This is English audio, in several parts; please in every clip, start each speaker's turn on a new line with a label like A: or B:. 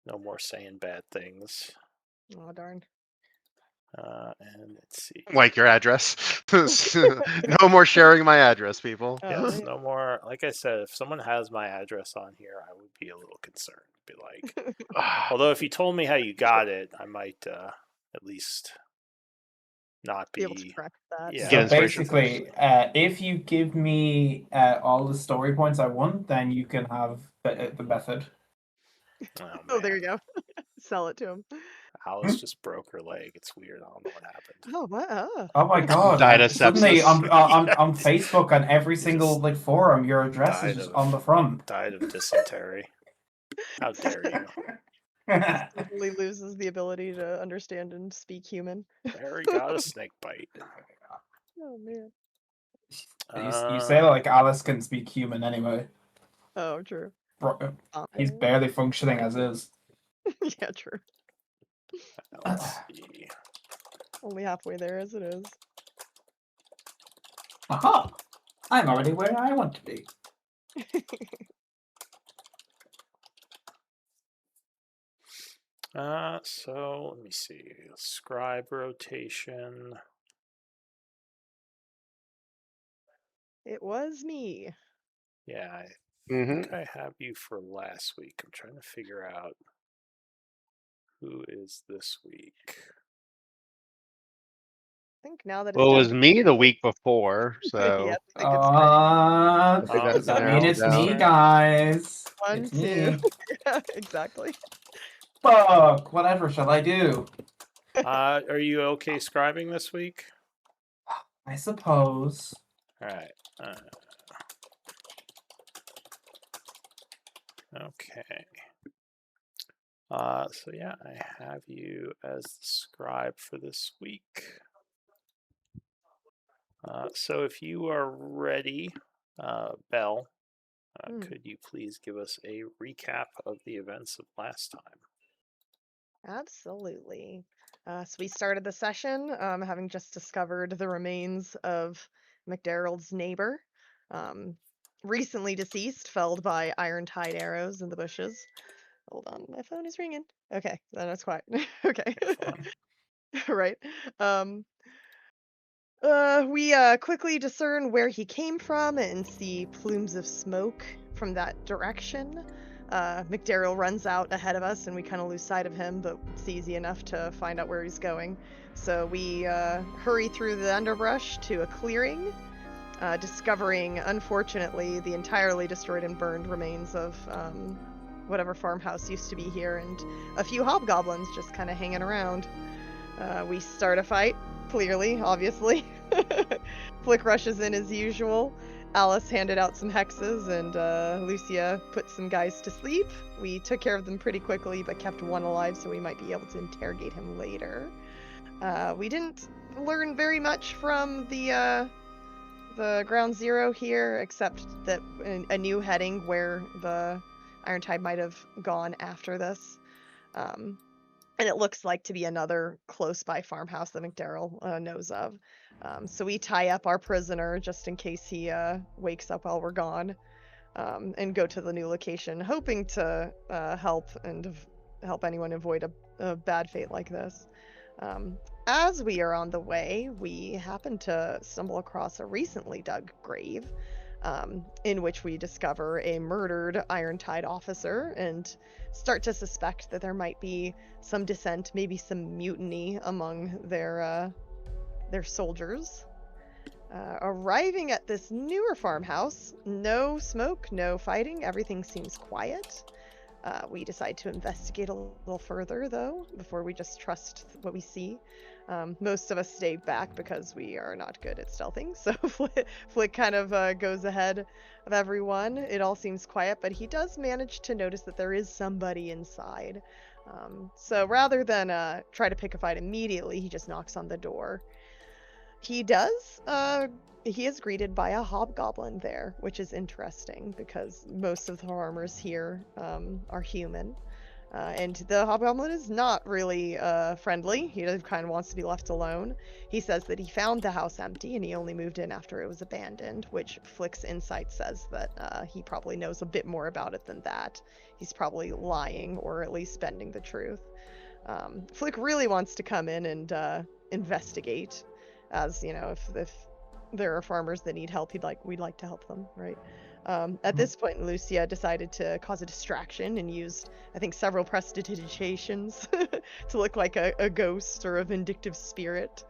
A: no more saying bad things.
B: Oh, darn.
A: And let's see.
C: Like your address. No more sharing my address, people.
B: Oh,
A: Yes,
B: man.
A: no more. Like I said, if someone has my address on here, I would be a little concerned. Be like, although if you told me how you got it, I might at least not
B: Be able to
A: be.
B: correct that.
A: Yeah.
C: Get
D: So
C: inspiration.
D: basically, if you give me all the story points I want, then you can have the method.
B: Oh, there you go. Sell it to him.
A: Alice just broke her leg. It's weird. I don't know what happened.
B: Oh, what?
D: Oh my god!
C: Died of
D: Suddenly,
C: sepsis.
D: on Facebook and every
A: You
D: single
A: just
D: like forum, your address is
A: died
D: just
A: of-
D: on the front.
A: Died of dysentery. How dare you?
B: Totally loses the ability to understand and speak human.
A: Harry got a snake bite.
B: Oh, man.
D: You say like Alice can speak human anyway.
B: Oh, true.
D: He's barely functioning as is.
B: Yeah, true.
A: Let's see.
B: Only halfway there as it is.
D: Aha! I'm already where I want to be.
A: So let me see. Scribe rotation.
B: It was me.
A: Yeah, I
C: Mm-hmm.
A: think I have you for last week. I'm trying to figure out who is this week.
B: I think now that it's
C: Well, it
B: down
C: was
B: to
C: me the week before, so
B: yeah, I think it's great.
D: Does that
A: now
D: mean it's
A: it's
D: me,
A: turn.
D: guys?
B: One,
D: It's
B: two.
D: me.
B: Yeah, exactly.
D: Fuck! Whatever shall I do?
A: Are you okay scribing this week?
D: I suppose.
A: All right. Okay. So yeah, I have you as the scribe for this week. So if you are ready, Belle, could you please give us a recap of the events of last time?
B: Absolutely. So we started the session having just discovered the remains of McDarrell's neighbor, recently deceased, felled by iron-tide arrows in the bushes. Hold on, my phone is ringing. Okay, then it's quiet. Okay. Right. We quickly discern where he came from and see plumes of smoke from that direction. McDarrell runs out ahead of us and we kind of lose sight of him, but it's easy enough to find out where he's going. So we hurry through the underbrush to a clearing, discovering, unfortunately, the entirely destroyed and burned remains of whatever farmhouse used to be here, and a few hobgoblins just kind of hanging around. We start a fight, clearly, obviously. Flick rushes in as usual. Alice handed out some hexes, and Lucia put some guys to sleep. We took care of them pretty quickly, but kept one alive, so we might be able to interrogate him later. We didn't learn very much from the ground zero here, except that a new heading where the Irontide might have gone after this. And it looks like to be another close by farmhouse that McDarrell knows of. So we tie up our prisoner just in case he wakes up while we're gone, and go to the new location, hoping to help anyone avoid a bad fate like this. As we are on the way, we happen to stumble across a recently dug grave, in which we discover a murdered Irontide officer and start to suspect that there might be some dissent, maybe some mutiny among their soldiers. Arriving at this newer farmhouse, no smoke, no fighting, everything seems quiet. We decide to investigate a little further, though, before we just trust what we see. Most of us stay back because we are not good at stealthing, so Flick kind of goes ahead of everyone. It all seems quiet, but he does manage to notice that there is somebody inside. So rather than try to pick a fight immediately, he just knocks on the door. He is greeted by a hobgoblin there, which is interesting because most of the farmers here are human. And the hobgoblin is not really friendly. He kind of wants to be left alone. He says that he found the house empty and he only moved in after it was abandoned, which Flick's insight says that he probably knows a bit more about it than that. He's probably lying, or at least bending the truth. Flick really wants to come in and investigate, as you know, if there are farmers that need help, we'd like to help them, right? At this point, Lucia decided to cause a distraction and used, I think, several prestidigitations to look like a ghost or a vindictive spirit.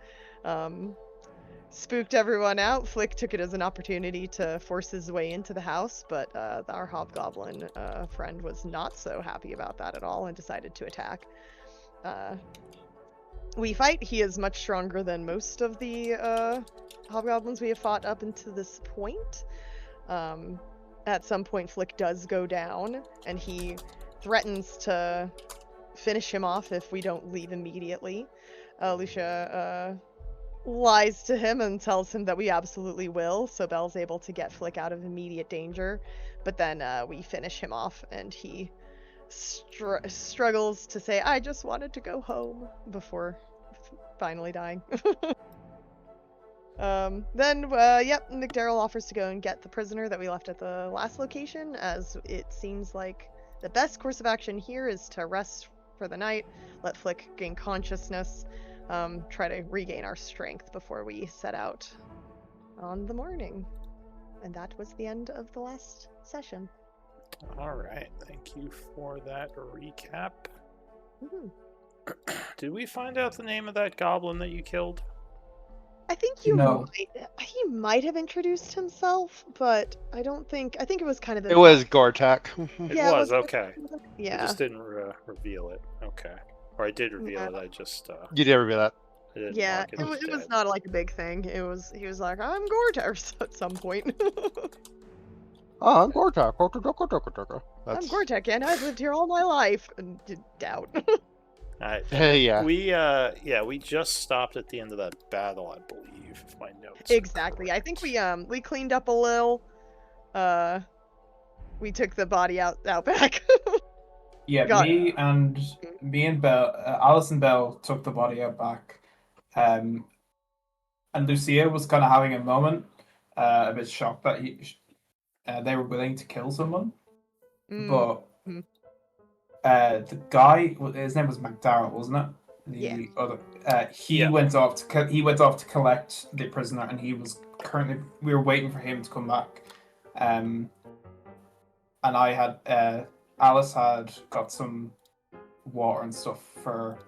B: Spooked everyone out. Flick took it as an opportunity to force his way into the house, but our hobgoblin friend was not so happy about that at all and decided to attack. We fight. He is much stronger than most of the hobgoblins we have fought up until this point. At some point, Flick does go down, and he threatens to finish him off if we don't leave immediately. Lucia lies to him and tells him that we absolutely will, so Belle's able to get Flick out of immediate danger. But then we finish him off, and he struggles to say, "I just wanted to go home," before finally dying. Yep, McDarrell offers to go and get the prisoner that we left at the last location, as it seems like the best course of action here is to rest for the night, let Flick gain consciousness, try to regain our strength before we set out on the morning. And that was the end of the last session.
A: All right, thank you for that recap. Did we find out the name of that goblin that you killed?
B: I think he might have introduced himself, but I think it was kind of
C: It was Gortak.
A: It was, okay.
B: Yeah.
A: I just didn't reveal it. Okay. Or I did reveal it, I just...
C: You did reveal that.
B: Yeah, it was not like a big thing. He was like, "I'm Gortak" at some point.
C: Oh, I'm Gortak.
B: I'm Gortak, and I've lived here all my life. Doubt.
C: Yeah.
A: We just stopped at the end of that battle, I believe, if my notes.
B: Exactly. I think we cleaned up a little. We took the body out back.
D: Yeah, me and Belle, Alice and Belle took the body out back. And Lucia was kind of having a moment, a bit shocked that they were willing to kill someone, but the guy, his name was McDarrell, wasn't it? He went off to collect the prisoner, and we were waiting for him to come back. And Alice had got some water and stuff for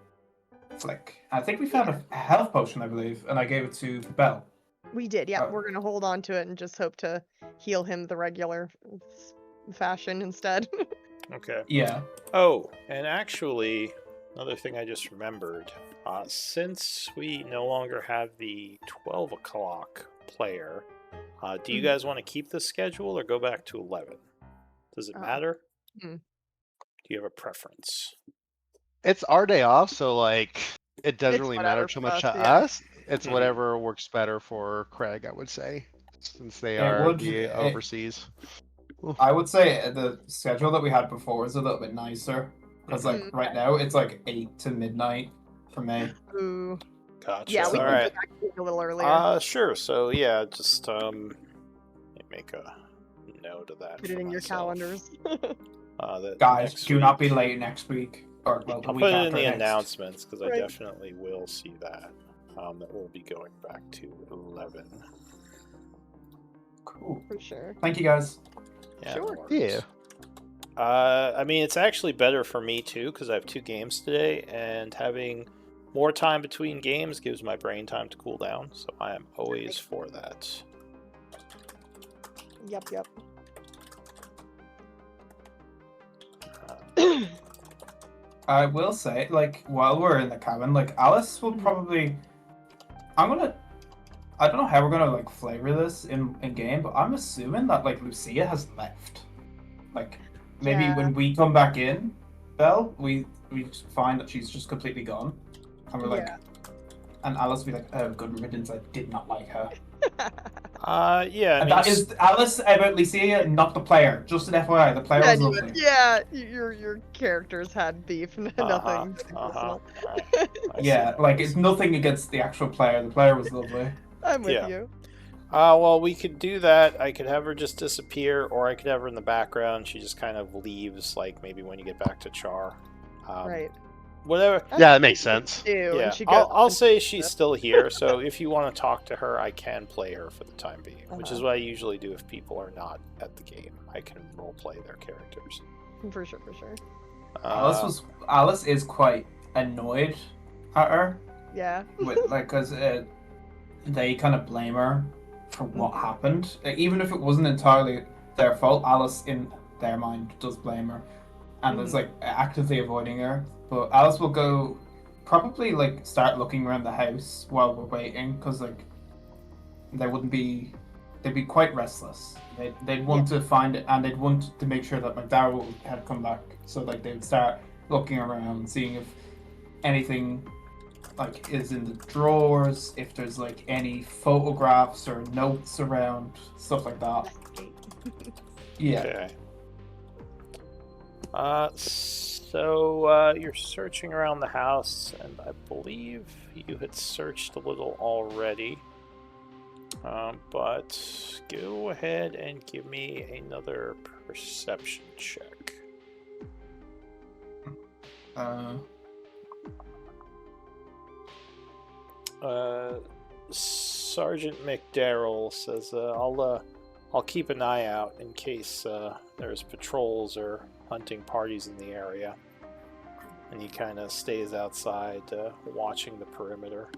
D: Flick. I think we found a health potion, I believe, and I gave it to Belle.
B: We did, yeah. We're gonna hold on to it and just hope to heal him the regular fashion instead.
A: Okay.
D: Yeah.
A: Oh, and actually, another thing I just remembered. Since we no longer have the 12 o'clock player, do you guys want to keep this schedule or go back to 11? Does it matter? Do you have a preference?
C: It's our day off, so like it doesn't really matter too much to us. It's whatever works better for Craig, I would say, since they are overseas.
D: I would say the schedule that we had before is a little bit nicer, because like right now it's like 8 to midnight for me.
B: Ooh.
A: Gotcha.
B: Yeah, we can
A: go
B: back a little earlier.
A: Sure. So yeah, just make a note of that.
B: Put it in your calendars.
D: Guys, do not be late next week. Or
A: I'll put it in the announcements, because I definitely will see that. That we'll be going back to 11.
D: Cool.
B: For sure.
D: Thank you, guys.
A: Yeah.
B: Sure.
C: Yeah.
A: I mean, it's actually better for me too, because I have 2 games today, and having more time between games gives my brain time to cool down. So I am always for that.
B: Yep.
D: I will say, like, while we're in the cabin, like, Alice will probably... I don't know how we're gonna, like, flavor this in game, but I'm assuming that, like, Lucia has left. Like, maybe when we come back in, Belle, we find that she's just completely gone. And we're like... And Alice will be like, "Oh, good riddance, I did not like her."
A: Yeah, I
D: And
A: mean,
D: that is Alice about Lucia, not the player. Just an FYI, the player was lovely.
B: Your characters had beef, nothing personal.
D: Yeah, like it's nothing against the actual player. The player was lovely.
B: I'm with you.
A: Well, we could do that. I could have her just disappear, or I could have her in the background. She just kind of leaves, like maybe when you get back to Chaur.
B: Right.
A: Whatever.
C: Yeah, that makes sense.
A: Yeah, I'll say she's still here. So if you want to talk to her, I can play her for the time being, which is what I usually do if people are not at the game. I can role play their characters.
B: For sure, for sure.
D: Alice is quite annoyed at her.
B: Yeah.
D: Because they kind of blame her for what happened. Even if it wasn't entirely their fault, Alice, in their mind, does blame her. And is actively avoiding her. But Alice will go probably start looking around the house while we're waiting, because they'd be quite restless. They'd want to find it, and they'd want to make sure that McDowell had come back. So they would start looking around, seeing if anything is in the drawers, if there's any photographs or notes around, stuff like that. Yeah.
A: Okay. So you're searching around the house, and I believe you had searched a little already. But go ahead and give me another perception check. Sergeant McDarrell says, I'll keep an eye out in case there's patrols or hunting parties in the area. And he kind of stays outside watching the perimeter.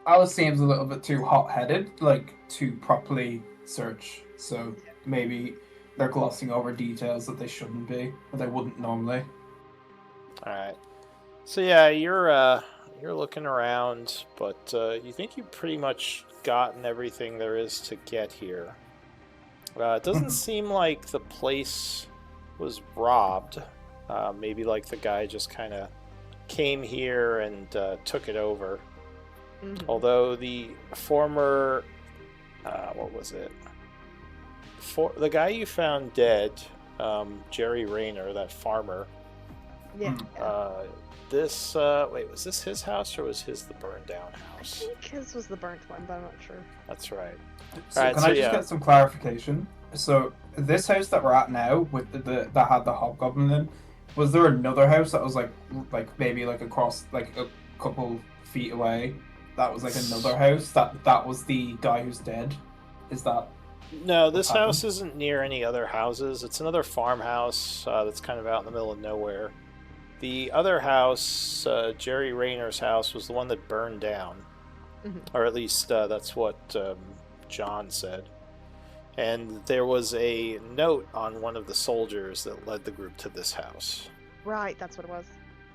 D: Alice seems a little bit too hot-headed, to properly search. So maybe they're glossing over details that they shouldn't be, or they wouldn't normally.
A: Alright. So yeah, you're looking around, but you think you've pretty much gotten everything there is to get here. It doesn't seem like the place was robbed. Maybe the guy just kind of came here and took it over. Although the former, what was it? The guy you found dead, Jerry Rayner, that farmer.
B: Yeah.
A: Wait, was this his house or was his the burned down house?
B: I think his was the burnt one, but I'm not sure.
A: That's right.
D: So can I just get some clarification? So this house that we're at now, with that had the hobgoblin in, was there another house that was maybe across a couple feet away? That was another house. That was the guy who's dead. Is that?
A: No, this house isn't near any other houses. It's another farmhouse that's kind of out in the middle of nowhere. The other house, Jerry Rayner's house, was the one that burned down. Or at least that's what John said. And there was a note on one of the soldiers that led the group to this house.
B: Right, that's what it was.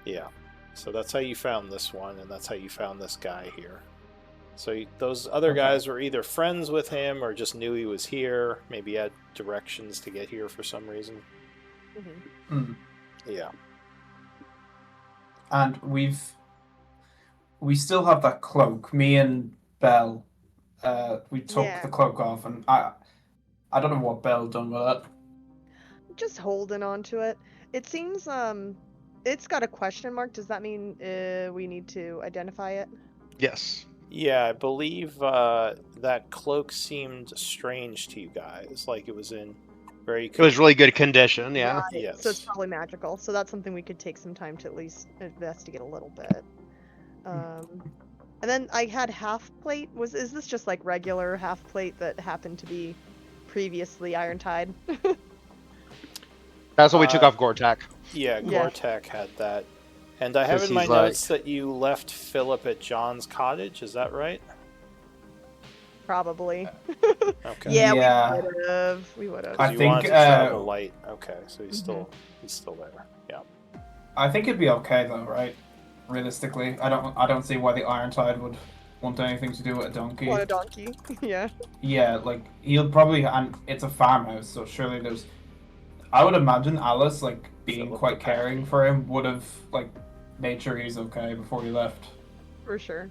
A: Yeah. So that's how you found this one, and that's how you found this guy here. So those other guys were either friends with him or just knew he was here. Maybe had directions to get here for some reason. Yeah.
D: And we still have that cloak. Me and Belle, we took the cloak off, and I don't know what Belle done with it.
B: Just holding on to it. It seems it's got a question mark. Does that mean we need to identify it?
C: Yes.
A: Yeah, I believe that cloak seemed strange to you guys. It was in
C: it was really good condition, yeah.
B: Right.
A: Yes.
B: So it's probably magical. So that's something we could take some time to at least investigate a little bit. And then I had half plate. Is this just regular half plate that happened to be previously Iron Tide?
C: That's what we took off Gortak.
A: Yeah, Gortak had that. And I have in my notes that you left Philip at John's cottage. Is that right?
B: Probably.
A: Okay.
B: Yeah, we would have.
A: I think wanted to travel light. Okay, so he's still there. Yeah.
D: I think it'd be okay though, right? Realistically, I don't see why the Iron Tide would want anything to do with a donkey.
B: Want a donkey? Yeah.
D: Yeah, he'll probably, and it's a farmhouse, so surely there's. I would imagine Alice, being quite caring for him, would have made sure he's okay before he left.
B: For sure.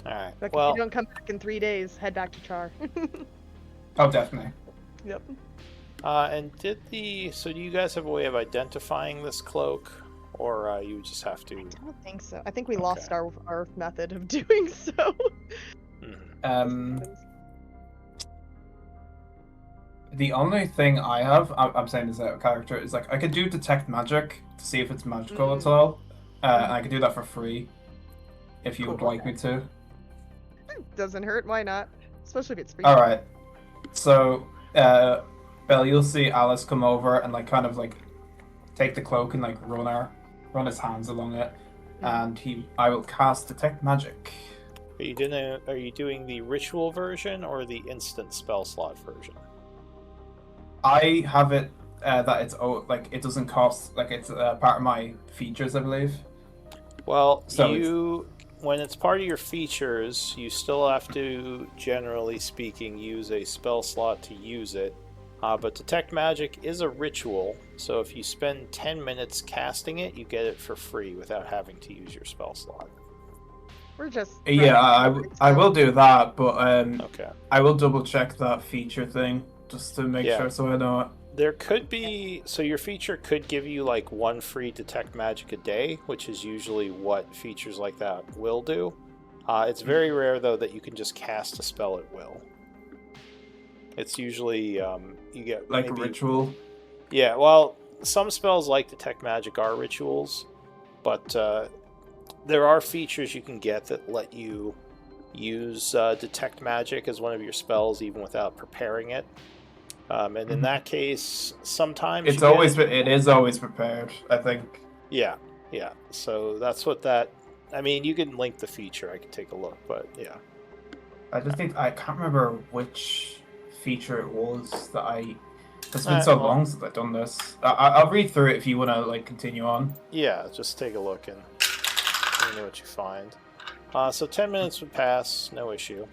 A: All right.
B: But
A: Well,
B: if you don't come back in 3 days, head back to Chaur.
D: Oh, definitely.
B: Yep.
A: and so do you guys have a way of identifying this cloak, or you just have to?
B: I don't think so. I think we lost our method of doing so.
D: The only thing I have, I'm saying this out of character, is like I could do detect magic to see if it's magical at all. And I could do that for free if you would like me to.
B: Doesn't hurt. Why not? Especially if it's free.
D: All right. So, Belle, you'll see Alice come over and like kind of like take the cloak and like run his hands along it, and I will cast detect magic.
A: Are you doing the ritual version or the instant spell slot version?
D: I have it that it's like it doesn't cost, like it's part of my features, I believe.
A: Well, so when it's part of your features, you still have to, generally speaking, use a spell slot to use it. But detect magic is a ritual, so if you spend 10 minutes casting it, you get it for free without having to use your spell slot.
B: We're just
D: I will do that, but
A: okay.
D: I will double check that feature thing just to make sure, so I know it.
A: There could be, so your feature could give you like 1 free detect magic a day, which is usually what features like that will do. It's very rare though that you can just cast a spell at will. It's usually you get
D: like maybe, a ritual.
A: Yeah, well, some spells like detect magic are rituals, but there are features you can get that let you use detect magic as one of your spells even without preparing it. And in that case, sometimes
D: it is always prepared, I think.
A: Yeah. So that's what that. I mean, you can link the feature. I can take a look, but yeah.
D: I just think I can't remember which feature it was that it's been so long since I've done this. I'll read through it if you want to like continue on.
A: Yeah, just take a look and let me know what you find. So 10 minutes would pass, no issue.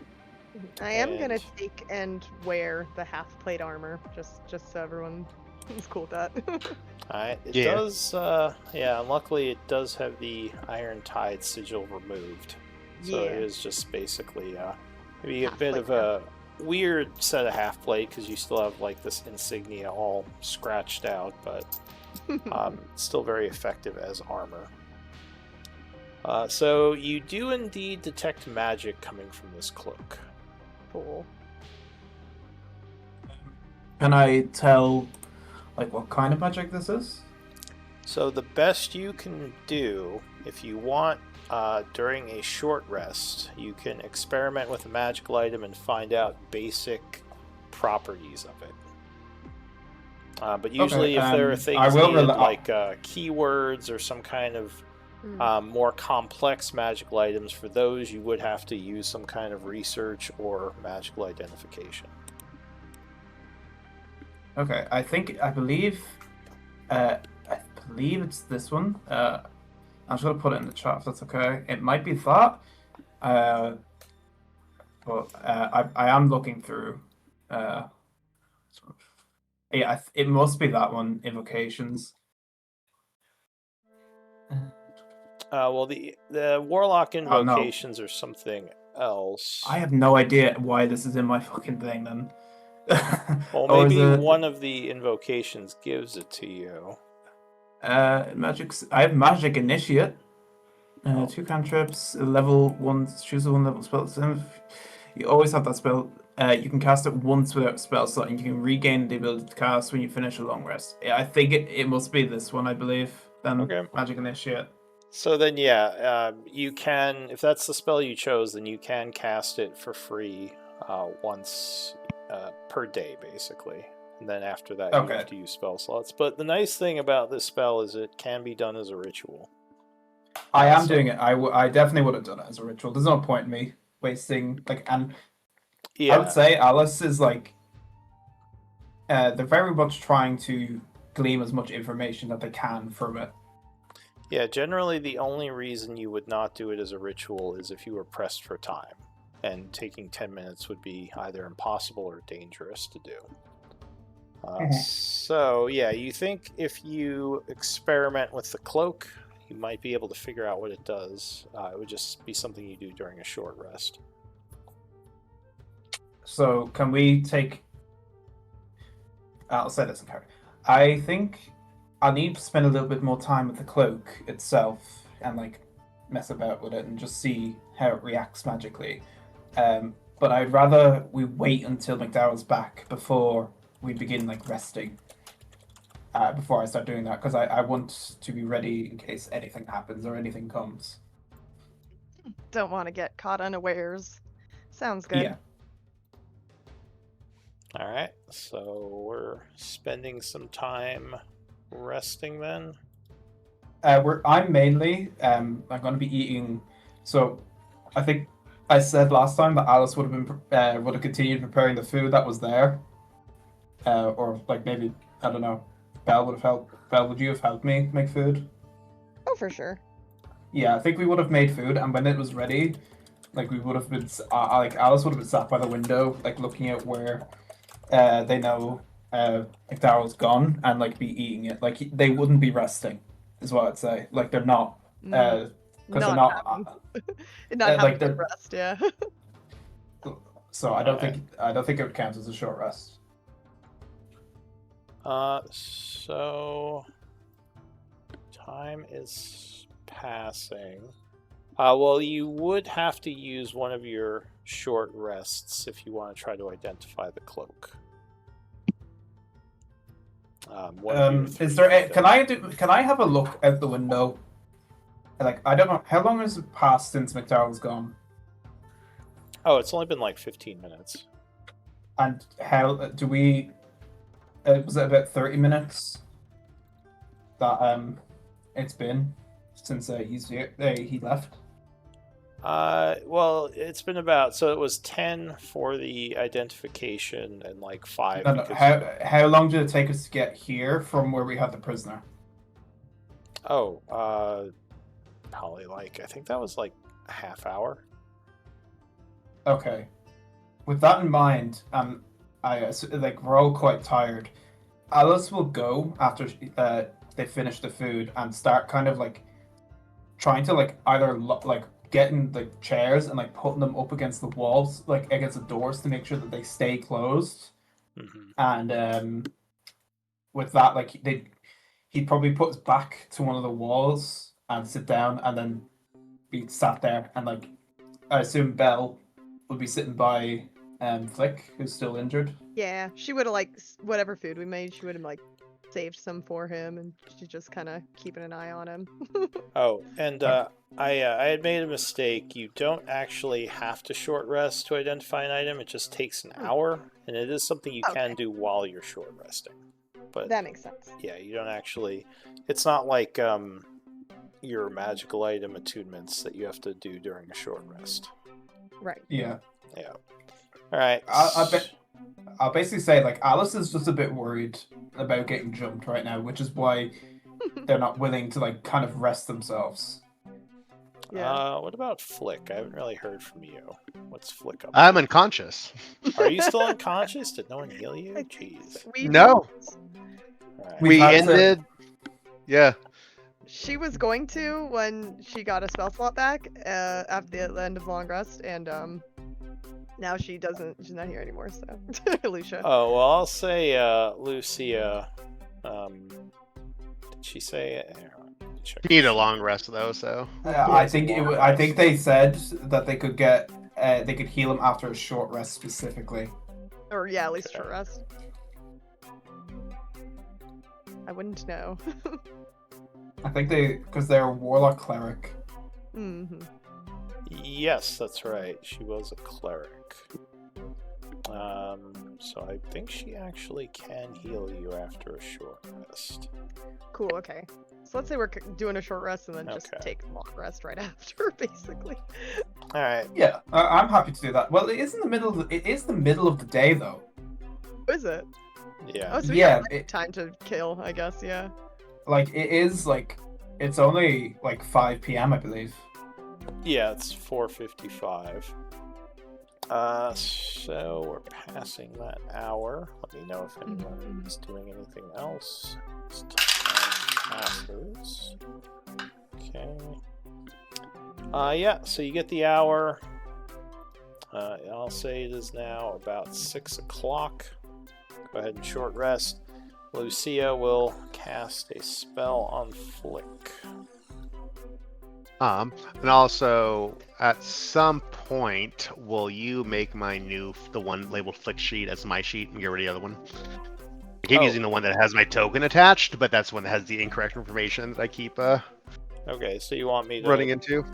B: I am gonna take and wear the half plate armor, just so everyone is cool with that.
A: Alright, it does, luckily it does have the Iron Tide sigil removed. So it is just basically maybe a bit of a weird set of half plate because you still have like this insignia all scratched out, but still very effective as armor. So you do indeed detect magic coming from this cloak.
B: Cool.
D: Can I tell like what kind of magic this is?
A: So the best you can do, if you want, during a short rest, you can experiment with a magical item and find out basic properties of it. But usually if there are things needed, like keywords or some kind of more complex magical items, for those you would have to use some kind of research or magical identification.
D: Okay, I believe it's this one. I'm just gonna put it in the chat if that's okay. It might be that, but I am looking through. Yeah, it must be that one. Invocations.
A: Well, the warlock invocations are something else.
D: I have no idea why this is in my fucking thing then.
A: Well, maybe one of the invocations gives it to you.
D: Magic. I have magic initiate. 2 cantrips, level 1. Choose a 1 level spell. You always have that spell. You can cast it once without a spell slot, and you can regain the ability to cast when you finish a long rest. Yeah, I think it must be this one, I believe. Then magic initiate.
A: So then, yeah, you can, if that's the spell you chose, then you can cast it for free once per day, basically. And then after that, you have to use spell slots. But the nice thing about this spell is it can be done as a ritual.
D: I am doing it. I definitely would have done it as a ritual. There's no point in me wasting, and I would say Alice is like, they're very much trying to glean as much information that they can from it.
A: Yeah, generally the only reason you would not do it as a ritual is if you were pressed for time, and taking 10 minutes would be either impossible or dangerous to do. So yeah, you think if you experiment with the cloak, you might be able to figure out what it does. It would just be something you do during a short rest.
D: So can we take... I'll say this in character. I think I need to spend a little bit more time with the cloak itself and like mess about with it and just see how it reacts magically. But I'd rather we wait until McDowell's back before we begin like resting. Before I start doing that, because I want to be ready in case anything happens or anything comes.
B: Don't want to get caught unawares. Sounds good.
D: Yeah.
A: All right, so we're spending some time resting then.
D: I'm mainly I'm going to be eating. So I think I said last time that Alice would have continued preparing the food that was there, or like maybe I don't know. Belle would have helped. Belle, would you have helped me make food?
B: Oh, for sure.
D: Yeah, I think we would have made food, and when it was ready, like we would have been like Alice would have been sat by the window, like looking at where they know McDowell's gone, and like be eating it. Like they wouldn't be resting, is what I'd say. Like they're not, because they're not
B: not
D: like
B: having rest. Yeah.
D: So I don't think it would count as a short rest.
A: So time is passing. Well, you would have to use one of your short rests if you want to try to identify the cloak.
D: Is there? Can I have a look out the window? Like I don't know how long has it passed since McDowell's gone.
A: Oh, it's only been like 15 minutes.
D: And how do we? Was it about 30 minutes that it's been since he left?
A: Well, it's been about, so it was 10 for the identification and like 5.
D: No, how long did it take us to get here from where we had the prisoner?
A: Oh, probably like, I think that was like a half hour.
D: Okay. With that in mind, we're all quite tired. Alice will go after they finish the food and start kind of like trying to like either like getting the chairs and like putting them up against the walls, like against the doors to make sure that they stay closed.
A: Mm-hmm.
D: And with that, like he'd probably put his back to one of the walls and sit down and then be sat there, and like I assume Belle would be sitting by Flick, who's still injured.
B: Yeah, she would have like whatever food we made. She would have like saved some for him, and she's just kind of keeping an eye on him.
A: Oh, and I had made a mistake. You don't actually have to short rest to identify an item. It just takes an hour, and it is something you can do while you're short resting. But
B: that makes sense.
A: Yeah, you don't actually. It's not like your magical item attunements that you have to do during a short rest.
B: Right.
D: Yeah.
A: Yeah. All right.
D: I'll basically say like Alice is just a bit worried about getting jumped right now, which is why they're not willing to like kind of rest themselves.
B: Yeah.
A: What about Flick? I haven't really heard from you. What's Flick up?
C: I'm unconscious.
A: Are you still unconscious? Did no one heal you? Jeez.
C: No.
A: Right.
C: We ended. Yeah.
B: She was going to when she got a spell slot back after the end of long rest, and now she doesn't. She's not here anymore. So, Lucia.
A: Oh well, I'll say Lucia. Did she say?
C: You need a long rest though, so.
D: I think they said that they could get they could heal him after a short rest specifically.
B: Or yeah, at least short rest. I wouldn't know.
D: I think because they're a warlock cleric.
B: Mm-hmm.
A: Yes, that's right. She was a cleric. So I think she actually can heal you after a short rest.
B: Cool. Okay. So let's say we're doing a short rest and then just take a long rest right after, basically.
A: All right.
D: Yeah, I'm happy to do that. Well, it is in the middle. It is the middle of the day, though.
B: Is it?
A: Yeah.
B: Oh, so we got time to kill, I guess. Yeah.
D: Like it is like it's only like 5 p.m. I believe.
A: Yeah, it's 4:55. So we're passing that hour. Let me know if anyone is doing anything else. As time passes. Okay. Yeah, so you get the hour. I'll say it is now about 6 o'clock. Go ahead and short rest. Lucia will cast a spell on Flick.
C: And also, at some point, will you make the one labeled Flick sheet as my sheet and get rid of the other one? I keep using the one that has my token attached, but that's one that has the incorrect information that I keep
A: okay, so you want me to
C: running into?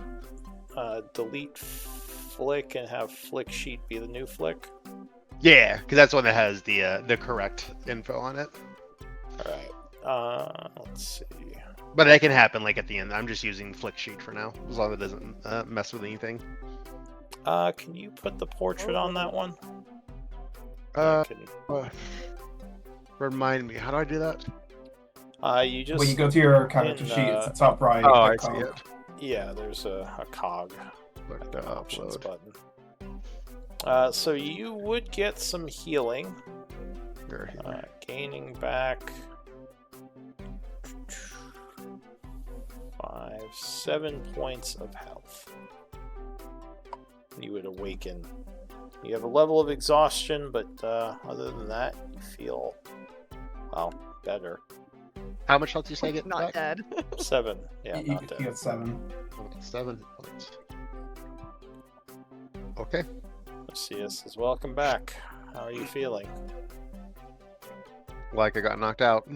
A: Delete Flick and have Flick sheet be the new Flick?
C: Yeah, because that's the one that has the correct info on it.
A: Alright. Let's see.
C: But that can happen like at the end. I'm just using Flick sheet for now, as long as it doesn't mess with anything.
A: Can you put the portrait on that one?
C: Remind me, how do I do that?
A: You just
D: when you go to your character sheet, it's the top right.
C: Oh, I see it.
A: Yeah, there's a cog.
C: Like
A: An options
C: upload.
A: button. So you would get some healing.
C: Here.
A: Gaining back 7 points of health. You would awaken. You have a level of exhaustion, but other than that, you feel, well, better.
C: How much health do you say I get
B: Not
C: back?
B: dead.
A: 7. Yeah,
D: You
A: not dead.
D: get 7.
C: 7 points. Okay.
A: Lucia says, welcome back. How are you feeling?
C: Like I got knocked out.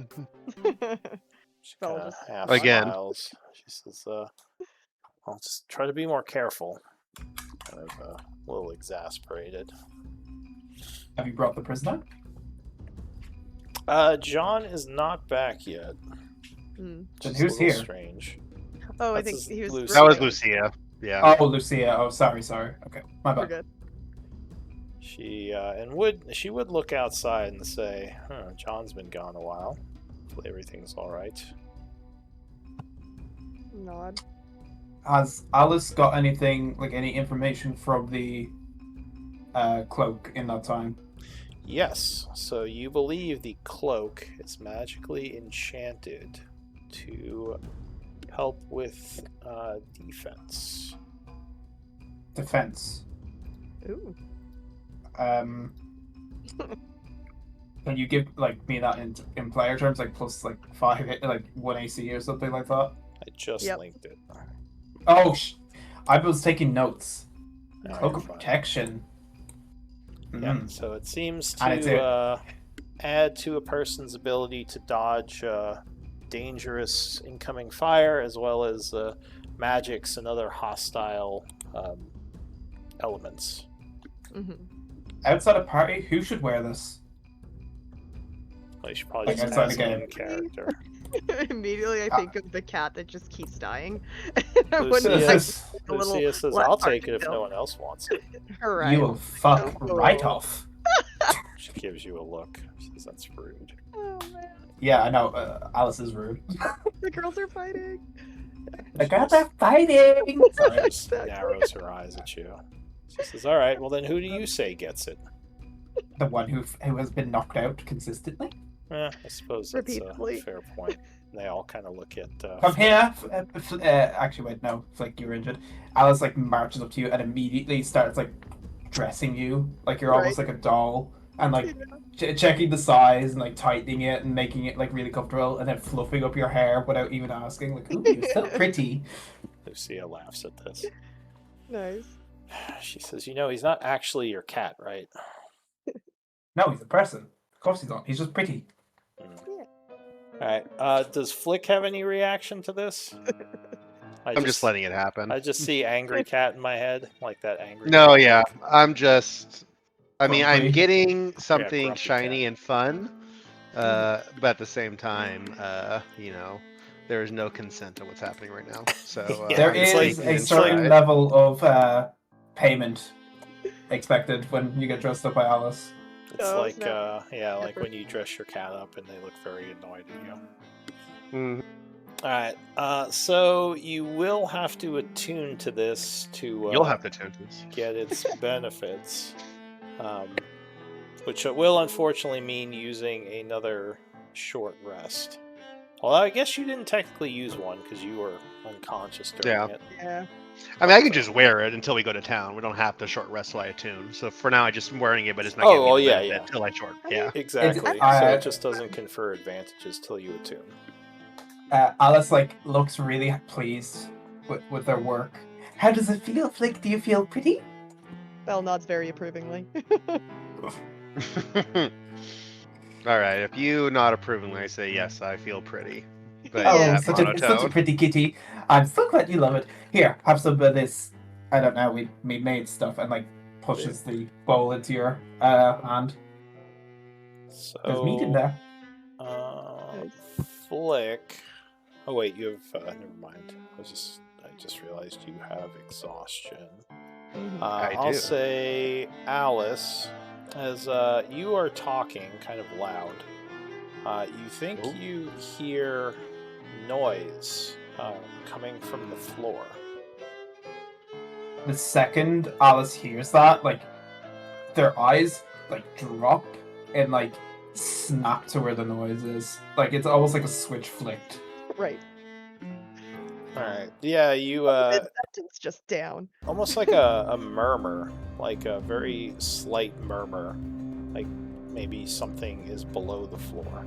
A: She
B: Fell
A: kinda
B: just
A: half
C: Again.
A: smiles. She says, I'll just try to be more careful. Kind of a little exasperated.
D: Have you brought the prisoner?
A: John is not back yet.
B: Mm.
A: Just
D: who's
A: a little
D: here?
A: strange.
B: Oh, I
A: That's
B: think he was.
A: Lucia.
C: That was Lucia. Yeah.
D: Oh, Lucia. Oh, sorry. Okay, my
B: We're
D: bad.
B: good.
A: She would look outside and say, John's been gone a while. Hopefully everything's all right.
B: Nod.
D: Has Alice got anything, like any information from the cloak in that time?
A: Yes, so you believe the cloak is magically enchanted to help with defense.
D: Defense.
B: Ooh.
D: Can you give me that in player terms, like plus 5, like 1 AC or something like that?
A: I just
B: Yep.
A: linked it.
D: Oh, I was taking notes.
A: Alright,
D: Cloak of
A: fine.
D: protection.
A: Yeah, so it seems
D: And it's
A: to add to a person's ability to dodge dangerous incoming fire, as well as magics and other hostile elements.
B: Mm-hmm.
D: Outside of party, who should wear this?
A: Well, you should probably
D: Like
A: just
D: outside
A: ask
D: the game.
A: in character.
B: Immediately, I think of the cat that just keeps dying. I
A: Lucia,
B: wouldn't like a little
A: Lucia says,
B: less
A: I'll take it if
B: artificial.
A: no one else wants it.
B: Right.
D: You will fuck
B: Oh.
D: right off.
A: She gives you a look. She says, that's rude.
B: Oh man,
D: Yeah, I know. Alice is rude.
B: the girls are fighting.
D: The girls are fighting. Sorry.
A: She just narrows her eyes at you. She says, all right, well then who do you say gets it?
D: The one who has been knocked out consistently.
A: I suppose that's a
B: Repeatedly.
A: fair point. They all kind of look at...
D: Come here. Actually, wait, no. Flick, you're injured. Alice marches up to you and immediately starts dressing you like you're almost like a doll, and checking the size and tightening it and making it really comfortable, and then fluffing up your hair without even asking. Ooh, you're so pretty.
A: Lucia laughs at this.
B: Nice.
A: She says, he's not actually your cat, right?
D: No, he's a person. Of course he's not. He's just pretty.
A: Alright, does Flick have any reaction to this?
C: I'm just letting it happen.
A: I just see angry cat in my head, like that angry
C: No,
A: cat.
C: yeah. I'm
D: Grumpy.
C: getting something
A: grumpy
C: shiny
A: cat.
C: and fun, but at the same time, there is no consent to what's happening right now. So
A: Yeah,
D: There
A: it's
D: is
A: like-
D: a
A: it's
D: certain
A: like-
D: level of payment expected when you get dressed up by Alice.
A: It's
B: Oh,
A: like,
B: snap.
A: like when you dress your cat up and they look very annoyed at you.
C: Mhm.
A: Alright, so you will have to attune to this to
C: You'll have to tune to this.
A: get its benefits, which will unfortunately mean using another short rest. Well, I guess you didn't technically use one because you were unconscious during
C: Yeah.
A: it.
B: Yeah.
C: I mean, I can just wear it until we go to town. We don't have to short rest while I attune. So for now, I'm just wearing it, but it's not
A: Oh,
C: giving me
A: well,
C: the
A: yeah,
C: benefit
A: yeah.
C: until I short.
B: I mean,
C: Yeah.
A: Exactly.
D: I-
A: So it just doesn't confer advantages till you attune.
D: Alice looks really pleased with their work. How does it feel? Flick, do you feel pretty?
B: Belle nods very approvingly.
C: All right. If you nod approvingly, I say yes. I feel pretty. But
D: Oh,
B: Yeah,
D: such a
C: monotone.
D: pretty kitty. I'm so glad you love it. Here, have some of this. I don't know. We made stuff and pushes the bowl into your hand.
A: So
D: There's meat in there.
B: Nice.
A: Flick. Oh wait, you have. Never mind. I just realized you have exhaustion.
B: Mhm.
C: I
A: I'll
C: do.
A: say Alice, as you are talking kind of loud. You think
C: Oh.
A: you hear noise coming from the floor.
D: The second Alice hears that, their eyes drop and snap to where the noise is. It's almost like a switch flicked.
B: Right.
A: All right. Yeah, you
B: Mid-sentence just down.
A: almost like a murmur, like a very slight murmur, like maybe something is below the floor.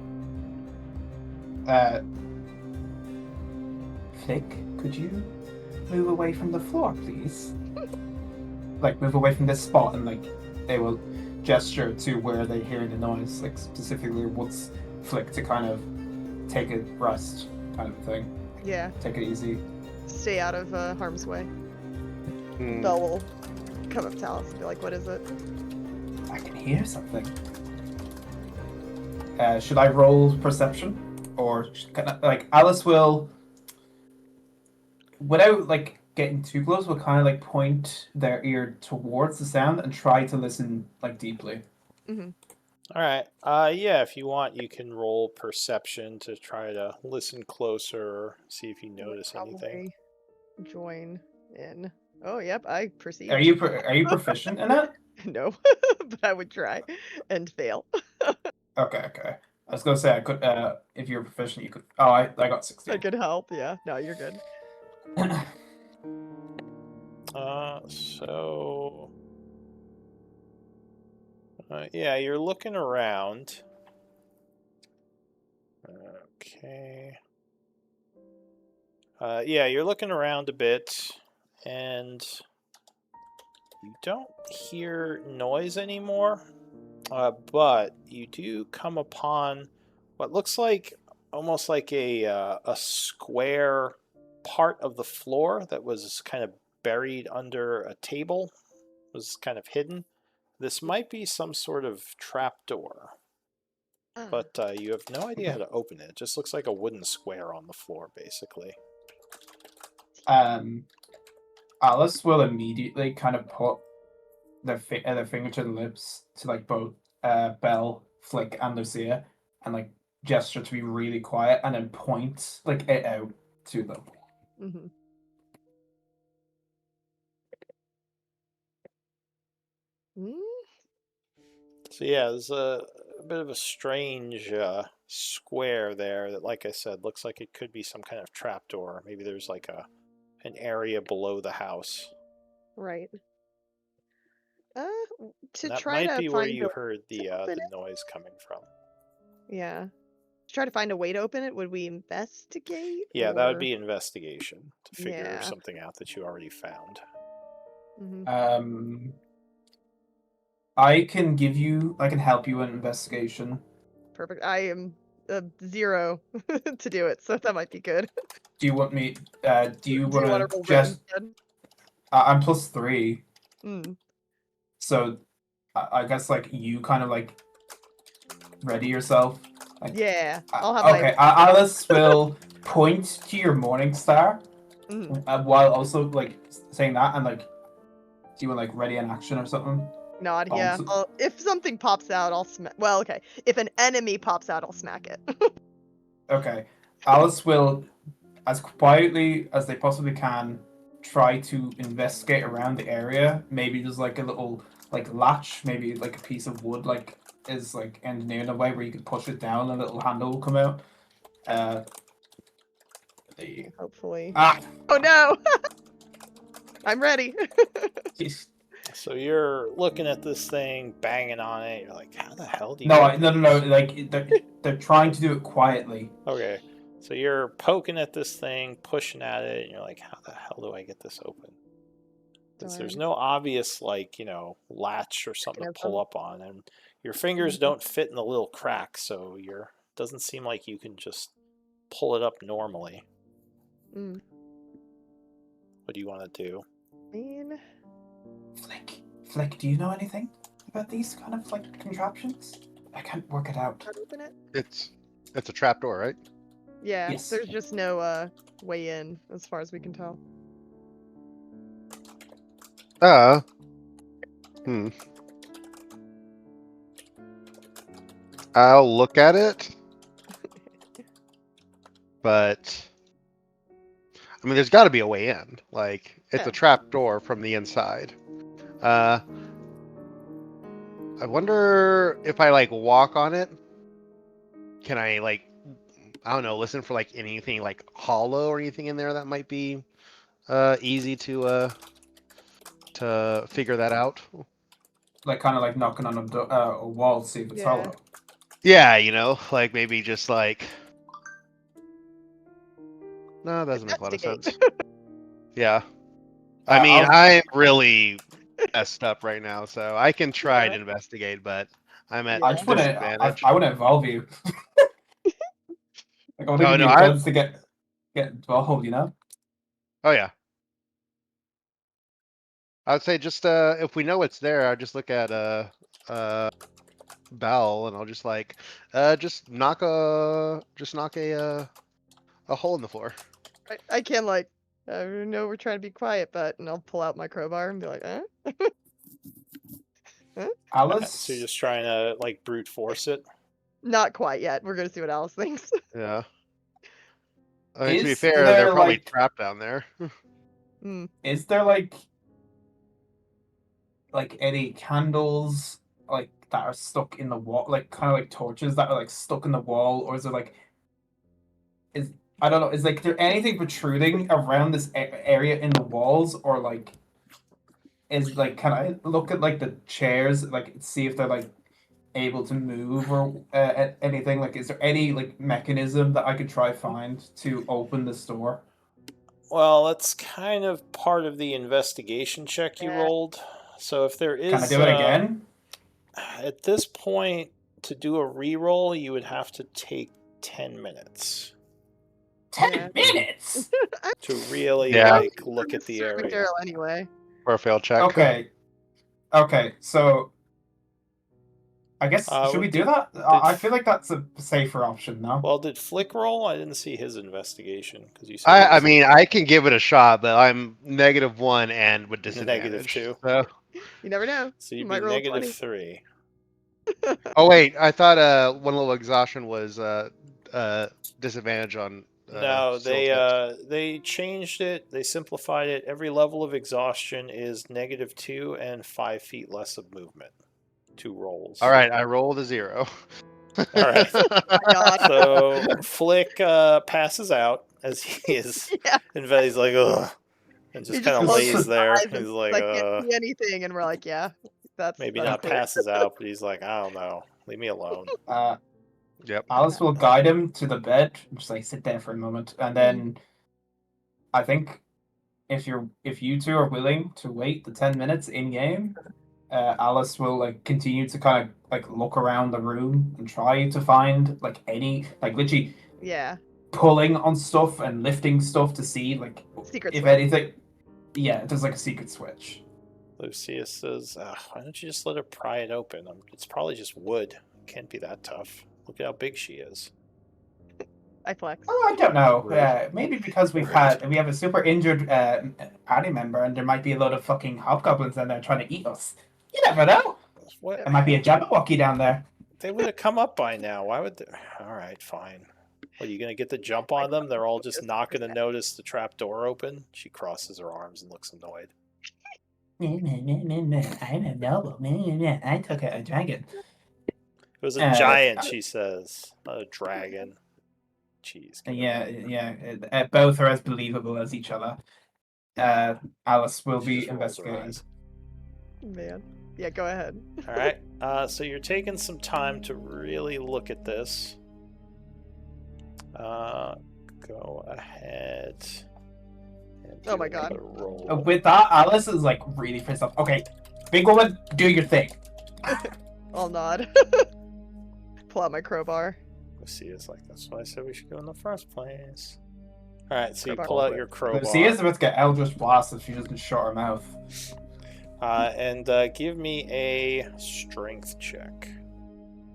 D: Flick, could you move away from the floor, please? Move away from this spot, and they will gesture to where they hear the noise, specifically what's Flick to kind of take a rest, kind of thing.
B: Yeah.
D: Take it easy.
B: Stay out of harm's way.
C: Hmm.
B: Belle will come up to Alice and be like, "What is it?"
D: I can hear something. Should I roll perception, or Alice will, without getting too close, will kind of point their ear towards the sound and try to listen deeply.
B: Mm-hmm.
A: All right. Yeah, if you want, you can roll perception to try to listen closer, see if you notice anything.
B: Join in. Oh, yep. I perceive.
D: Are you proficient in it?
B: No, but I would try and fail.
D: Okay. I was gonna say I could. If you're proficient, you could. Oh, I got 16.
B: I could help. Yeah. No, you're good.
A: So yeah, you're looking around. Okay. Yeah, you're looking around a bit, and you don't hear noise anymore. But you do come upon what looks like almost like a square part of the floor that was kind of buried under a table, was kind of hidden. This might be some sort of trapdoor, but you have no idea how to open it. It just looks like a wooden square on the floor, basically.
D: Alice will immediately kind of put their finger to the lips to both Belle, Flick, and Lucia, and gesture to be really quiet, and then point it out to them.
B: Mm-hmm.
A: So yeah, there's a bit of a strange square there that, like I said, looks like it could be some kind of trapdoor. Maybe there's an area below the house.
B: Right. To
A: that
B: try
A: might
B: to
A: be where
B: find
A: you
B: a
A: heard
B: way
A: the
B: to open
A: the
B: it?
A: noise coming from.
B: Yeah. To try to find a way to open it, would we investigate?
A: Yeah, that would
B: or-
A: be investigation to figure
B: Yeah.
A: something out that you already found.
B: Mhm.
D: I can help you in investigation.
B: Perfect. I am 0 to do it, so that might be good.
D: Do you want me? Do you
B: Do you want
D: want
B: to roll
D: to
B: wit
D: just?
B: instead?
D: I'm +3,
B: Mm.
D: so I guess you kind of ready yourself.
B: Yeah, I'll have
D: Okay,
B: my.
D: Alice will point to your morning star
B: Mm.
D: while also saying that, and do you want ready in action or something?
B: Nod. Yeah.
D: Also-
B: If something pops out, I'll smack. Well, okay. If an enemy pops out, I'll smack it.
D: Okay, Alice will, as quietly as they possibly can, try to investigate around the area. Maybe there's a little latch, maybe a piece of wood is engineered in a way where you could push it down and a little handle will come out.
B: Hopefully.
D: Ah!
B: Oh no! I'm ready.
D: Jeez.
A: So you're looking at this thing, banging on it. You're like, how the hell do you?
D: No,
A: get
D: no.
A: these?
D: Like they're trying to do it quietly.
A: Okay. So you're poking at this thing, pushing at it, and you're like, how the hell do I get this open? Because there's no obvious, like, latch or something to pull up on. And your fingers don't fit in the little crack, so doesn't seem like you can just pull it up normally.
B: Mm.
A: What do you want to do?
D: Flick, do you know anything about these kind of like contraptions? I can't work it out.
B: Open it?
C: It's a trapdoor, right?
B: Yeah,
D: Yes.
B: there's just no way in as far as we can tell.
C: I'll look at it. But I mean, there's got to be a way in. Like, it's a trap door from the inside. I wonder if I like walk on it. Can I like, I don't know, listen for like anything like hollow or anything in there that might be easy to figure that out?
D: Like kind of like knocking on a wall to see if it's hollow.
C: Yeah, like maybe just like. No, that doesn't make a lot of sense. Yeah. I mean, I'm really messed up right now, so I can try to investigate, but I'm at disadvantage.
D: I want to involve you. Like, I want to give you a chance to get involved,
C: Oh yeah. I would say just if we know it's there, I'll just look at Bell and I'll just like just knock a hole in the floor.
B: I can like I know we're trying to be quiet, and I'll pull out my crowbar and be like,
D: Alice?
A: So you're just trying to like brute force it?
B: Not quite yet. We're gonna see what Alice thinks.
C: Yeah. I mean, to be fair, they're probably trapped down there.
D: Is there like any candles like that are stuck in the wall, like kind of like torches that are like stuck in the wall, or is there like I don't know, is like there anything protruding around this area in the walls, or like is like can I look at like the chairs, like see if they're like able to move or anything? Like, is there any like mechanism that I could try find to open this door?
A: Well, that's kind of part of the investigation check you rolled. So if there is,
D: can I do it again?
A: At this point, to do a re-roll, you would have to take 10 minutes.
D: 10 minutes
A: to really like look at the area.
B: Anyway,
C: or a failed check.
D: Okay. So I guess should we do that? I feel like that's a safer option now.
A: Well, did Flick roll? I didn't see his investigation because you said.
C: I mean, I can give it a shot, but I'm -1 and with disadvantage.
A: -2.
C: So.
B: You never know.
A: So you'd be -3.
C: Oh wait, I thought one little exhaustion was disadvantage on.
A: No, they changed it. They simplified it. Every level of exhaustion is -2 and 5 feet less of movement. 2 rolls.
C: All right, I rolled a 0.
A: All right. So Flick passes out as he is, and Betty's like, ugh, and just kind of lays there. He's like,
B: can't see anything, and we're like, yeah, that's
A: maybe not clear. Passes out, but he's like, I don't know, leave me alone.
C: Yep.
D: Alice will guide him to the bed, just like sit there for a moment, and then I think if you two are willing to wait the 10 minutes in game, Alice will like continue to kind of like look around the room and try to find like any like literally pulling on stuff and lifting stuff to see like
B: secret
D: if
B: switch.
D: anything. Yeah, there's like a secret switch.
A: Lucius says, why don't you just let her pry it open? It's probably just wood. Can't be that tough. Look at how big she is.
B: I flex.
D: Oh, I don't know. Maybe because we have a super injured party member, and there might be a lot of fucking hobgoblins in there trying to eat us. You never know.
A: What?
D: There might be a Jabberwocky down there.
A: They would have come up by now. Why would they? All right, fine. Are you going to get the jump on them? They're all just not going to notice the trap door open. She crosses her arms and looks annoyed.
D: I'm a noble. I took a dragon.
A: It was a giant, she says, not a dragon. cheese.
D: Both are as believable as each other. Alice will
A: She
D: be
A: just rolls her
D: investigating.
A: eyes.
B: Man. Yeah, go ahead.
A: All right. So you're taking some time to really look at this. Go ahead. And
B: Oh
A: do
B: my God.
A: another roll.
D: With that, Alice is like really pissed off. Okay, big woman, do your thing.
B: I'll nod. Pull out my crowbar.
A: Lucia's like, that's why I said we should go in the first place. All right, so you
B: Crowbar.
A: pull out your crowbar.
D: Lucia's about to get Eldritch Blast if she doesn't shut her mouth.
A: And give me a strength check.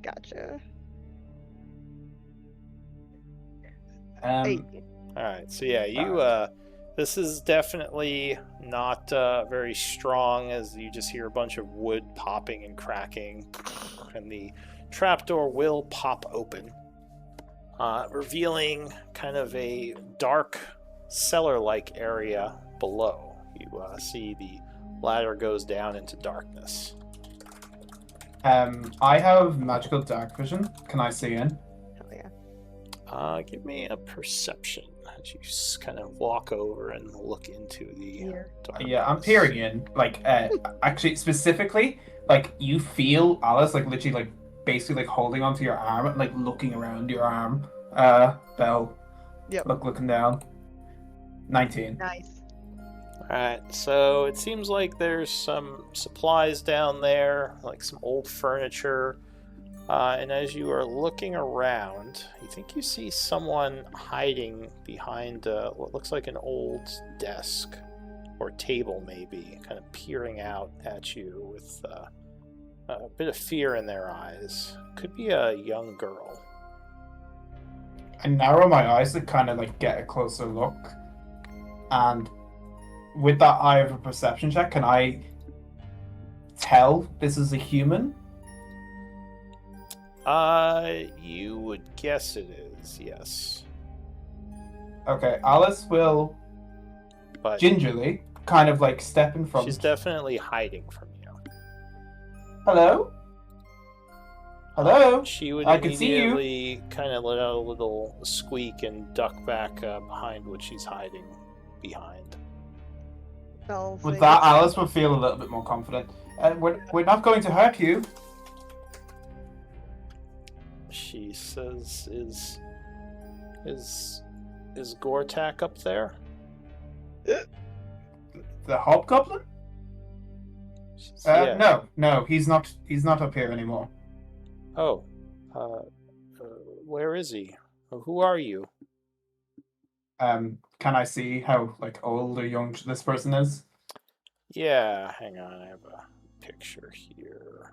B: Gotcha. 8.
A: All right, so yeah, you this is definitely not very strong, as you just hear a bunch of wood popping and cracking, and the trapdoor will pop open, revealing kind of a dark cellar-like area below. You see the ladder goes down into darkness.
D: I have magical dark vision. Can I see in?
B: Hell yeah.
A: Give me a perception as you kind of walk over and look into the
B: Here.
A: darkness.
D: Yeah, I'm peering in. Like, actually, specifically, like, you feel Alice, like, literally, like, basically, like, holding onto your arm, and, like, looking around your arm. Belle.
B: Yep.
D: Looking down. 19.
B: Nice.
A: Alright, so it seems like there's some supplies down there, like some old furniture. And as you are looking around, you think you see someone hiding behind what looks like an old desk or table, maybe, kind of peering out at you with a bit of fear in their eyes. Could be a young girl.
D: I narrow my eyes to kind of, like, get a closer look. And with that eye of a perception check, can I tell this is a human?
A: You would guess it is, yes.
D: Okay, Alice will
A: But
D: gingerly kind of like step in front.
A: she's definitely hiding from you.
D: Hello? Hello?
A: She would
D: I can see you.
A: immediately kind of let out a little squeak and duck back behind what she's hiding behind.
B: Belle
D: With
B: say-
D: that, Alice will feel a little bit more confident. We're not going to hurt you.
A: She says, "Is Gortak up there?"
D: The Hobgoblin?
A: She says, yeah.
D: No, he's not up here anymore.
A: Oh, where is he? Who are you?
D: Can I see how like old or young this person is?
A: Yeah, hang on, I have a picture here.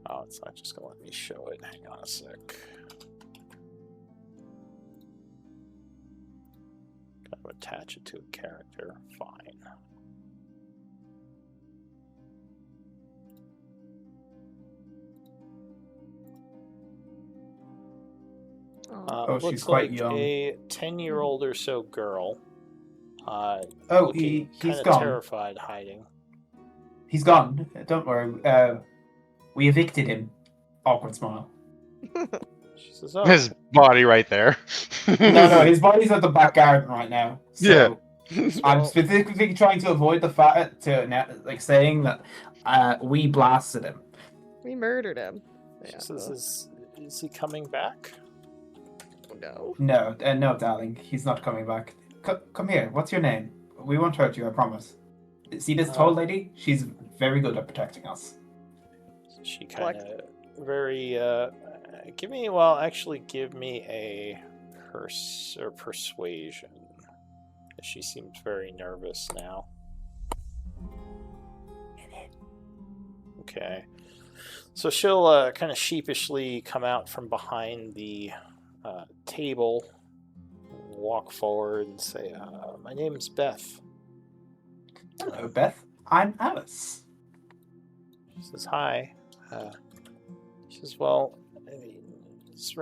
A: Oh, it's not just gonna let me show it. Hang on a sec. Gotta attach it to a character. Fine.
B: Oh,
D: she's
A: Looks
D: quite
A: like
D: young.
A: a 10-year-old or so girl.
D: Oh,
A: Looking
D: he's
A: kinda
D: gone.
A: terrified, hiding.
D: He's gone. Don't worry. We evicted him. Awkward smile.
A: She says, "Oh,
C: His body right there.
D: No, his body's at the back garden right now. So I'm
A: well,
D: specifically trying to avoid the fact like saying that we blasted him.
B: we murdered him.
A: she
B: Yeah.
A: says, is he coming back?"
B: No.
D: No, no, darling, he's not coming back. Come here. What's your name? We won't hurt you, I promise. See this tall lady? She's very good at protecting us.
A: She kind of very give me a persuasion. She seems very nervous now. Okay, so she'll kind of sheepishly come out from behind the table, walk forward and say, "My name's Beth."
D: Hello, Beth. I'm Alice.
A: She says, "Hi." She says, "Well, it's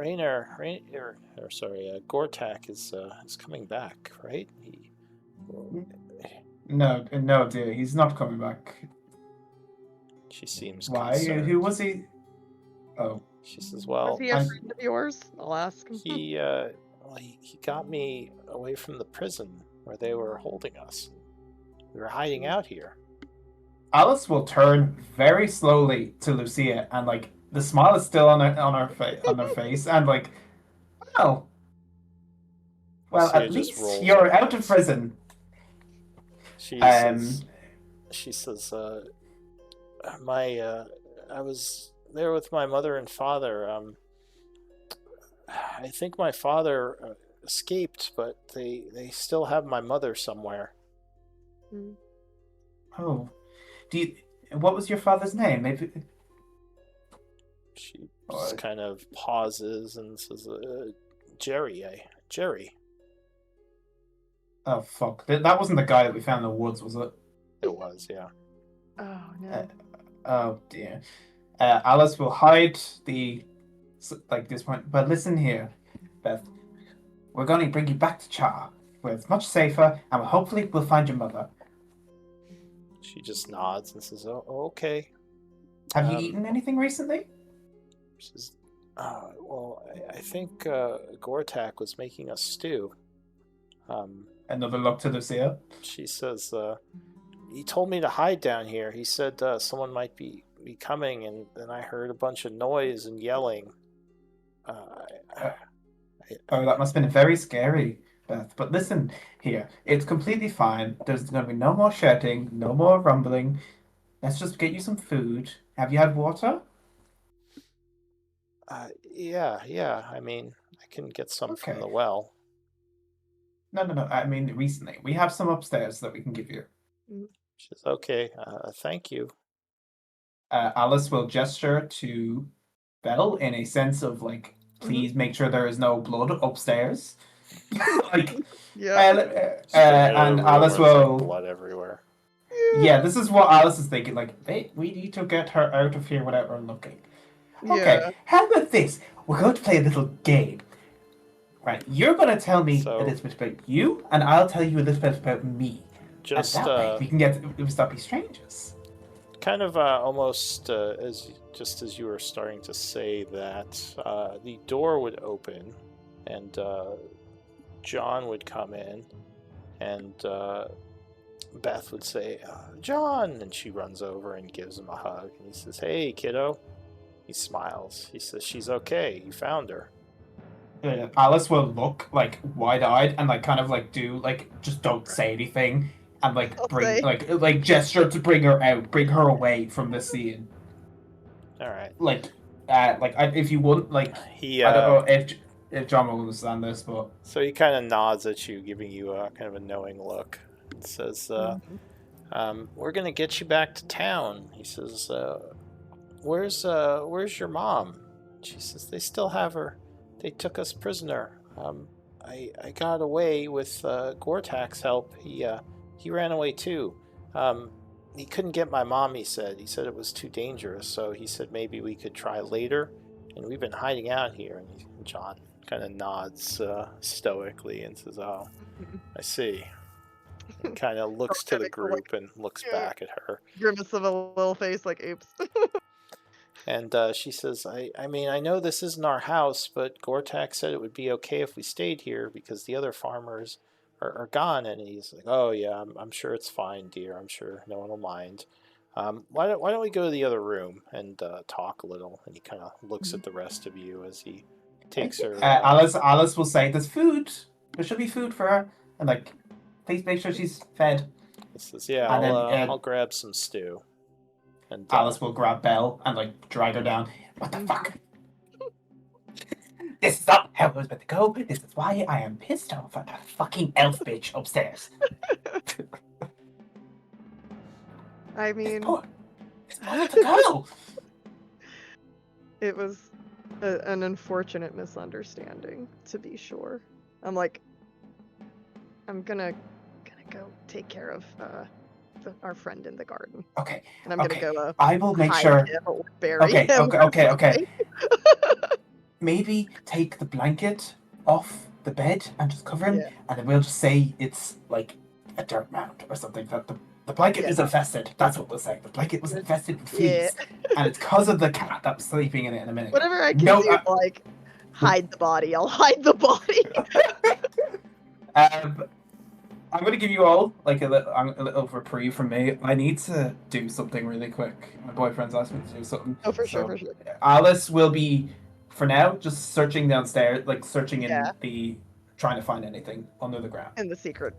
A: Gortak is coming back, right?
D: No, dear, he's not coming back.
A: She seems
D: Why?
A: concerned.
D: Who was he? Oh.
A: She says,
B: Was
A: well,
B: he a friend of yours? I'll ask him.
A: he got me away from the prison where they were holding us. We were hiding out here.
D: Alice will turn very slowly to Lucia, and like the smile is still on her face, and like, well,
A: Lucia
D: at
A: just
D: least
A: rolls
D: you're
A: her
D: out of
A: eyes.
D: prison.
A: She says, I was there with my mother and father. I think my father escaped, but they still have my mother somewhere.
D: Oh, what was your father's name? Maybe.
A: She just kind of pauses and says, Jerry. Jerry.
D: Oh fuck! That wasn't the guy that we found in the woods, was it?
A: It was, yeah.
B: Oh no.
D: Oh dear. Alice will hide this point. But listen here, Beth. We're going to bring you back to Chaur, where it's much safer, and hopefully we'll find your mother.
A: She just nods and says, "Oh, okay."
D: Have you eaten anything recently?
A: She says, well, I think Gortak was making a stew.
D: Another look to Lucia.
A: She says, he told me to hide down here. He said someone might be coming, and then I heard a bunch of noise and yelling.
D: That must have been very scary, Beth. But listen here, it's completely fine. There's going to be no more shouting, no more rumbling. Let's just get you some food. Have you had water?
A: Yeah. I mean, I can get some
D: Okay.
A: from the well.
D: No. I mean, recently. We have some upstairs that we can give you.
A: She says, okay, thank you.
D: Alice will gesture to Belle in a sense of like, please make sure there is no blood upstairs. Like,
B: yeah.
D: And Alice will.
A: Like blood everywhere.
D: Yeah, this is what Alice is thinking. Like, we need to get her out of here without her looking. Okay,
B: Yeah.
D: how about this? We're going to play a little game. Right, you're going to tell me a little bit about you, and I'll tell you a little bit about me.
A: Just
D: and that way we can stop being strangers.
A: Kind of almost as you were starting to say that, the door would open, and John would come in, and Beth would say, John, and she runs over and gives him a hug, and he says, hey, kiddo. He smiles. He says, she's okay. You found her.
D: Alice will look like wide-eyed and like kind of like do like just don't say anything and like bring like gesture to bring her out, bring her away from the scene.
A: All right.
D: If you wouldn't like, I don't know if John will understand this, but
A: so he kind of nods at you, giving you a kind of a knowing look. And says, "We're gonna get you back to town." He says, Where's your mom? She says, they still have her. They took us prisoner. I got away with Gortak's help. He ran away too. He couldn't get my mom, he said. He said it was too dangerous, so he said maybe we could try later. And we've been hiding out here. And John kind of nods stoically and says, oh, I see. And kind of looks to the group and looks back at her.
B: Grimace of a little face like, oops.
A: And she says, I mean, I know this isn't our house, but Gortak said it would be okay if we stayed here because the other farmers are gone. And he's like, oh, yeah, I'm sure it's fine, dear. I'm sure no one will mind. Why don't we go to the other room and talk a little? And he kind of looks at the rest of you as he takes her.
D: Alice will say, there's food. There should be food for her. And like, please make sure she's fed.
A: He says, yeah, I'll grab some stew. And
D: Alice will grab Belle and like drag her down. What the fuck? This is not how it was meant to go. This is why I am pissed off at that fucking elf bitch upstairs.
B: I mean,
D: it's the girl.
B: It was an unfortunate misunderstanding, to be sure. I'm gonna go take care of our friend in the garden.
D: Okay.
B: And I'm gonna go.
D: I will make sure. Okay. Maybe take the blanket off the bed and just cover him, and then we'll just say it's like a dirt mound or something. That the blanket is infested. That's what we'll say. The blanket was infested with fleas, and it's because of the cat that was sleeping in it in a minute.
B: Whatever I can do to like hide the body, I'll hide the body.
D: I'm going to give you all like a little reprieve from me. I need to do something really quick. My boyfriend's asked me to do something.
B: Oh, for sure.
D: Alice will be, for now, just searching downstairs, like searching in trying to find anything under the ground.
B: In the secret.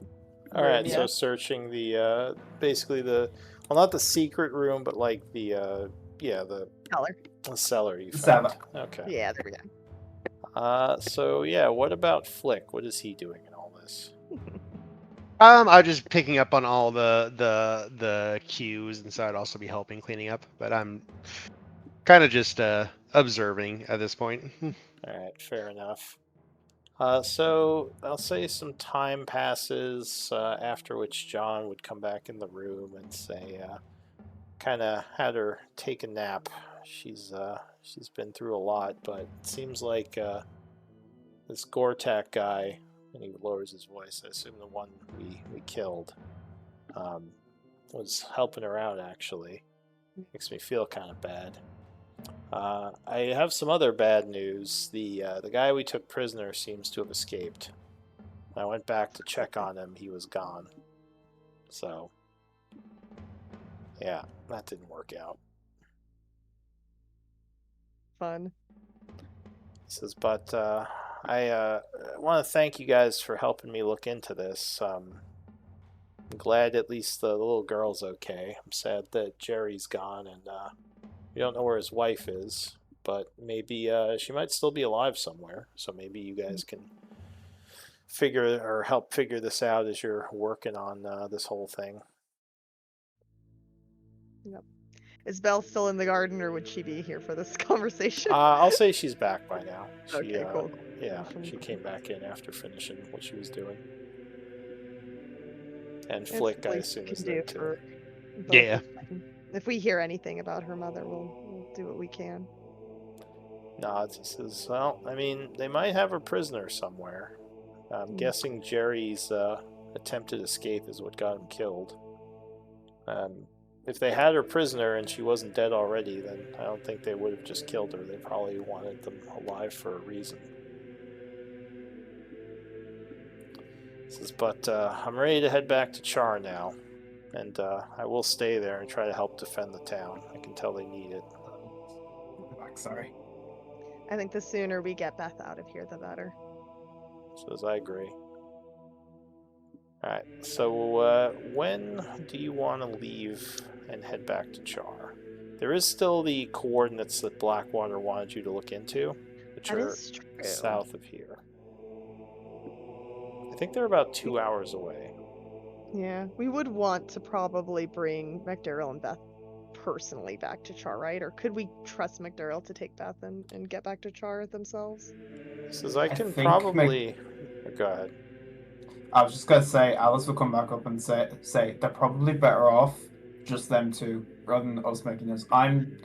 A: All right, so searching the basically the not the secret room, but like the
B: cellar.
A: The cellar you found.
D: Cellar.
A: Okay.
B: Yeah, there we
A: go. So yeah, what about Flick? What is he doing in all this?
C: I'm just picking up on all the cues, and so I'd also be helping cleaning up. But I'm kind of just observing at this point.
A: All right, fair enough. So I'll say some time passes, after which John would come back in the room and say, kind of had her take a nap. She's been through a lot, but it seems like this Gortak guy, and he lowers his voice, I assume the one we killed, was helping her out, actually. Makes me feel kind of bad. I have some other bad news. The guy we took prisoner seems to have escaped. I went back to check on him. He was gone. So, yeah, that didn't work out.
B: Fun.
A: He says, but I want to thank you guys for helping me look into this. I'm glad at least the little girl's okay. I'm sad that Jerry's gone, and we don't know where his wife is, but maybe she might still be alive somewhere. So maybe you guys can help figure this out as you're working on this whole thing.
B: Yep. Is Belle still in the garden, or would she be here for this conversation?
A: I'll say she's back by now.
B: Okay, cool.
A: Yeah, she came back in after finishing what she was doing. And Flick, I assume, is there too.
C: Yeah.
B: If we hear anything about her mother, we'll do what we can.
A: Nods. He says, well, I mean, they might have her prisoner somewhere. I'm guessing Jerry's attempted escape is what got him killed. If they had her prisoner and she wasn't dead already, then I don't think they would have just killed her. They probably wanted them alive for a reason. He says, but I'm ready to head back to Chaur now. And I will stay there and try to help defend the town. I can tell they need it.
D: Sorry.
B: I think the sooner we get Beth out of here, the better.
A: Says, I agree. Alright, so when do you want to leave and head back to Chaur? There is still the coordinates that Blackwater wanted you to look into, which are south of here. I think they're about 2 hours away.
B: Yeah, we would want to probably bring McDarrell and Beth personally back to Chaur, right? Or could we trust McDarrell to take Beth and get back to Chaur themselves?
A: Says I can probably... Go ahead.
D: I was just going to say, Alice will come back up and say they're probably better off just them two, rather than us making this. I'm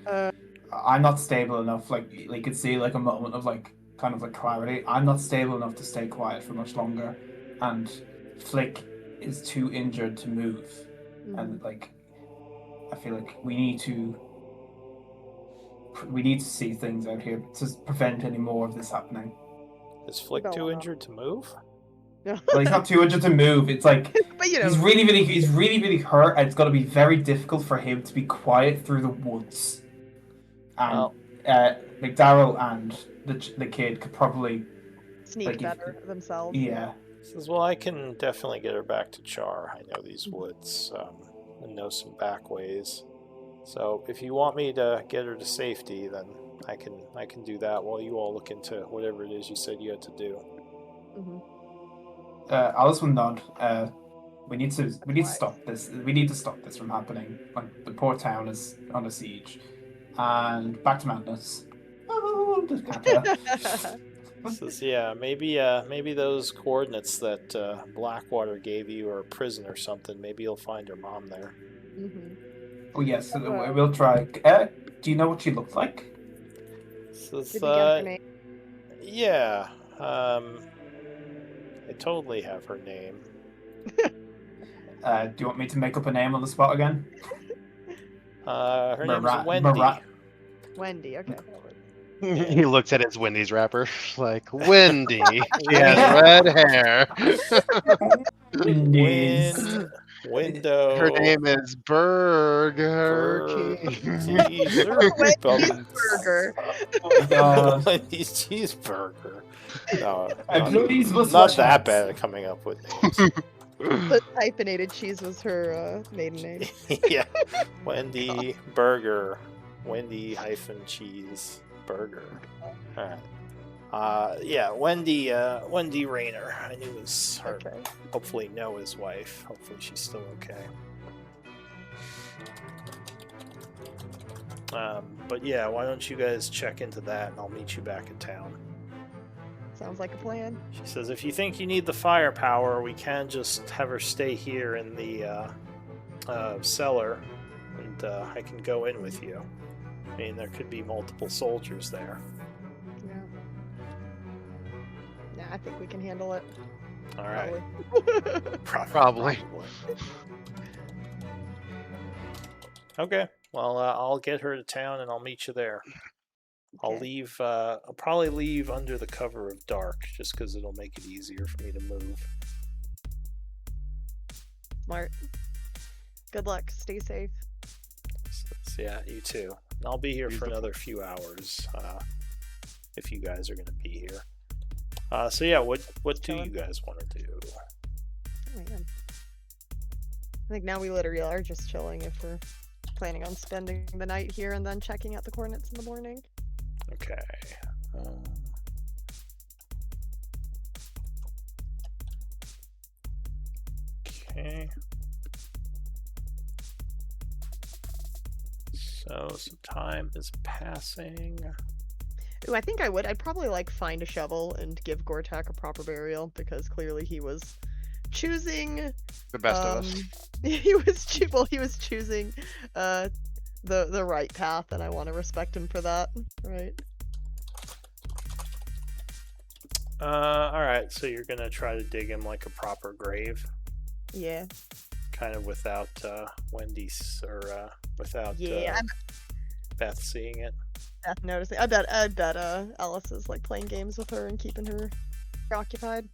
D: not stable enough. Like, you could see like a moment of like kind of like clarity. I'm not stable enough to stay quiet for much longer, and Flick is too injured to move. And like, I feel like we need to see things out here to prevent any more of this happening.
A: Is Flick too injured to move?
B: No.
D: Well, he's not too injured to move. It's like
B: but, you know,
D: he's really hurt, and it's going to be very difficult for him to be quiet through the woods. And McDarrell and the kid could probably
B: sneak better themselves.
A: Yeah. Says, well, I can definitely get her back to Chaur. I know these woods and know some back ways. So if you want me to get her to safety, then I can do that while you all look into whatever it is you said you had to do.
D: Alice will nod. We need to stop this. We need to stop this from happening. Like, the poor town is under siege. And back to madness. Oh, just
A: Says, yeah, maybe those coordinates that Blackwater gave you are a prison or something. Maybe you'll find her mom there.
D: Oh yes, we'll try. Do you know what she looked like?
A: Says,
B: Did you get her name?
A: Yeah. I totally have her name.
D: Do you want me to make up a name on the spot again?
A: Her name's
D: Mara-
A: Wendy.
D: Mara-
B: Wendy, okay.
C: He looks at his Wendy's wrapper, like, Wendy. She has red hair.
D: Wendy's.
A: Window.
C: Her name is Burger King.
B: Wendy's burger.
D: Oh god.
A: Wendy's cheeseburger. No,
D: I blew these with
A: not that
D: sweatshirts.
A: bad at coming up with names.
B: The hyphenated cheese was her maiden name.
A: Yeah, Wendy Burger, Wendy hyphen cheese burger. All right. Yeah, Wendy Rayner. I knew it was her.
B: Okay.
A: Hopefully Noah's wife. Hopefully she's still okay. But yeah, why don't you guys check into that and I'll meet you back in town.
B: Sounds like a plan.
A: She says, if you think you need the firepower, we can just have her stay here in the cellar, and I can go in with you. I mean, there could be multiple soldiers there.
B: Yeah. Nah, I think we can handle it.
A: All right.
C: Probably.
A: Okay. Well, I'll get her to town and I'll meet you there. I'll
B: Okay.
A: leave. I'll probably leave under the cover of dark, just because it'll make it easier for me to move.
B: Smart. Good luck. Stay safe.
A: So, yeah, you too. And I'll be here for another few hours, if you guys are going to be here. So yeah, what do you guys want to do?
B: Oh, man. I think now we literally are just chilling if we're planning on spending the night here and then checking out the coordinates in the morning.
A: Okay. Okay. So some time is passing.
B: Ooh, I think I would. I'd probably like find a shovel and give Gortak a proper burial because clearly he was choosing
C: The best of us.
B: he was choosing the right path, and I want to respect him for that. Right.
A: All right. So you're gonna try to dig him like a proper grave,
B: Yeah.
A: kind of without Wendy's or without
B: Yeah.
A: Beth seeing it.
B: Beth noticing. I bet Alice is like playing games with her and keeping her occupied.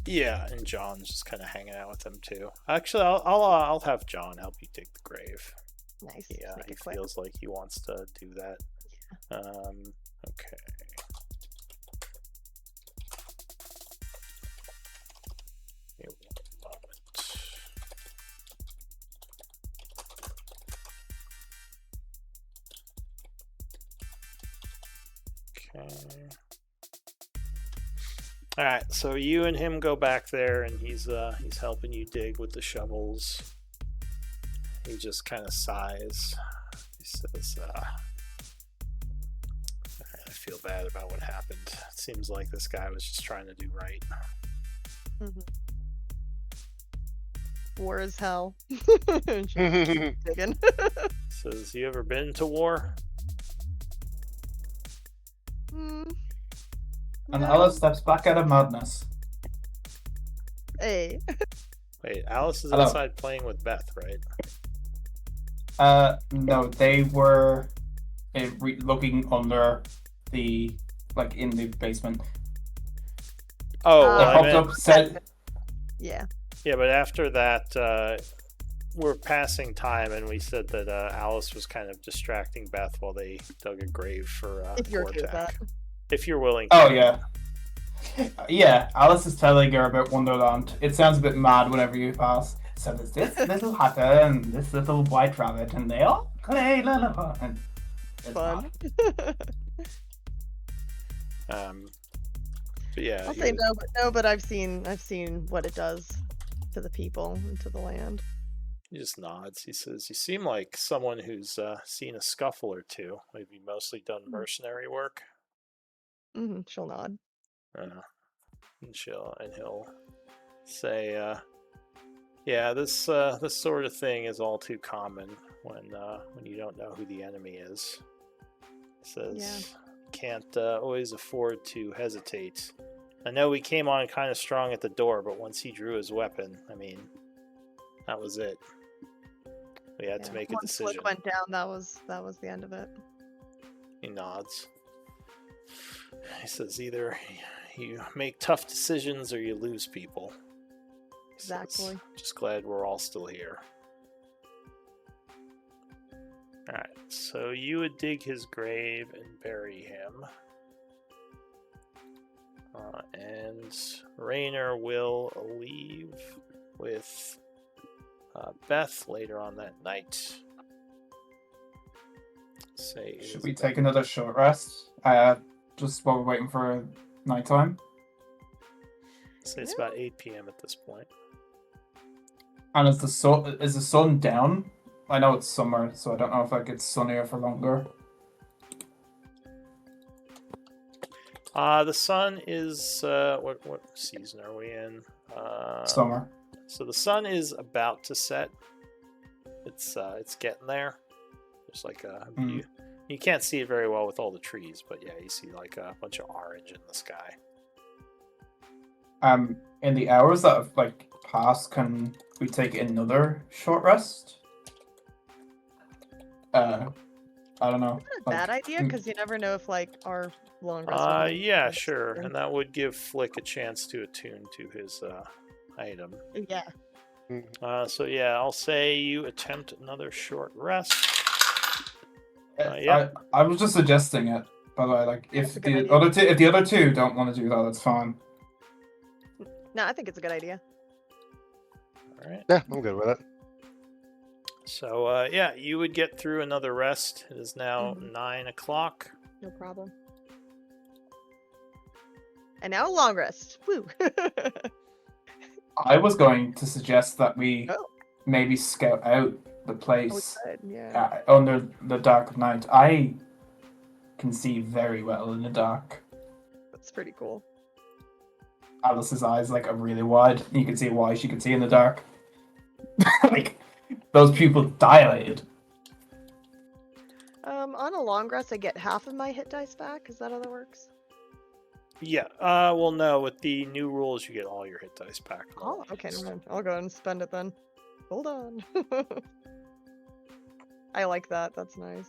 A: Yeah, and John's just kind of hanging out with them too. Actually, I'll have John help you dig the grave.
B: Nice.
A: Yeah,
B: Make
A: he
B: it quick.
A: feels like he wants to do that. Okay. Give me one moment. Okay. All right, so you and him go back there, and he's helping you dig with the shovels. He just kind of sighs. He says, I feel bad about what happened. It seems like this guy was just trying to do right.
B: Mhm. War is hell. She's digging.
A: Says, you ever been to war?
B: Mm,
D: And
B: no.
D: Alice steps back out of madness.
B: Hey.
A: Wait, Alice is
D: Hello.
A: outside playing with Beth, right?
D: No, they were looking under the, like, in the basement.
A: Oh,
B: They
D: They
A: well, I
D: popped
A: meant,
D: up, said,
B: Yeah.
A: yeah, but after that, we're passing time, and we said that Alice was kind of distracting Beth while they dug a grave for
B: If you're okay with
A: Gortak.
B: that.
A: If you're willing to.
D: oh yeah. Yeah, Alice is telling her about Wonderland. It sounds a bit mad whenever you pass. So there's this little hatter and this little white rabbit, and they all play la la la. And it's
B: Fun.
D: mad.
A: But yeah,
B: I'll
A: he
B: say
A: was-
B: no, but I've seen what it does to the people and to the land.
A: he just nods. He says, you seem like someone who's seen a scuffle or two. Maybe mostly done mercenary work.
B: She'll nod.
A: And he'll say, yeah, this sort of thing is all too common when you don't know who the enemy is. He says, can't always afford to hesitate. I know we came on kind of strong at the door, but once he drew his weapon, I mean, That was it. We had to make a
B: Once Flick
A: decision.
B: went down, that was the end of it.
A: He nods. He says, either you make tough decisions or you lose people. He says,
B: Exactly.
A: just glad we're all still here. Alright, so you would dig his grave and bury him. And Raynor will leave with Beth later on that night.
D: Should we take another short rest? Just while we're waiting for nighttime?
A: Say it's about 8 p.m. at this point.
D: And is the sun down? I know it's summer, so I don't know if like it's sunnier for longer.
A: The sun is what season are we in?
D: Summer.
A: So the sun is about to set. It's getting there. There's like you can't see it very well with all the trees, but yeah, you see like a bunch of orange in the sky.
D: In the hours that have like passed, can we take another short rest? I don't know.
B: Not a bad idea, because you never know if like our long rest. would be
A: Yeah,
B: like
A: sure,
B: super-
A: and that would give Flick a chance to attune to his item.
B: Yeah.
A: So yeah, I'll say you attempt another short rest.
D: I was just suggesting it, by the way. Like,
B: That's
D: if
B: a good
D: the other two don't want to do that, that's fine.
B: No, I think it's a good idea.
A: All right.
C: Yeah, I'm good with it.
A: So yeah, you would get through another rest. It is now 9 o'clock.
B: No problem. And now a long rest. Woo.
D: I was going to suggest that we
B: Oh.
D: maybe scout out the place
B: Yeah.
D: under the dark of night. I can see very well in the dark.
B: That's pretty cool.
D: Alice's eyes like are really wide. You can see why she can see in the dark. Like those pupils dilated.
B: On a long rest, I get half of my hit dice back. Is that how that works?
A: Yeah. Well, no. With the new rules, you get all your hit dice back.
B: Oh, okay. Never mind. I'll go ahead and spend it then. Hold on. I like that. That's nice.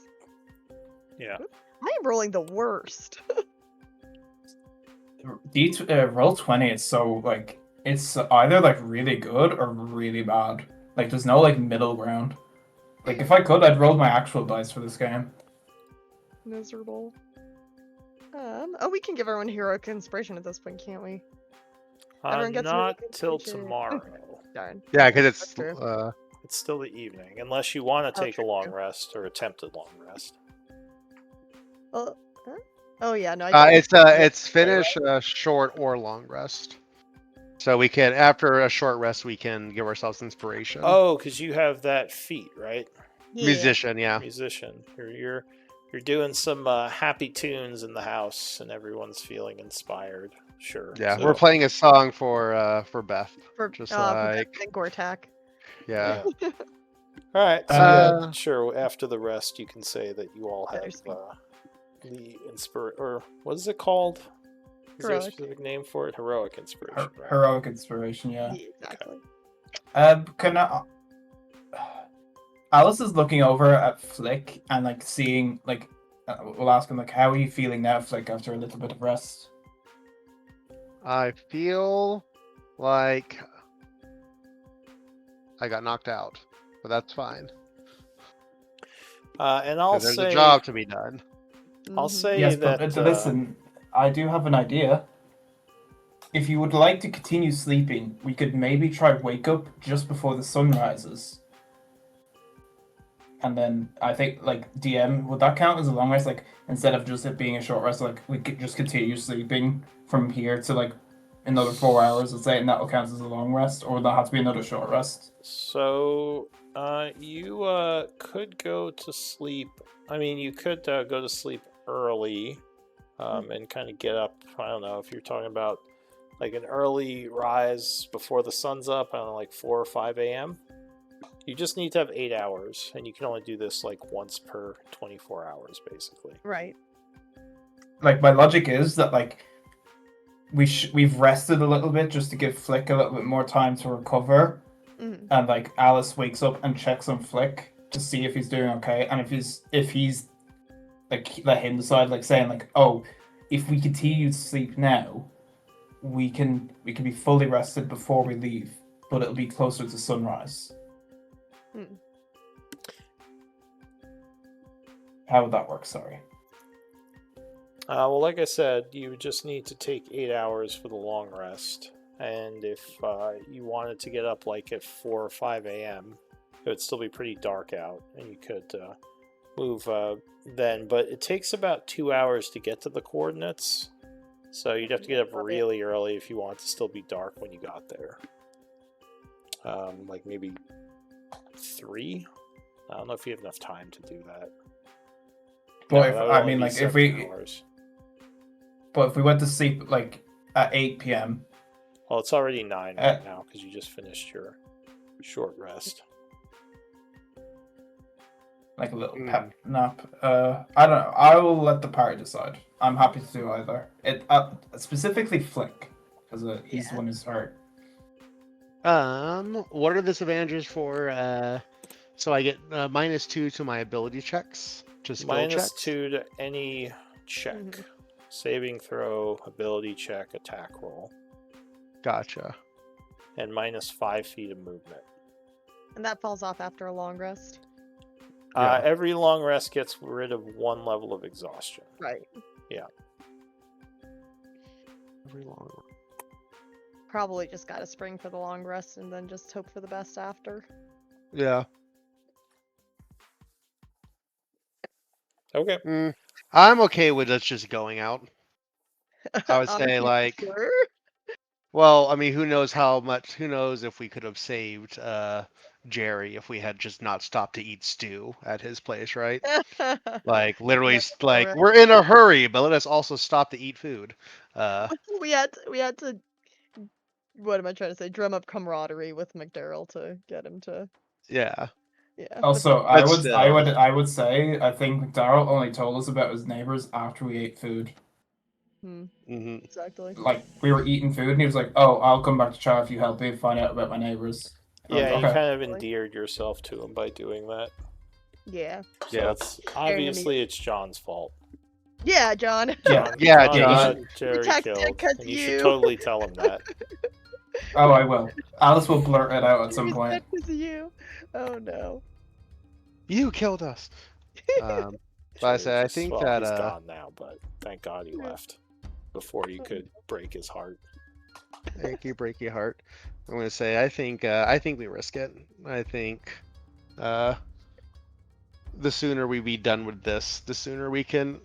A: Yeah.
B: I am rolling the worst.
D: Roll 20 is so like it's either like really good or really bad. Like there's no like middle ground. Like if I could, I'd roll my actual dice for this game.
B: Miserable. Oh, we can give everyone heroic inspiration at this point, can't we? Everyone gets
A: Not
B: heroic
A: till
B: inspiration.
A: tomorrow.
B: Darn.
C: Yeah, because it's
B: That's true.
A: It's still the evening, unless you want to take a
B: true,
A: long
B: true.
A: rest or attempt a long rest.
B: Oh, huh? Oh yeah, no. I
C: it's finish a short or long rest. So we can, after a short rest, we can give ourselves inspiration.
A: Oh, because you have that feat, right?
B: Yeah.
C: Musician, yeah.
A: Musician. You're doing some happy tunes in the house, and everyone's feeling inspired. Sure.
C: Yeah,
A: So-
C: we're playing a song for Beth.
B: For,
C: Just
B: for
C: like,
B: Gortak.
C: yeah.
A: All right. So yeah, sure. After the rest, you can say that you all have
B: There's me.
A: the or what is it called? Is there a
B: Heroic.
A: specific name for it? Heroic inspiration. right?
D: Heroic inspiration, yeah.
B: Yeah, exactly.
D: Can I... Alice is looking over at Flick and like seeing like we'll ask him like how are you feeling now, Flick, after a little bit of rest?
C: I feel like I got knocked out, but that's fine.
A: And I'll
C: 'Cause there's
A: say
C: a job to be done.
A: I'll
B: Mhm.
A: say
D: Yes,
A: that.
D: but listen, I do have an idea. If you would like to continue sleeping, we could maybe try wake up just before the sun rises. And then I think like DM, would that count as a long rest? Like instead of just it being a short rest, like we could just continue sleeping from here to like another 4 hours, let's say, and that will count as a long rest, or would that have to be another short rest?
A: So you could go to sleep. I mean, you could go to sleep early, and kind of get up. I don't know if you're talking about like an early rise before the sun's up. I don't know, like 4 or 5 a.m. You just need to have 8 hours, and you can only do this like once per 24 hours, basically.
B: Right.
D: Like my logic is that like we've rested a little bit just to give Flick a little bit more time to recover,
B: Mhm.
D: and like Alice wakes up and checks on Flick to see if he's doing okay, and if he's like let him decide, like saying like, oh, if we continue to sleep now, we can be fully rested before we leave, but it'll be closer to sunrise.
B: Hmm.
D: How would that work? Sorry.
A: Well, like I said, you just need to take 8 hours for the long rest. And if you wanted to get up like at 4 or 5 a.m., it would still be pretty dark out, and you could move then. But it takes about 2 hours to get to the coordinates, so you'd have to get up really early if you want it to still be dark when you got there. Like maybe 3? I don't know if you have enough time to do that.
D: But
A: No,
D: if I mean, like, if we
A: hours.
D: but if we went to sleep like at 8 p.m.
A: Well, it's already 9 right now because you just finished your short rest.
D: like a little pep nap. I don't know. I will let the party decide. I'm happy to do either. It specifically Flick because he's the one who's hurt.
C: What are the disadvantages for? So I get -2 to my ability checks, just skill checks.
A: -2 to any check, saving throw, ability check, attack roll.
C: Gotcha.
A: And -5 feet of movement.
B: And that falls off after a long rest.
C: Yeah.
A: Every long rest gets rid of 1 level of exhaustion.
B: Right.
A: Yeah.
C: Every long.
B: Probably just got to spring for the long rest and then just hope for the best after.
C: Yeah.
A: Okay.
C: I'm okay with us just going out. I would say
B: Honestly,
C: like.
B: sure.
C: Well, I mean, who knows how much? Who knows if we could have saved Jerry if we had just not stopped to eat stew at his place, right? Like literally,
B: That's
C: like
B: alright.
C: we're in a hurry, but let us also stop to eat food.
B: We had to. What am I trying to say? Drum up camaraderie with McDarrell to get him to.
C: Yeah.
B: Yeah.
D: Also,
C: But still.
D: I would say I think Daryl only told us about his neighbors after we ate food.
B: Exactly.
D: Like we were eating food, and he was like, "Oh, I'll come back to Chaur if you help me find out about my neighbors."
A: Yeah,
D: like,
A: you
D: okay.
A: kind of endeared yourself to him by doing that.
B: Yeah.
A: So it's obviously it's John's fault.
B: Yeah, John.
D: Yeah,
C: Yeah,
A: John
C: John.
A: got Jerry
B: Protect
A: killed,
B: because
A: and you should
B: you.
A: totally tell him that.
D: Oh, I will. Alice will blurt it out at some point.
B: Because of you. Oh no.
C: You killed us. But I say I think
A: well,
C: that
A: he's gone now, but thank God he left before you could break his heart.
C: Thank you, break your heart. I'm gonna say I think we risk it. I think the sooner we be done with this, the sooner we can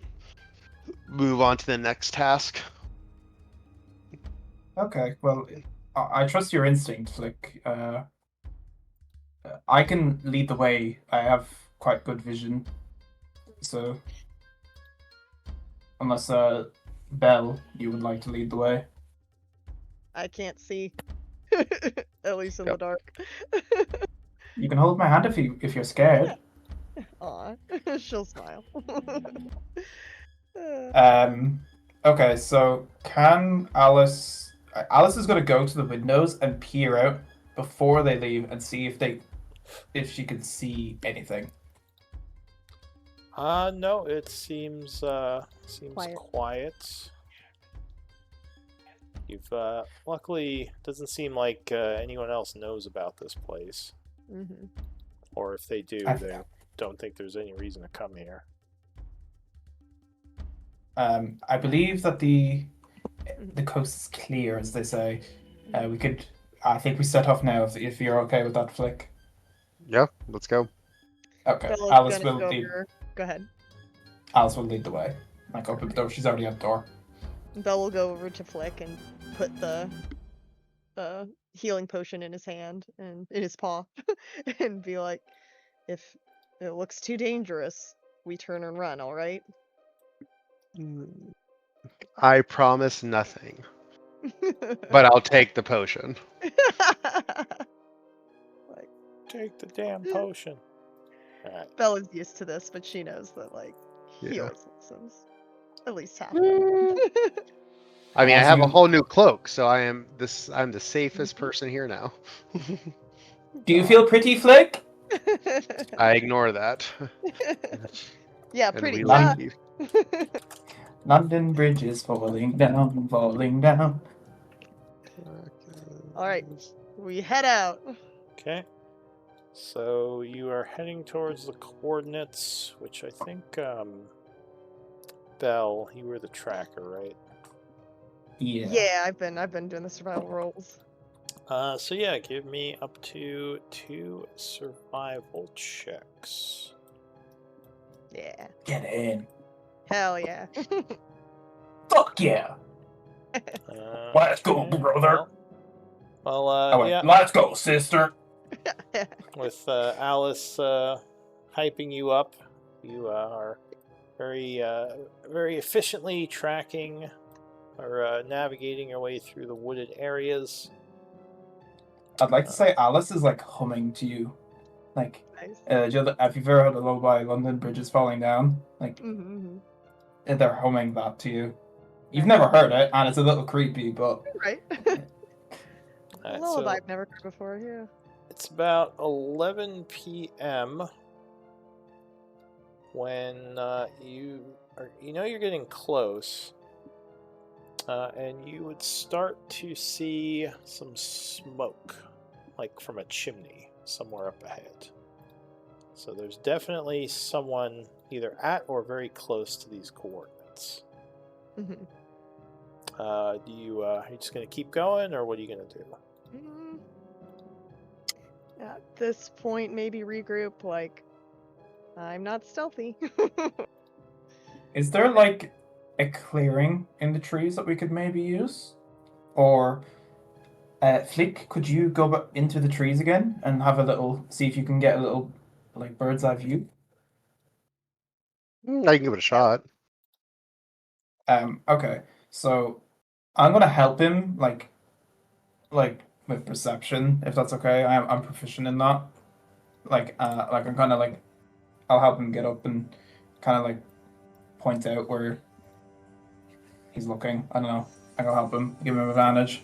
C: move on to the next task.
D: Okay, well, I trust your instinct, Flick. I can lead the way. I have quite good vision. So, unless Belle, you would like to lead the way.
B: I can't see. At least in the dark.
D: You can hold my hand if you're scared.
B: Aw, she'll smile.
D: Okay, so can Alice? Alice is going to go to the windows and peer out before they leave and see if she can see anything.
A: No, it seems quiet. You've luckily doesn't seem like anyone else knows about this place, or if they do, they don't think there's any reason to come here.
D: I believe that the coast is clear, as they say. We could. I think we set off now. If you're okay with that, Flick.
C: Yeah, let's go.
D: Okay,
B: Bella's
D: Alice
B: gonna
D: will lead.
B: Go ahead.
D: Alice will lead the way. Like open the door. She's already at the door.
B: Belle will go over to Flick and put the healing potion in his hand and in his paw, and be like, "If it looks too dangerous, we turn and run. All right."
C: I promise nothing, but I'll take the potion.
B: Like,
A: take the damn potion. Right.
B: Bella's used to this, but she knows that he always listens. At least half.
C: I mean, I have a whole new cloak, so I'm the safest person here now.
D: Do you feel pretty, Flick?
C: I ignore that.
B: Yeah,
C: And
B: pretty.
C: we
D: Lon-
C: leave.
D: London Bridge is falling down, falling down.
B: All right, we head out.
A: Okay. So you are heading towards the coordinates, which I think, Belle, you were the tracker, right?
D: Yeah.
B: Yeah, I've been doing the survival rolls.
A: So yeah, give me up to 2 survival checks.
B: Yeah.
D: Get in.
B: Hell yeah.
D: Fuck yeah. Let's go,
A: Okay,
D: brother.
A: Well, yeah,
D: let's go, sister.
A: with Alice hyping you up, you are very efficiently tracking or navigating your way through the wooded areas.
D: I'd like to say Alice is like humming to you. Like,
B: Nice.
D: have you ever heard the lullaby London Bridge is falling down? Like,
B: Mm-hmm.
D: they're humming that to you. You've
B: Nice.
D: never heard it, and it's a little creepy, but
B: Right.
A: Alright,
B: Lullaby
A: so
B: I've never heard before. Yeah.
A: it's about 11 p.m. when you know you're getting close, and you would start to see some smoke, like from a chimney somewhere up ahead. So there's definitely someone either at or very close to these coordinates.
B: Mm-hmm.
A: Are you just gonna keep going, or what are you gonna do?
B: At this point, maybe regroup. Like, I'm not stealthy.
D: is there like a clearing in the trees that we could maybe use? Or, Flick, could you go into the trees again and have a little, see if you can get a little, like, bird's eye view?
C: I can give it a shot.
D: Okay, so I'm gonna help him, like with perception, if that's okay. I'm proficient in that. Like I'm kind of like, I'll help him get up and kind of like point out where he's looking. I don't know. I'm gonna help him, give him advantage.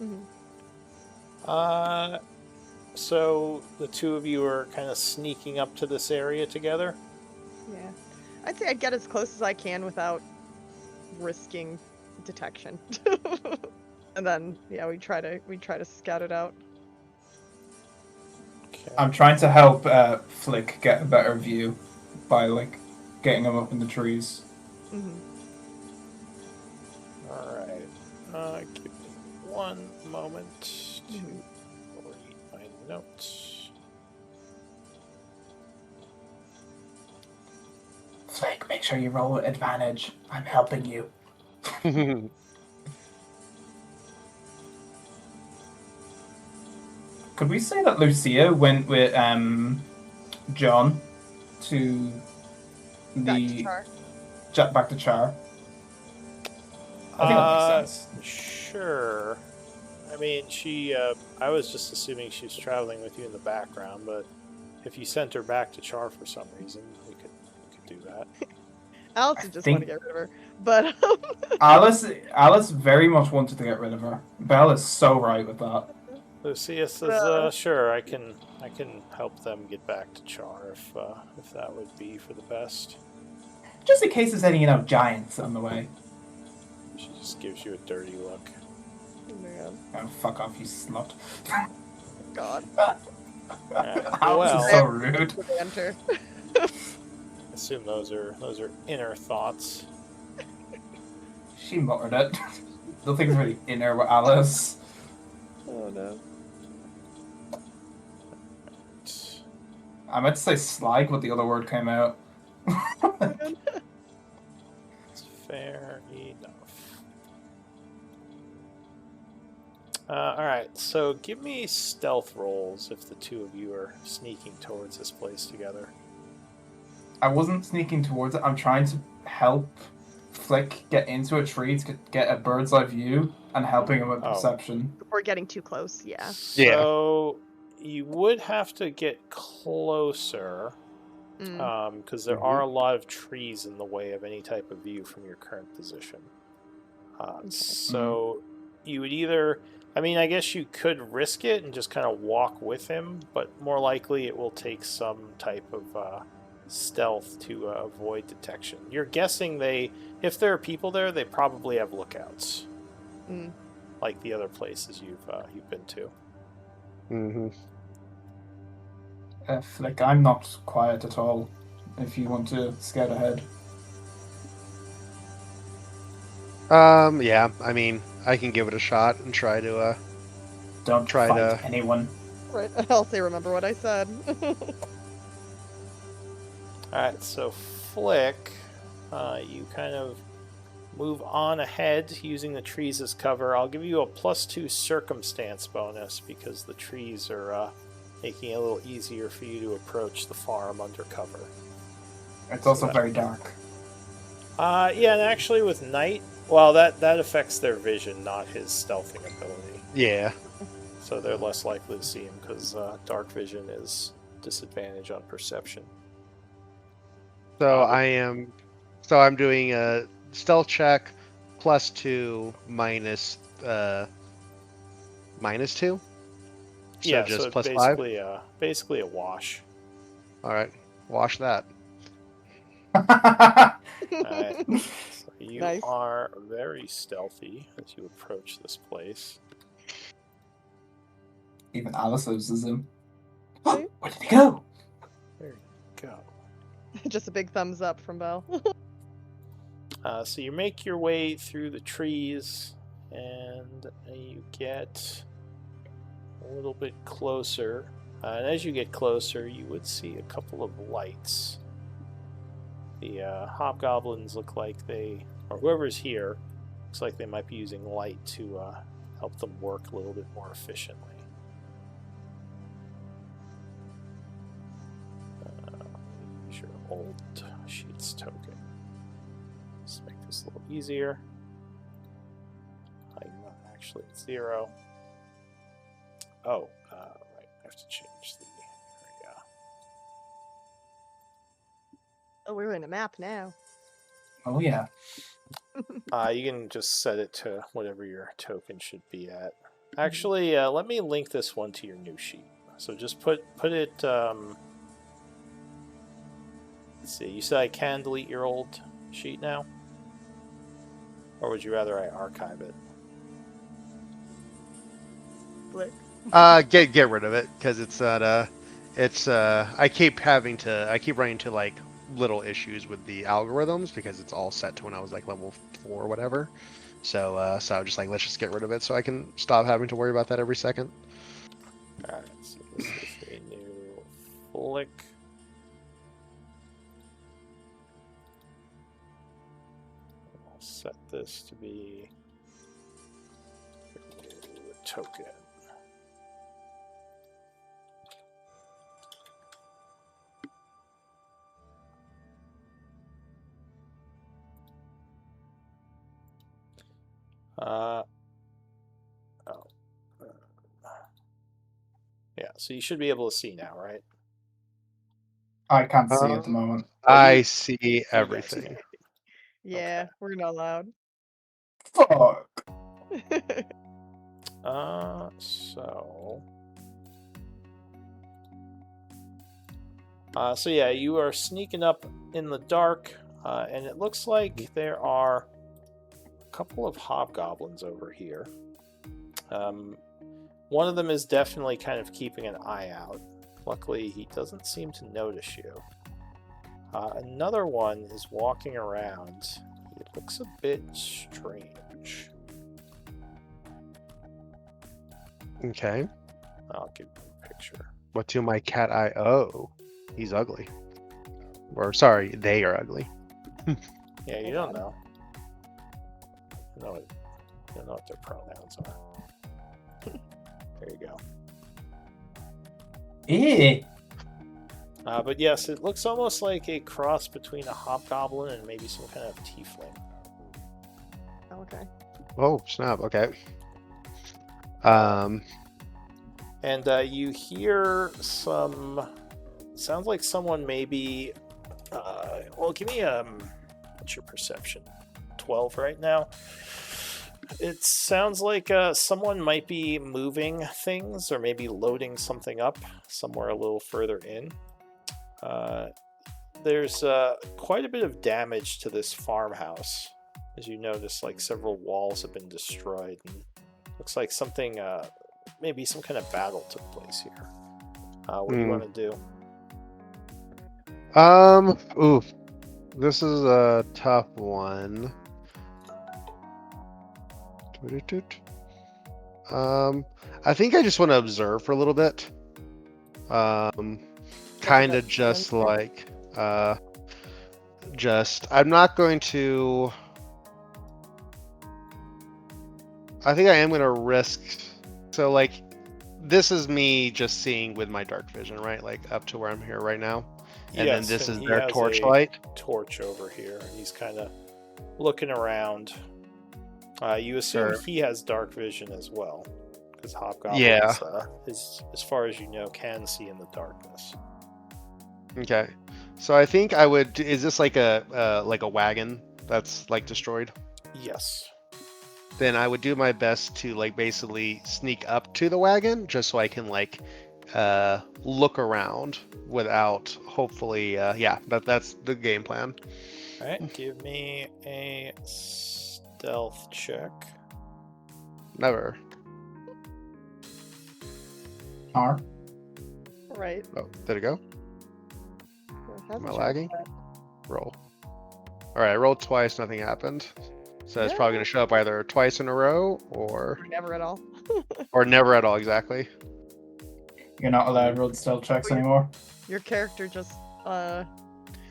B: Mm-hmm.
A: So the two of you are kind of sneaking up to this area together?
B: Yeah. I'd say I'd get as close as I can without risking detection. And then yeah, we try to scout it out.
A: Okay.
D: I'm trying to help Flick get a better view by like getting him up in the trees.
B: Mm-hmm.
A: Alright. Give me one moment to
B: Mhm.
A: read my notes.
D: Flick, make sure you roll with advantage. I'm helping you. Could we say that Lucia went with John to the back to Chaur? I think that makes sense.
A: Sure. I mean, I was just assuming she was traveling with you in the background, but if you sent her back to Chaur for some reason, we could do that.
B: Alice just want to get rid of her, but
D: Alice very much wanted to get rid of her. Belle is so right with that.
A: Lucia says, "Sure, I can help them get back to Chaur if that would be for the best."
D: Just in case there's any giants on the way.
A: She just gives you a dirty look.
B: Man.
D: Oh, fuck off, you slut.
B: God.
D: Alice is so rude.
B: Enter.
A: I assume those are inner thoughts.
D: She muttered it. Nothing's really inner with Alice.
B: Oh no.
D: I meant to say slag, but the other word came out.
A: It's fair enough. Alright, so give me stealth rolls if the two of you are sneaking towards this place together.
D: I wasn't sneaking towards it. I'm trying to help Flick get into a tree to get a bird's eye view and helping him with perception.
B: We're getting too close, yeah.
A: So you would have to get closer because there are a lot of trees in the way of any type of view from your current position. So you would either I mean, I guess you could risk it and just kind of walk with him, but more likely it will take some type of stealth to avoid detection. You're guessing if there are people there, they probably have lookouts, like the other places you've been to.
C: Mm-hmm.
D: Flick, I'm not quiet at all. If you want to scout ahead.
C: Yeah. I mean, I can give it a shot and try to.
D: Don't fight anyone.
B: Right. I'll say, remember what I said.
A: Alright, so Flick, you kind of move on ahead using the trees as cover. I'll give you a +2 circumstance bonus because the trees are making it a little easier for you to approach the farm under cover.
D: It's also very dark.
A: Yeah, and actually with night, well, that affects their vision, not his stealthing ability.
C: Yeah.
A: So they're less likely to see him because dark vision is disadvantage on perception.
C: So I'm doing a stealth check +2 minus -2. So
A: yeah,
C: just
A: so
C: plus
A: basically a wash.
C: All right, wash that.
A: Alright. So you
B: Nice.
A: are very stealthy as you approach this place.
D: Even Alice loses him.
B: See?
D: Where did he go?
A: There you go.
B: Just a big thumbs up from Belle.
A: So you make your way through the trees, and you get a little bit closer. And as you get closer, you would see a couple of lights. The hobgoblins look like or whoever's here, looks like they might be using light to help them work a little bit more efficiently. Use your old sheets token. Let's make this a little easier. I'm not actually at 0. Oh, right. I have to change the. There we go.
B: Oh, we're in a map now.
D: Oh yeah.
A: You can just set it to whatever your token should be at. Actually, let me link this one to your new sheet. So just put it. Let's see. You said I can delete your old sheet now, or would you rather I archive it?
B: Flick.
C: Get rid of it because it's not I keep running into like little issues with the algorithms because it's all set to when I was like level 4 or whatever. So I'm just like, let's just get rid of it so I can stop having to worry about that every second.
A: Alright, so this is a new Flick. I'll set this to be a token. Yeah, so you should be able to see now, right?
D: I can't see at the moment.
C: I see everything.
B: Yeah,
A: Okay.
B: we're not allowed.
D: Fuck.
A: So yeah, you are sneaking up in the dark, and it looks like there are a couple of hobgoblins over here. One of them is definitely kind of keeping an eye out. Luckily, he doesn't seem to notice you. Another one is walking around. It looks a bit strange.
C: Okay.
A: I'll give you a picture.
C: What to my cat eye? Oh, he's ugly. Or sorry, they are ugly.
A: Yeah, you don't know. You don't know what their pronouns are. There you go.
D: Eh.
A: But yes, it looks almost like a cross between a hobgoblin and maybe some kind of tiefling.
B: Okay.
C: Oh, snap. Okay.
A: And you hear some. Sounds like someone maybe. Well, give me what's your perception? 12 right now. It sounds like someone might be moving things or maybe loading something up somewhere a little further in. There's quite a bit of damage to this farmhouse. As you notice, like several walls have been destroyed. And looks like something, maybe some kind of battle took place here. What do you want to do?
C: Oof. This is a tough one. I think I just want to observe for a little bit. Kind of just like, I'm not going to. I think I am going to risk. So, like, this is me just seeing with my dark vision, right? Like, up to where I'm here right now. And
A: Yes,
C: then this
A: and
C: is
A: he
C: their
A: has
C: torchlight.
A: a torch over here. He's kind of looking around. You assume
C: Sure.
A: he has dark vision as well, because hobgoblins,
C: Yeah.
A: as far as you know, can see in the darkness.
C: Okay. So I think I would. Is this like a wagon that's like destroyed?
A: Yes.
C: Then I would do my best to like basically sneak up to the wagon just so I can like look around without hopefully that's the game plan.
A: All right, give me a stealth check.
C: Never.
D: Chaur.
B: Right.
C: Oh, did it go?
B: How's
C: Am I
B: it
C: lagging?
B: check
C: Roll. All right, I rolled twice, nothing happened. So it's
B: Yeah.
C: probably going to show up either twice in a row or
B: that? Never at all.
C: never at all. Exactly.
D: You're not allowed road stealth checks anymore.
B: Your character just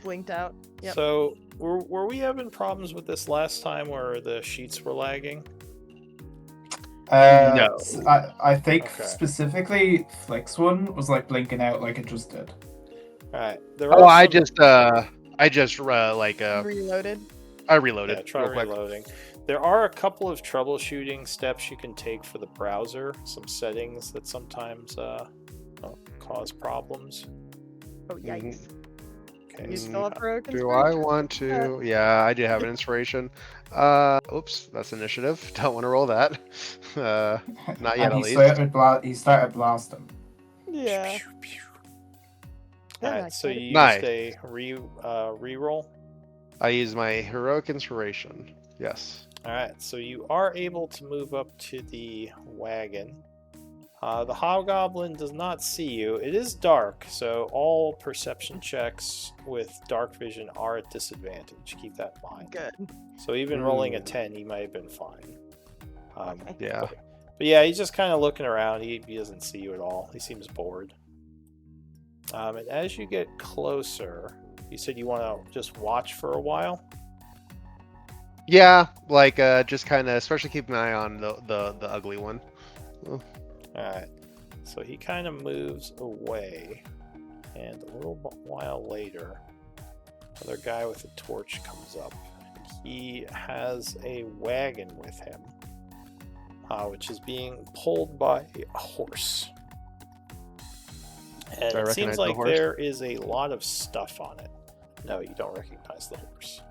B: blinked out. Yep.
A: So, were we having problems with this last time where the sheets were lagging?
C: No.
D: I think
A: Okay.
D: specifically Flick's one was like blinking out like it just did.
A: All right.
C: Oh, I just
B: Reloaded.
C: I reloaded.
A: Yeah, try
C: real quick.
A: reloading. There are a couple of troubleshooting steps you can take for the browser. Some settings that sometimes cause problems.
B: Oh yikes!
A: Okay.
B: You
A: so,
B: still have heroic
C: Do
B: inspiration?
C: I want to? Yeah, I do have an inspiration. Oops, that's initiative. Don't want to roll that. Not yet,
D: And
C: at least.
D: he started blasting.
B: Yeah.
A: Pew, pew, pew.
B: Yeah,
A: All
B: I
A: right, so
B: get it.
A: you
C: Nice.
A: used a reroll.
C: I use my heroic inspiration. Yes.
A: All right, so you are able to move up to the wagon. The hobgoblin does not see you. It is dark, so all perception checks with dark vision are at disadvantage. Keep that in mind.
B: Good.
A: So even rolling a 10, he might have been fine.
B: Okay.
C: Yeah.
A: But yeah, he's just kind of looking around. He doesn't see you at all. He seems bored. And as you get closer, you said you want to just watch for a while?
C: Yeah, like just kind of, especially keep an eye on the ugly one.
A: Alright, so he kind of moves away, and a little while later, another guy with a torch comes up. He has a wagon with him, which is being pulled by a horse. And
C: Do I
A: it
C: recognize
A: seems
C: the
A: like
C: horse?
A: there is a lot of stuff on it. No, you don't recognize the horse.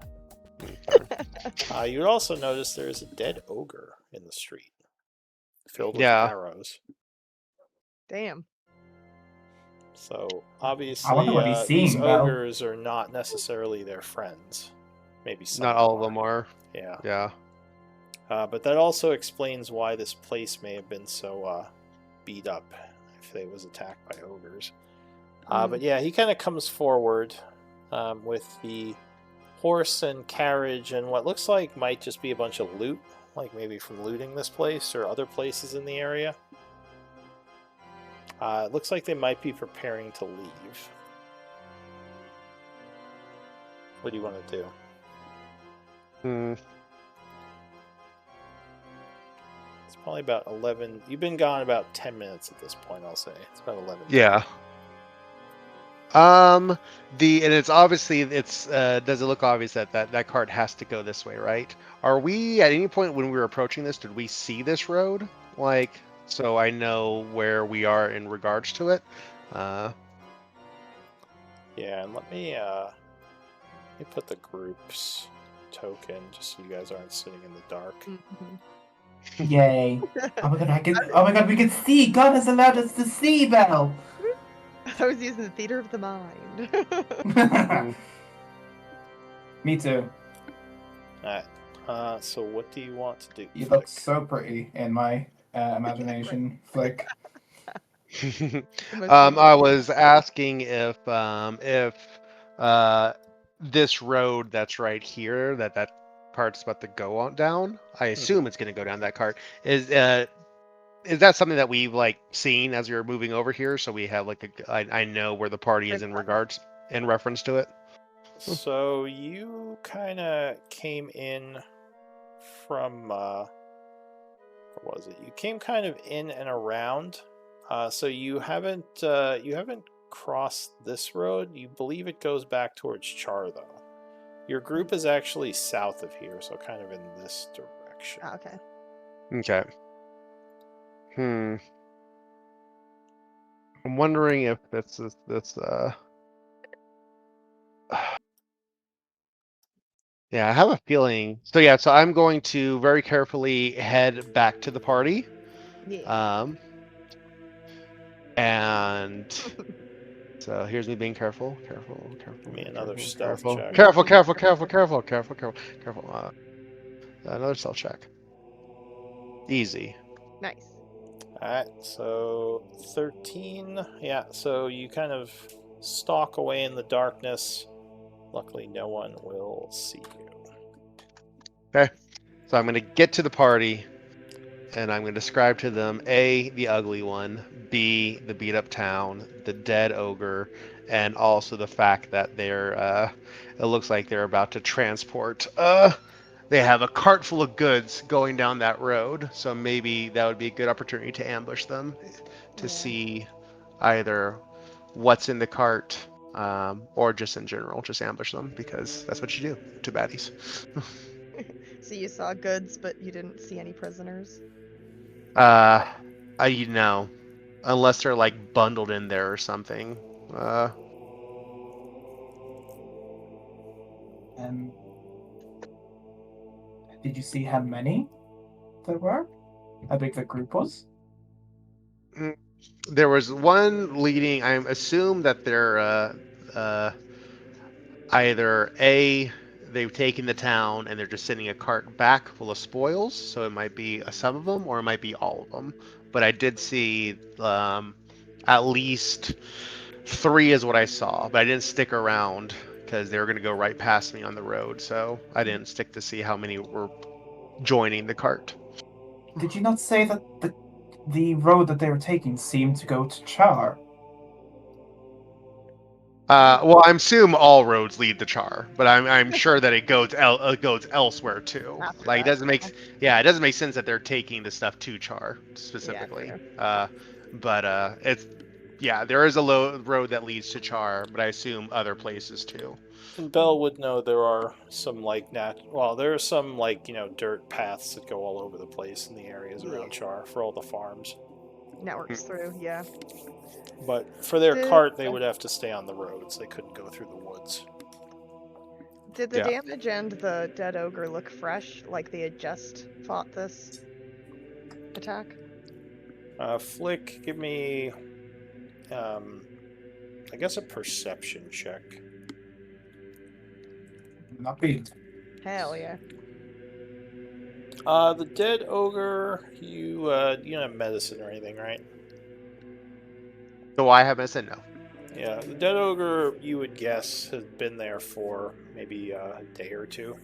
A: You would also notice there is a dead ogre in the street, filled with
C: Yeah.
A: arrows.
B: Damn.
A: So obviously,
D: I wonder what he's
A: these
D: seeing, Mel.
A: ogres are not necessarily their friends. Maybe some.
C: Not all of them are.
A: Yeah.
C: Yeah.
A: But that also explains why this place may have been so beat up if it was attacked by ogres. But yeah, he kind of comes forward with the horse and carriage and what looks like might just be a bunch of loot, like maybe from looting this place or other places in the area. It looks like they might be preparing to leave. What do you want to do? It's probably about 11. You've been gone about 10 minutes at this point, I'll say. It's about 11.
C: Yeah. And it's obviously does it look obvious that cart has to go this way, right? Are we at any point when we were approaching this, did we see this road? Like, so I know where we are in regards to it.
A: Yeah, and let me put the group's token just so you guys aren't sitting in the dark.
B: Mhm.
D: Yay! Oh my god, we can see. God has allowed us to see, Belle.
B: I was using the theater of the mind.
D: Me too.
A: Alright. So what do you want to do?
D: You
A: Flick?
D: look so pretty in my imagination, Flick.
C: I was asking if this road that's right here, that part's about to go on down. I assume it's going to go down that cart. Is that something that we've like seen as we were moving over here? So we have like I know where the party is in reference to it.
A: So you kind of came in from where was it? You came kind of in and around. So you haven't crossed this road. You believe it goes back towards Chaur though. Your group is actually south of here, so kind of in this direction.
B: Okay.
C: Okay. I'm wondering if this. Yeah, I have a feeling. So yeah, so I'm going to very carefully head back to the party.
B: Yeah.
C: And so here's me being careful.
A: Give me another stealth check.
C: Careful. Another stealth check. Easy.
B: Nice.
A: Alright, so 13. Yeah, so you kind of stalk away in the darkness. Luckily, no one will see you.
C: Okay. So I'm going to get to the party, and I'm going to describe to them A, the ugly one, B, the beat up town, the dead ogre, and also the fact that they're, it looks like they're about to transport, they have a cart full of goods going down that road, so maybe that would be a good opportunity to ambush them, to see either what's in the cart, or just in general, just ambush them, because that's what you do to baddies.
B: So you saw goods, but you didn't see any prisoners?
C: You know, unless they're like bundled in there or something.
D: Did you see how many there were? How big the group was?
C: There was one leading. I assume that they're either they've taken the town and they're just sending a cart back full of spoils, so it might be some of them or it might be all of them. But I did see at least 3 is what I saw, but I didn't stick around because they were going to go right past me on the road, so I didn't stick to see how many were joining the cart.
D: Did you not say that the road that they were taking seemed to go to Chaur?
C: Well, I'm assuming all roads lead to Chaur, but I'm sure that it goes elsewhere too.
B: After
C: Like
B: that,
C: it doesn't make sense that they're taking the stuff to Chaur specifically. But there is a road that leads to Chaur, but I assume other places too.
A: And Belle would know there are some there are some dirt paths that go all over the place in the areas around Chaur for all the farms.
B: networks through, yeah.
A: But for their cart, they would have to stay on the roads. They couldn't go through the woods.
B: Did the damage and the dead ogre look fresh, like they had just fought this attack?
A: Flick, give me, I guess a perception check.
D: Not big.
B: Hell yeah.
A: The dead ogre, you don't have medicine or anything, right?
C: Do I have medicine? No.
A: Yeah, the dead ogre, you would guess, has been there for maybe a day or two.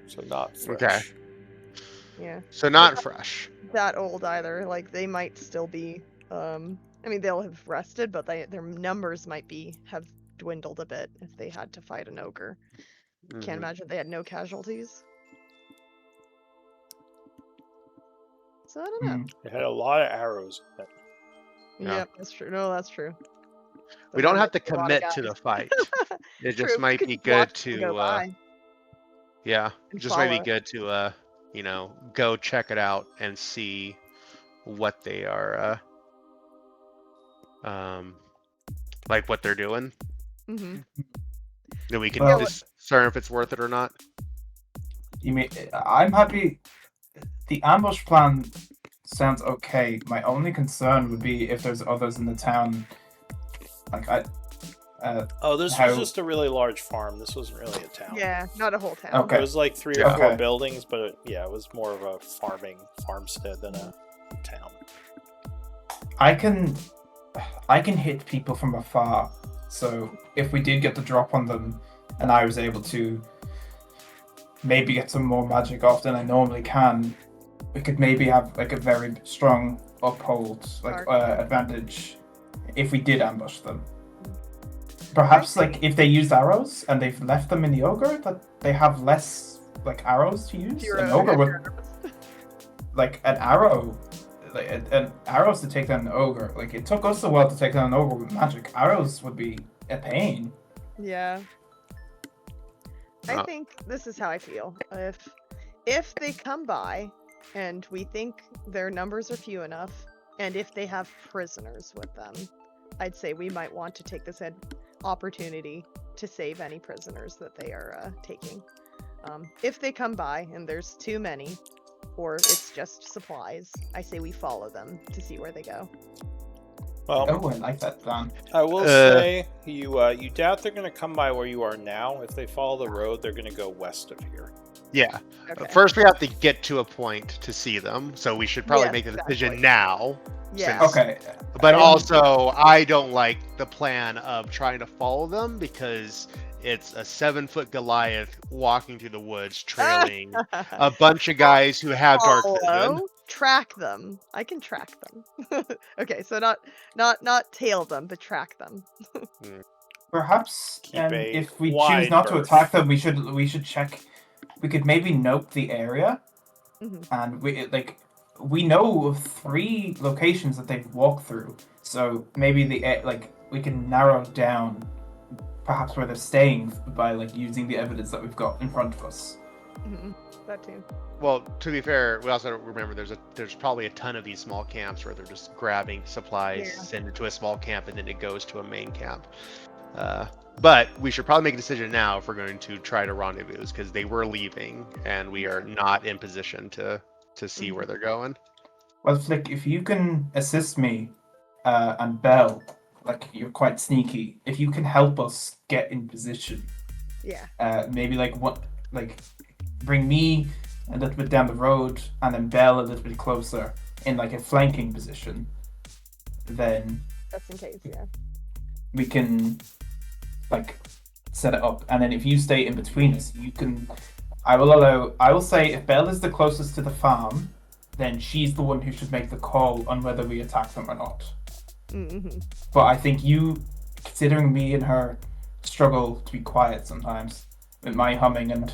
A: So not fresh.
C: Okay.
B: Yeah.
C: So not fresh.
B: That old either. Like they might still be. I mean, they'll have rested, but their numbers might have dwindled a bit if they had to fight an ogre. Can't imagine they had no casualties. So I don't know.
A: It had a lot of arrows in it.
B: Yep, that's true. No, that's true.
C: We don't have to commit to the fight. It just might be good to might be good to go check it out and see what they are like what they're doing. Then we can discern if it's worth it or not.
D: You mean I'm happy the ambush plan sounds okay. My only concern would be if there's others in the town. Like
A: This was just a really large farm. This wasn't really a town.
B: Yeah, not a whole town.
D: Okay.
A: It was like 3 or 4
D: Okay.
A: buildings, but it was more of a farmstead than a town.
D: I can hit people from afar. So if we did get the drop on them, and I was able to maybe get some more magic off than I normally can, we could maybe have like a very strong uphold, like advantage, if we did ambush them. Perhaps like if they used arrows and they've left them in the ogre, that they have less like arrows to use. An ogre would like an arrow. Like an arrows to take down an ogre. Like it took us a while to take down an ogre with magic. Arrows would be a pain.
B: Yeah. I think this is how I feel. If they come by and we think their numbers are few enough, and if they have prisoners with them, I'd say we might want to take this opportunity to save any prisoners that they are taking. If they come by and there's too many, or it's just supplies, I say we follow them to see where they go.
A: Well,
D: I like that plan.
A: I will say you doubt they're going to come by where you are now. If they follow the road, they're going to go west of here.
C: Yeah.
B: Okay.
C: First, we have to get to a point to see them, so we should probably make the decision now.
B: Yeah.
D: Okay.
C: But also, I don't like the plan of trying to follow them because it's a 7-foot Goliath walking through the woods, trailing a bunch of guys who have dark vision.
B: Track them. I can track them. Okay, so not tail them, but track them.
D: Perhaps if we choose not to attack them, we should check. We could maybe note the area, and we know of 3 locations that they've walked through. So maybe we can narrow down perhaps where they're staying by using the evidence that we've got in front of us.
B: That too.
C: Well, to be fair, we also remember there's probably a ton of these small camps where they're just grabbing supplies, send it to a small camp, and then it goes to a main camp. But we should probably make a decision now if we're going to try to rendezvous, because they were leaving, and we are not in position to see where they're going.
D: Well, Flick, if you can assist me and Belle, you're quite sneaky. If you can help us get in position, maybe bring me a little bit down the road, and then Belle a little bit closer in a flanking position. Then
B: just in case,
D: we can set it up, and then if you stay in between us, you can. I will say if Belle is the closest to the farm, then she's the one who should make the call on whether we attack them or not. But I think you, considering me and her struggle to be quiet sometimes with my humming and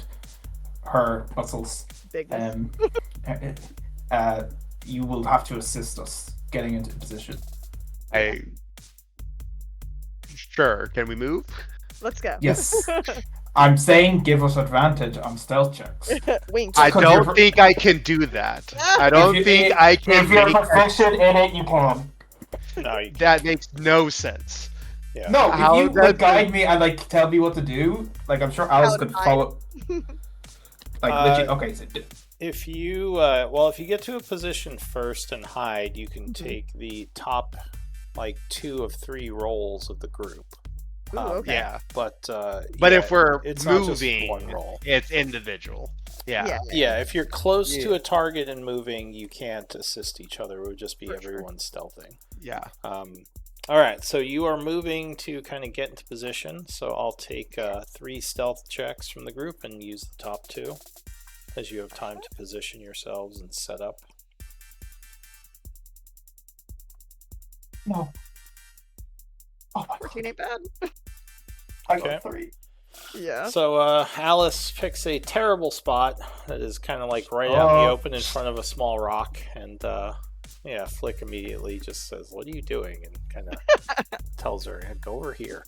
D: her muscles, you will have to assist us getting into position.
C: Sure. Can we move?
B: Let's go.
D: Yes. I'm saying give us advantage on stealth checks.
B: Wink.
C: I don't think I can do that. I don't think I can.
D: If you're proficient in it, you can.
A: No,
C: that makes no sense.
A: Yeah.
D: No, if you would guide me and tell me what to do, I'm sure Alice could follow. Legit. Okay. So
A: if you get to a position first and hide, you can take the top 2 of 3 rolls of the group.
B: Ooh, okay.
C: Yeah,
A: but
C: if we're
A: it's
C: moving,
A: not just one roll.
C: It's individual. Yeah.
A: If you're close to a target and moving, you can't assist each other. It would just be everyone stealthing.
C: Yeah.
A: All right, so you are moving to kind of get into position. So I'll take 3 stealth checks from the group and use the top 2, as you have time to position yourselves and set up.
D: No. Oh my
B: 14 ain't bad.
D: I got 3.
B: Yeah.
A: So Alice picks a terrible spot that is kind of right out in the open in front of a small rock, and Flick immediately just says, "What are you doing?" and kind of tells her, "Go over here."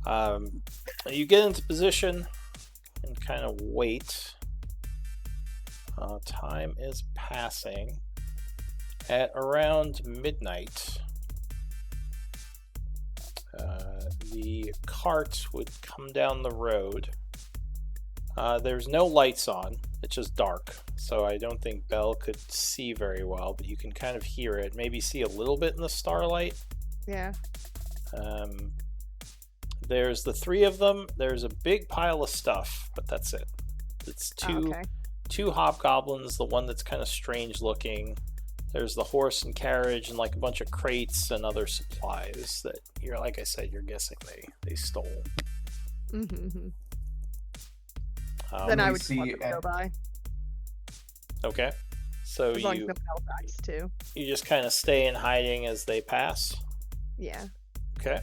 A: You get into position and kind of wait. Time is passing. At around midnight, the cart would come down the road There's no lights on. It's just dark. So I don't think Belle could see very well, but you can kind of hear it. Maybe see a little bit in the starlight.
B: Yeah.
A: There's the three of them. There's a big pile of stuff, but that's it. It's two hobgoblins, the one that's kind of strange looking. There's the horse and carriage and like a bunch of crates and other supplies that you're, like I said, you're guessing they stole.
B: Mm-hmm. Then I would just let them go by.
A: Okay. So
B: as long as no one else acts too.
A: You just kind of stay in hiding as they pass?
B: Yeah.
A: Okay.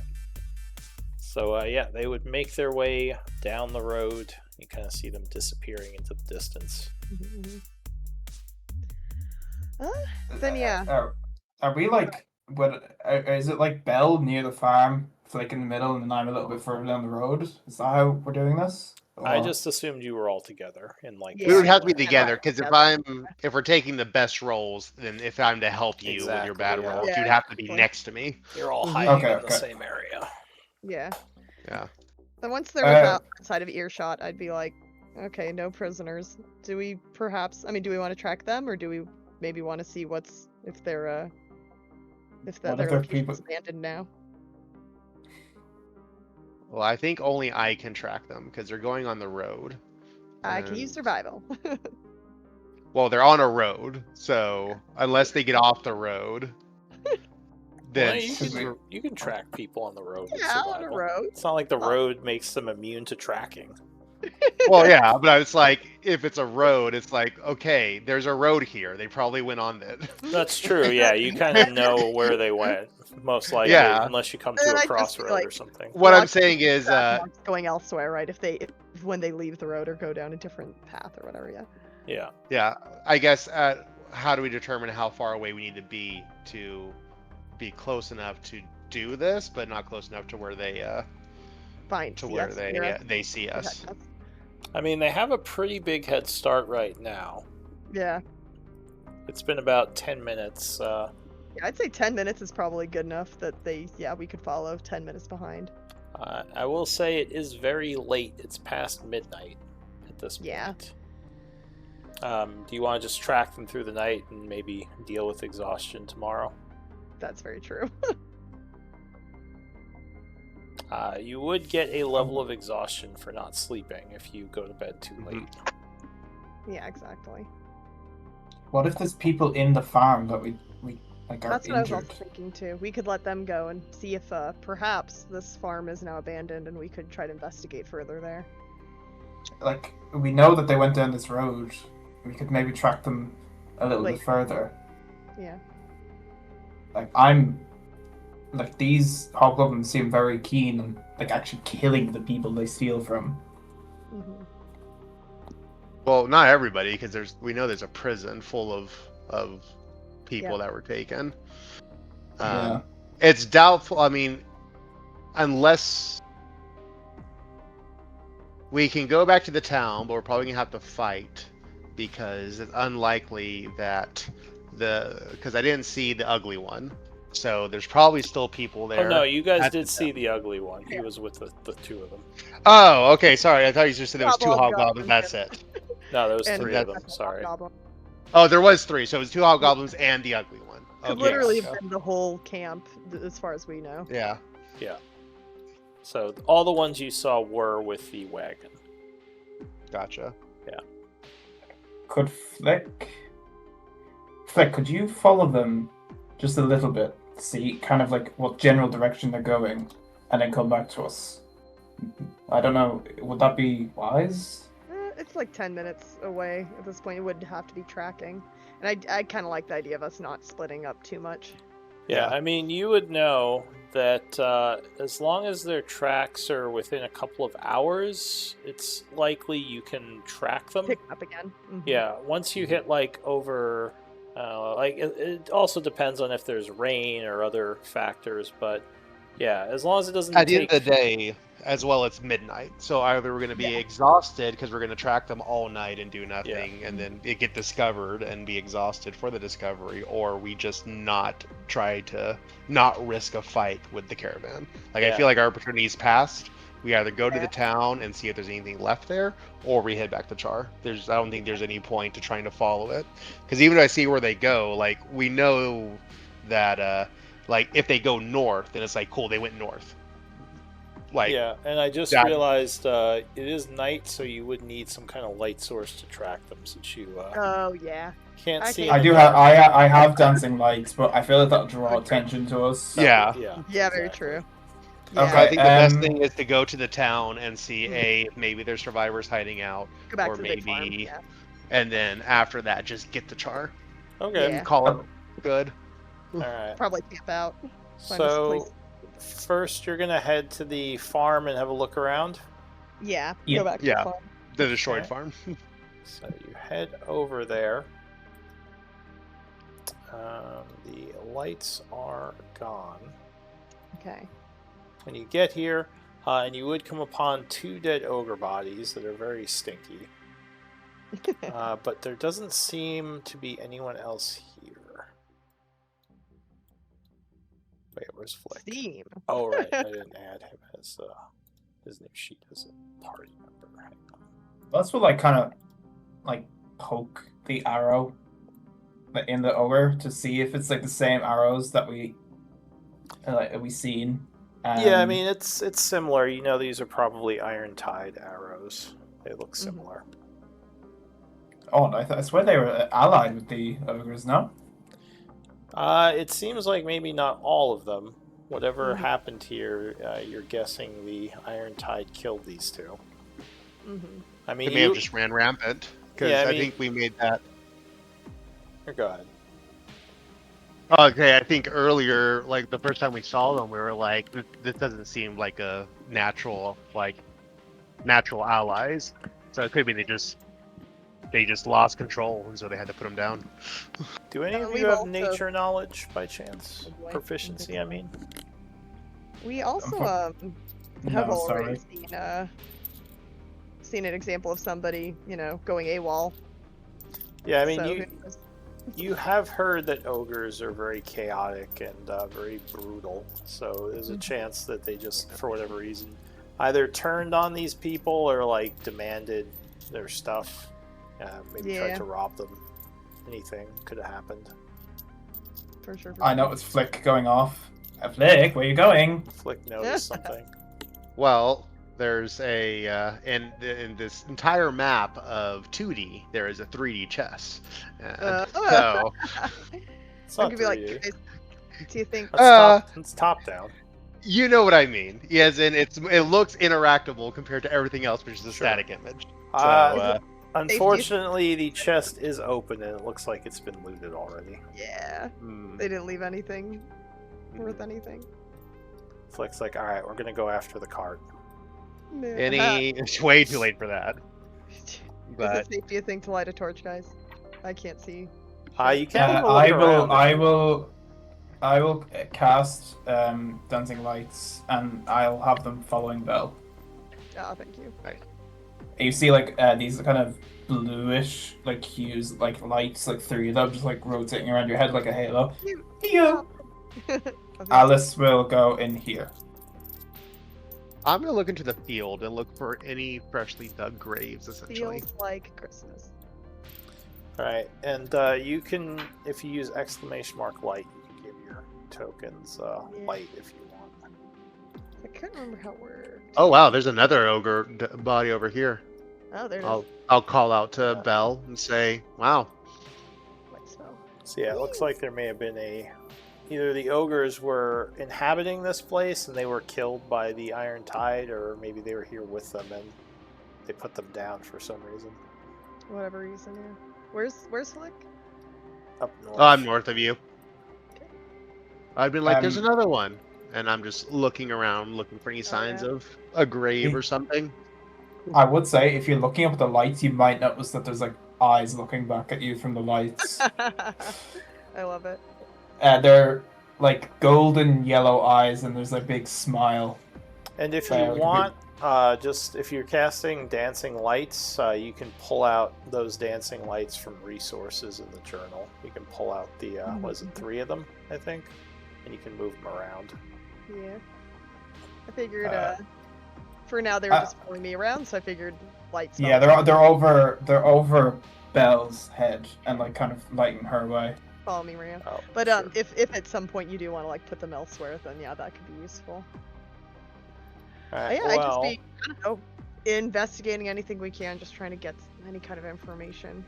A: So yeah, they would make their way down the road. You kind of see them disappearing into the distance.
B: Mm-hmm. Then yeah.
D: Are we like? Is it like Belle near the farm, like in the middle, and then I'm a little bit further down the road? Is that how we're doing this? Or...
A: I just assumed you were all together in like.
C: We would have to be together because if we're taking the best roles, then if I'm to help you with your bad rolls, you'd have to be next to me.
A: You're all hiding in the same area.
B: Yeah.
C: Yeah.
B: So once they're outside of earshot, I'd be like, okay, no prisoners. Do we perhaps? I mean, do we want to track them, or do we maybe want to see if their location's abandoned now?
C: Well, I think only I can track them because they're going on the road.
B: I can use survival.
C: Well, they're on a road, so unless they get off the road, then
A: you can track people on the road.
B: Yeah, on a road.
A: It's not like the road makes them immune to tracking.
C: Well, yeah, but it's like if it's a road, it's like okay, there's a road here. They probably went on it.
A: That's true. Yeah, you kind of know where they went, most likely, unless you come to a crossroad or something.
C: What I'm saying is
B: going elsewhere, right? If when they leave the road or go down a different path or whatever. Yeah.
A: Yeah.
C: Yeah. I guess how do we determine how far away we need to be close enough to do this, but not close enough to where they they see us?
A: I mean, they have a pretty big head start right now.
B: Yeah.
A: It's been about 10 minutes.
B: Yeah, I'd say 10 minutes is probably good enough that we could follow 10 minutes behind.
A: I will say it is very late. It's past midnight at this point.
B: Yeah.
A: Do you want to just track them through the night and maybe deal with exhaustion tomorrow?
B: That's very true.
A: You would get a level of exhaustion for not sleeping if you go to bed too late.
B: Yeah, exactly.
D: What if there's people in the farm that we like are
B: That's
D: injured?
B: what I was also thinking too. We could let them go and see if perhaps this farm is now abandoned, and we could try to investigate further there.
D: Like we know that they went down this road. We could maybe track them a little bit further.
B: Yeah.
D: Like these hobgoblins seem very keen on like actually killing the people they steal from.
B: Mm-hmm.
C: Well, not everybody, because we know there's a prison full of people that were taken. It's doubtful. I mean, unless we can go back to the town, but we're probably gonna have to fight because it's unlikely that because I didn't see the ugly one. So there's probably still people there.
A: Oh no, you guys did see the ugly one. He was with the two of them.
C: Oh, okay. Sorry, I thought you just said there was two hobgoblins. That's it.
A: No, there was three of them. Sorry.
C: Oh, there was three. So it was two hobgoblins and the ugly one.
B: Could literally have been the whole camp, as far as we know.
C: Yeah.
A: Yeah. So all the ones you saw were with the wagon.
C: Gotcha.
A: Yeah.
D: Could Flick, could you follow them just a little bit, see kind of like what general direction they're going, and then come back to us? I don't know. Would that be wise?
B: It's like 10 minutes away at this point. It would have to be tracking. And I kind of like the idea of us not splitting up too much.
A: Yeah, I mean, you would know that as long as their tracks are within a couple of hours, it's likely you can track them.
B: Pick up again. Mm-hmm.
A: Yeah, once you hit like over, it also depends on if there's rain or other factors, but yeah, as long as it doesn't.
C: At the end of the day, as well, it's midnight, so either we're going to be exhausted because we're going to track them all night and do nothing, and then it get discovered and be exhausted for the discovery, or we just not try to not risk a fight with the caravan. Like I feel like our opportunity's passed, We either go to the town and see if there's anything left there, or we head back to Char. I don't think there's any point to trying to follow it, because even if I see where they go, like we know that, like if they go north, then it's like cool, they went north. Like
A: yeah, and I just realized it is night, so you would need some kind of light source to track them, since you
B: Oh yeah.
A: can't see.
D: I do have I have dancing lights, but I feel like that'll draw attention to us.
C: Yeah.
B: Yeah, very true.
C: Yeah.
D: Okay,
C: I think the best thing is to go to the town and see if maybe there's survivors hiding out,
B: Go back
C: or
B: to the
C: maybe,
B: big farm. Yeah.
C: and then after that, just get the Char.
A: Okay.
B: Yeah.
C: Call it good.
A: All right.
B: Probably camp out. Find us a
A: So
B: place.
A: first, you're gonna head to the farm and have a look around.
B: Yeah.
D: Yeah.
B: Go back to
C: Yeah.
B: the farm.
C: The destroyed
A: Okay.
C: farm.
A: So you head over there. The lights are gone.
B: Okay.
A: When you get here, and you would come upon 2 dead ogre bodies that are very stinky. But there doesn't seem to be anyone else here. Wait, where's Flick?
B: Steam.
A: Oh, right. I didn't add him as his new sheet as a party member. Hang on.
D: Let's like kind of like poke the arrow in the ogre to see if it's like the same arrows that we seen.
A: Yeah, I mean it's similar. You know, these are probably Iron Tide arrows. They look similar.
D: Oh, I swear they were allied with the ogres. No.
A: It seems like maybe not all of them. Whatever happened here, you're guessing the Iron Tide killed these 2. I mean,
C: They may have just ran rampant, because
A: Yeah, I
C: I
A: mean-
C: think we made that.
A: Go ahead.
C: Okay, I think earlier, like the first time we saw them, we were like, this doesn't seem like a natural allies. So it could be they just lost control, and so they had to put them down.
A: Do any of
B: we've
A: you have
B: also-
A: nature knowledge by chance?
B: Oh, boy.
A: Proficiency, I mean.
B: We also
D: No,
B: have already
D: sorry.
B: seen an example of somebody, going AWOL.
A: Yeah, I mean,
B: So
A: you you have heard that ogres are very chaotic and very brutal. So there's a chance that they just, for whatever reason, either turned on these people or like demanded their stuff. Maybe tried to rob them. Anything could have happened.
B: For sure.
D: I know it's Flick going off. Flick, where you going?
A: Flick noticed something.
C: Well, there's in this entire map of 2D, there is a 3D chess. So
A: It's
B: I'm
A: not
B: gonna be like,
A: 3D.
B: guys, do you think?
A: It's top down.
C: you know what I mean. Yes, and it looks interactable compared to everything else, which is a static image. So,
A: Unfortunately, the chest is open and it looks like it's been looted already.
B: Yeah, they didn't leave anything worth anything.
A: Flick's like, all right, we're gonna go after the cart.
C: It's way too late for that.
B: Is
C: But
B: it safe, do you think, to light a torch, guys? I can't see.
A: You can have a look around.
D: I will cast dancing lights, and I'll have them following Belle.
B: Oh, thank you.
D: You see, like these kind of bluish, like hues, like lights, like 3 of them, just like rotating around your head like a halo. Yeah. Alice will go in here.
C: I'm gonna look into the field and look for any freshly dug graves, essentially.
B: Feels like Christmas.
A: Alright, and you can, if you use exclamation mark light, you can give your tokens light if you want.
B: I can't remember how it worked.
C: Oh wow, there's another ogre body over here.
B: Oh, there it
C: I'll call out to Belle and say, "Wow."
B: Light spell.
A: So yeah, it looks like there may have been either the ogres were inhabiting this place and they were killed by the Iron Tide, or maybe they were here with them and they put them down for some reason.
B: Whatever reason, yeah. Where's Flick?
A: Up north.
C: Oh, I'm north of you. I've been like, "There's another one," and I'm just looking around, looking for any signs of a grave or something.
D: I would say if you're looking up at the lights, you might notice that there's like eyes looking back at you from the lights.
B: I love it.
D: They're like golden yellow eyes, and there's a big smile.
A: And if you want, just if you're casting dancing lights, you can pull out those dancing lights from resources in the journal. You can pull out the, was it 3 of them, I think? And you can move them around.
B: Yeah. I figured For now, they were just following me around, so I figured lights.
D: Yeah, they're over Belle's head and like kind of lighting her way.
B: Follow me around.
A: Oh,
B: But
A: sure.
B: if at some point you do want to like put them elsewhere, then yeah, that could be useful.
A: Alright,
B: Yeah, I just
A: well,
B: be, I don't know, investigating anything we can, just trying to get any kind of information.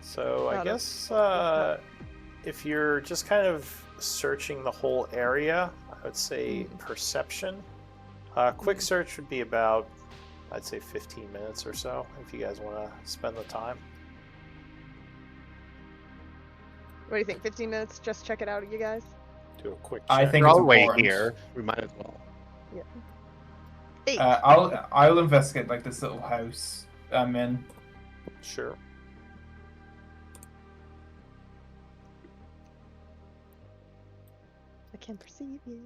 A: so I
B: out of-
A: guess if you're just kind of searching the whole area, I would say perception. Quick search would be about, I'd say 15 minutes or so, if you guys want to spend the time.
B: What do you think? 15 minutes? Just check it out, you guys?
A: Do a quick check.
D: I think
C: We're
D: it's
C: all way
D: important.
C: here. We might as well.
B: Yeah. 8.
D: I'll investigate like this little house I'm in.
A: Sure.
B: I can perceive you.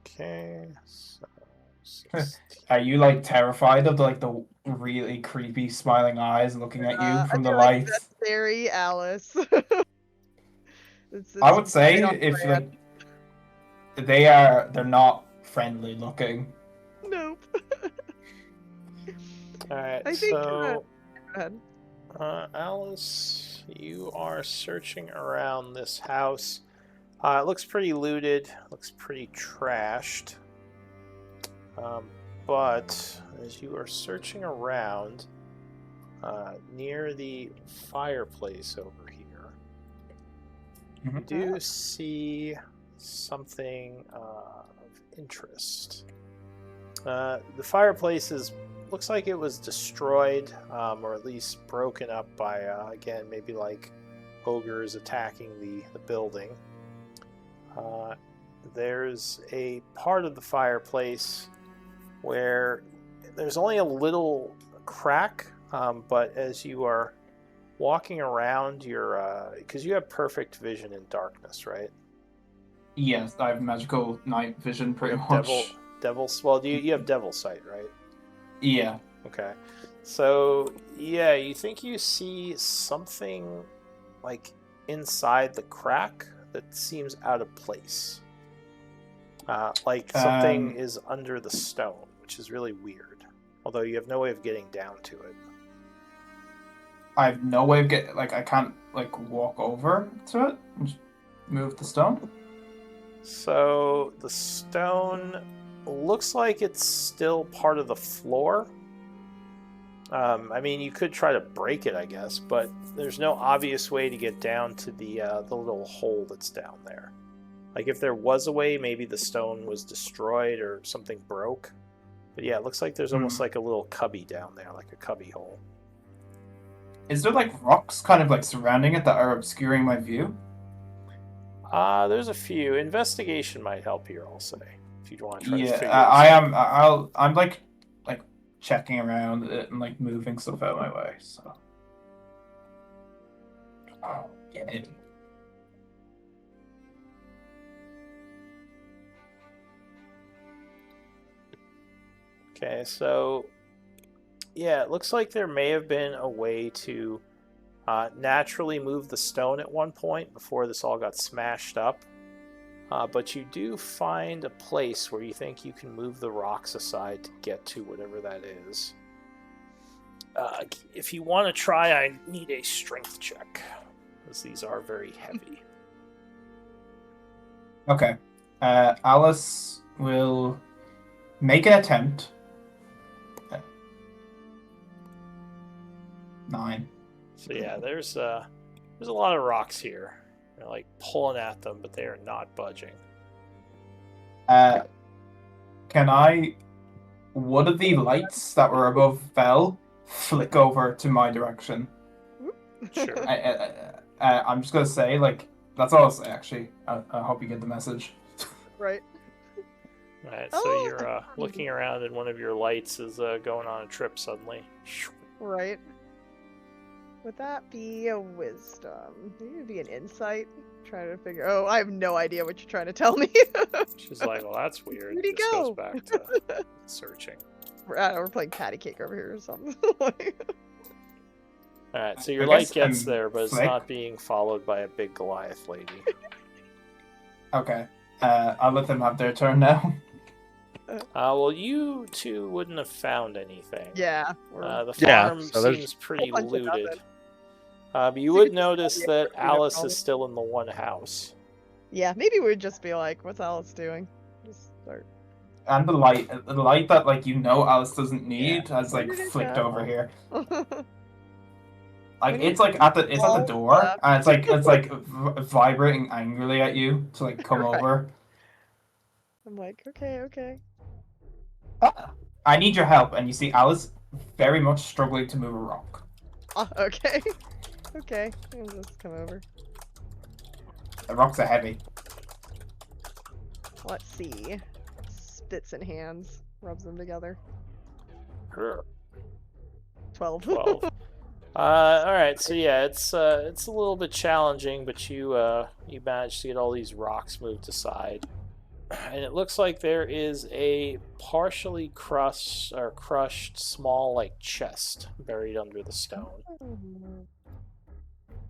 A: Okay, so 16.
D: Are you like terrified of like the really creepy smiling eyes looking at you from
B: I
D: the
B: feel like
D: lights?
B: that's very Alice.
D: I would say
B: right on
D: if
B: brand.
D: like they're not friendly looking.
B: Nope.
A: Alright,
B: I think,
A: so
B: Go ahead.
A: Alice, you are searching around this house. It looks pretty looted, looks pretty trashed. But as you are searching around near the fireplace over here, you do see something of interest. The fireplace looks like it was destroyed, or at least broken up by, again, maybe like ogres attacking the building. There's a part of the fireplace where there's only a little crack, but as you are walking around, because you have perfect vision in darkness, right?
D: Yes, I have magical night vision pretty much.
A: Devil's. Well, you have devil sight, right?
D: Yeah.
A: Okay. So yeah, you think you see something like inside the crack that seems out of place. Like something is under the stone, which is really weird. Although you have no way of getting down to it.
D: I have no way of I can't like walk over to it and just move the stone.
A: So the stone looks like it's still part of the floor. I mean, you could try to break it, I guess, but there's no obvious way to get down to the little hole that's down there. Like if there was a way, maybe the stone was destroyed or something broke. But yeah, it looks like there's almost like a little cubby down there, like a cubby hole.
D: Is there like rocks kind of like surrounding it that are obscuring my view?
A: There's a few. Investigation might help here, I'll say, if you want to try to figure
D: I'm like checking around it and like moving stuff out of my way. So, get it.
A: Okay, so yeah, it looks like there may have been a way to naturally move the stone at one point before this all got smashed up. But you do find a place where you think you can move the rocks aside to get to whatever that is. If you want to try, I need a strength check, because these are very heavy.
D: Okay. Alice will make an attempt. 9.
A: So yeah, there's a lot of rocks here. They're like pulling at them, but they are not budging.
D: Can I? One of the lights that were above Belle flick over to my direction.
A: Sure.
D: I'm just gonna say, like, that's all I'll say. Actually, I hope you get the message.
B: Right.
A: Alright, so you're looking around and one of your lights is going on a trip suddenly.
B: Right. Would that be a wisdom? Maybe it'd be an insight? Trying to figure. Oh, I have no idea what you're trying to tell me.
A: She's like, well, that's weird.
B: Where'd he
A: This
B: go?
A: goes back to searching.
B: We're playing patty cake over here or something.
A: Alright, so your
D: I
A: light
D: guess,
A: gets there, but it's
D: Flick?
A: not being followed by a big Goliath lady.
D: Okay. I'll let them have their turn now.
A: Well, you two wouldn't have found anything.
B: Yeah.
A: The
C: Yeah,
A: farm
C: so there's-
A: seems pretty
B: Whole bunch of
A: looted.
B: nothing.
A: But you
B: So
A: would
B: we just
A: notice
B: yeah,
A: that
B: we never
A: Alice
B: found
A: is
B: it.
A: still in the one house.
B: Yeah, maybe we'd just be like, "What's Alice doing?" Just start.
D: And the light that like Alice doesn't need has
B: Where
D: like
B: did it
D: flicked
B: go?
D: over here.
B: We
D: Like
B: need
D: it's like it's at the
B: walls
D: door,
B: up.
D: and it's like vibrating angrily at you to like come
B: Right.
D: over.
B: I'm like, okay.
D: I need your help, and you see Alice very much struggling to move a rock.
B: Okay. Okay. I'll just come over.
D: The rocks are heavy.
B: Let's see. Spits and hands. Rubs them together.
A: Grr.
B: 12.
A: 12. All right, so yeah, it's a little bit challenging, but you managed to get all these rocks moved aside, and it looks like there is a partially crushed small like chest buried under the stone.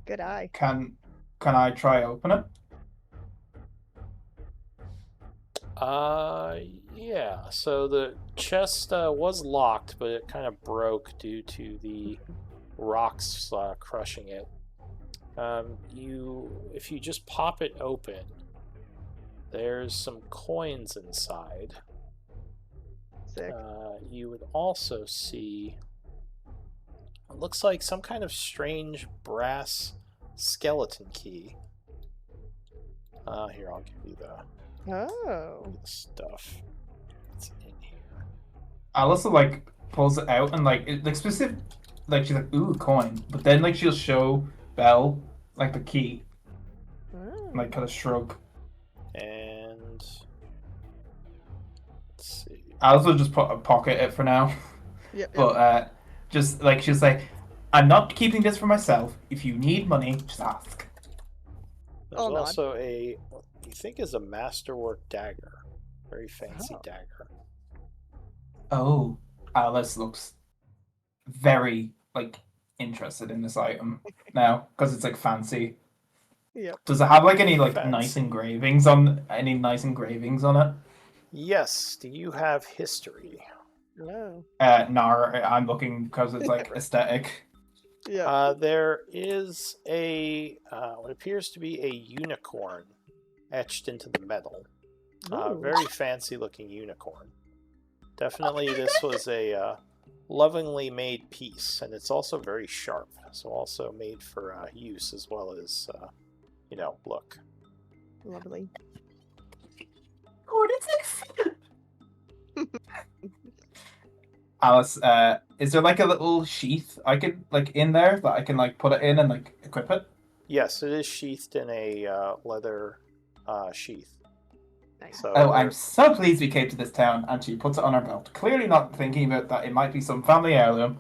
B: Good eye.
D: Can I try open it?
A: Yeah. So the chest was locked, but it kind of broke due to the rocks crushing it. If you just pop it open, there's some coins inside.
B: Sick.
A: You would also see, it looks like some kind of strange brass skeleton key. Here, I'll give you the
B: Oh.
A: stuff. It's in here.
D: Alice will like pulls it out and like specific, like she's like ooh coin, but then like she'll show Belle like the key,
B: Oh.
D: like kind of shrug.
A: And let's see.
D: Alice will just pocket it for now,
B: Yep.
D: but just like she'll say, "I'm not keeping this for myself. If you need money, just ask."
A: There's
B: I'll nod.
A: also a, what you think is a masterwork dagger. Very fancy
B: Oh.
A: dagger.
D: Oh, Alice looks very like interested in this item now because it's like fancy.
B: Yep.
D: Does it have like any like
A: Fancy.
D: nice engravings on it?
A: Yes. Do you have history?
B: No.
D: No, I'm looking because it's like aesthetic.
B: Yeah.
A: There is a what appears to be a unicorn etched into the metal.
B: Ooh.
A: Very fancy looking unicorn. Definitely, this was a lovingly made piece, and it's also very sharp. So also made for use as well as look.
B: Lovely.
D: Oh, it's like Alice, is there like a little sheath I could like in there that I can like put it in and like equip it?
A: Yes, it is sheathed in a leather sheath.
B: Nice.
A: So
D: Oh, I'm so pleased we came to this town, and she puts it on her belt. Clearly not thinking about that it might be some family heirloom.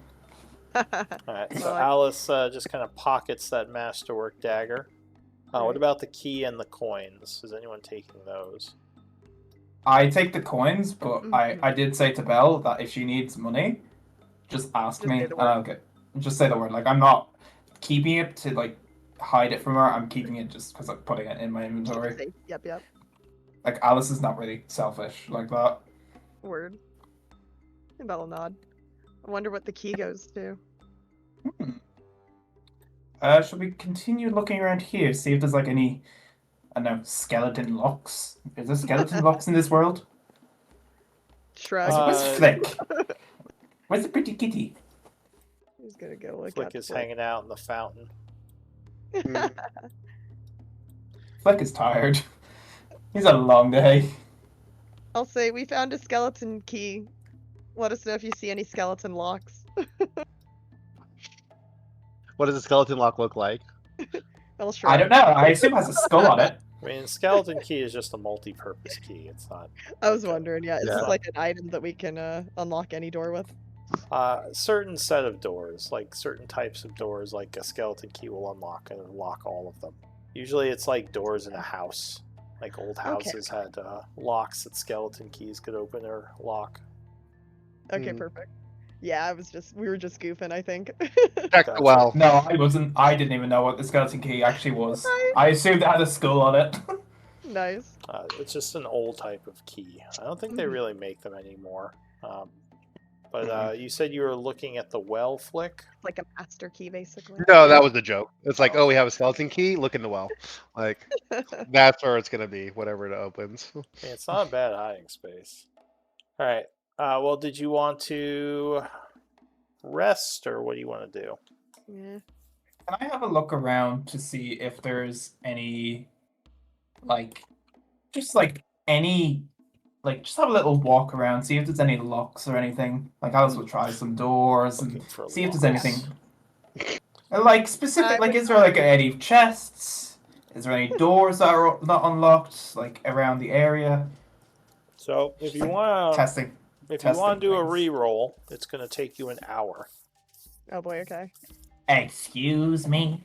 A: Alright, so
B: Like-
A: Alice just kind of pockets that masterwork dagger. What
B: Right.
A: about the key and the coins? Is anyone taking those?
D: I take the coins, but
B: Mhm.
D: I did say to Belle that if she needs money, just ask
B: Just
D: me
B: say
D: and
B: the word.
D: I'll get. Just say the word. Like I'm not keeping it to like hide it from her. I'm keeping it just because I'm putting it in my inventory.
B: Safe. Yep.
D: Like Alice is not really selfish like that.
B: Word. And Bella nod. I wonder what the key goes to.
D: Should we continue looking around here? See if there's like any, I don't know, skeleton locks. Is there skeleton locks in this world?
B: Shrug.
D: Where's Flick? Where's the pretty kitty?
B: Who's gonna go look
A: Flick
B: at
A: is
B: Flick?
A: hanging out in the fountain.
D: Flick is tired. He's had a long day.
B: I'll say we found a skeleton key. Let us know if you see any skeleton locks.
C: What does a skeleton lock look like?
B: I'll shrug.
D: I don't know. I assume it has a skull on it.
A: I mean, skeleton key is just a multi-purpose key. It's not.
B: I was wondering, yeah, is
C: Yeah.
B: this like an item that we can unlock any door with?
A: Certain set of doors, like certain types of doors, like a skeleton key will unlock and unlock all of them. Usually, it's like doors in a house. Like old houses had locks that skeleton keys could open or lock.
B: Okay,
C: Hmm.
B: perfect. Yeah, we were just goofing, I think.
C: Check the well.
D: No, I wasn't. I didn't even know what the skeleton key actually was.
B: Right.
D: I assumed it had a skull on it.
B: Nice.
A: It's just an old type of key. I don't think they really make them anymore. But you said you were looking at the well flick?
B: Like a master key, basically.
C: No, that was the joke. It's like,
A: Oh.
C: oh, we have a skeleton key. Look in the well. Like that's where it's gonna be. Whatever it opens.
A: Yeah, it's not a bad hiding space. All right. Well, did you want to rest, or what do you want to do?
B: Yeah.
D: Can I have a look around to see if there's any, just have a little walk around, see if there's any locks or anything. Like, Alice will try some doors and
A: Looking for
D: see if there's
A: locks.
D: anything. Like, specific, like, is there, like, any chests? Is there any doors that are not unlocked, like, around the area?
A: So if you want to
D: Testing.
A: If you want to do a
D: things.
A: re-roll, it's going to take you an hour.
B: Oh boy, okay.
D: Excuse me?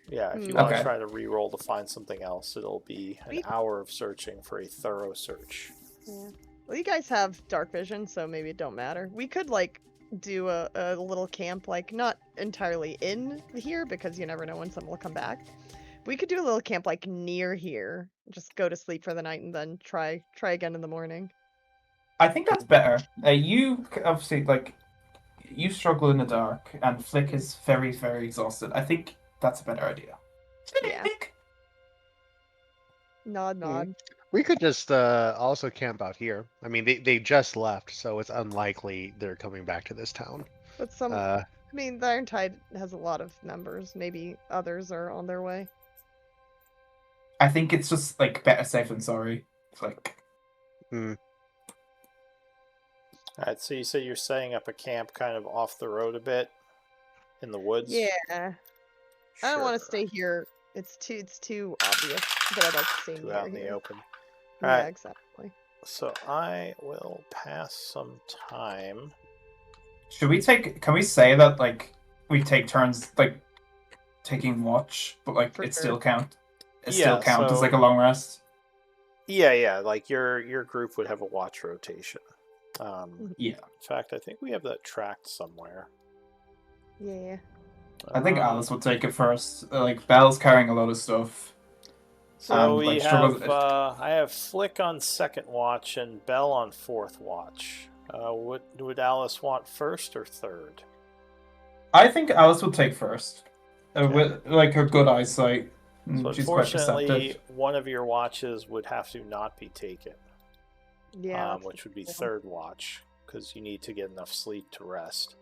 A: Yeah, if you want to
D: Okay.
A: try to re-roll to find something else, it'll be an hour of searching for a thorough search.
B: Yeah. Well, you guys have dark vision, so maybe it don't matter. We could, like, do a little camp, like, not entirely in here, because you never know when someone will come back. We could do a little camp, like, near here. Just go to sleep for the night and then try again in the morning.
D: I think that's better. You, obviously, like, you struggle in the dark, and Flick is very, very exhausted. I think that's a better idea.
B: Yeah. Nod.
C: We could just also camp out here. I mean, they just left, so it's unlikely they're coming back to this town.
B: But I mean, the Iron Tide has a lot of members. Maybe others are on their way.
D: I think it's just, like, better safe than sorry. Like.
A: Alright, so you said you're setting up a camp kind of off the road a bit? In the woods?
B: Yeah. I don't want to
A: Sure.
B: stay here. It's too obvious, but I'd like to stay
A: Too
B: near
A: out in the
B: here.
A: open.
B: Yeah,
A: Alright,
B: exactly.
A: so I will pass some time.
D: Should we can we say that, like, we take turns, like, taking watch, but, like,
B: For
D: it
B: sure.
D: still count? It
A: Yeah,
D: still count as,
A: so-
D: like, a long rest?
A: Yeah, like your group would have a watch rotation.
D: Yeah.
A: In fact, I think we have that tracked somewhere.
B: Yeah.
D: I think Alice will take it first. Like, Belle's carrying a lot of stuff.
A: So
D: And,
A: we
D: like,
A: have,
D: struggle-
A: I have Flick on second watch and Bell on fourth watch. Would Alice want first or third?
D: I think Alice will take first.
A: Okay.
D: With, like, her good eyesight.
A: So
D: She's quite
A: unfortunately,
D: perceptive.
A: one of your watches would have to not be taken,
B: Yeah. that's
A: which would be
B: cool.
A: third watch, because you need to get enough sleep to rest.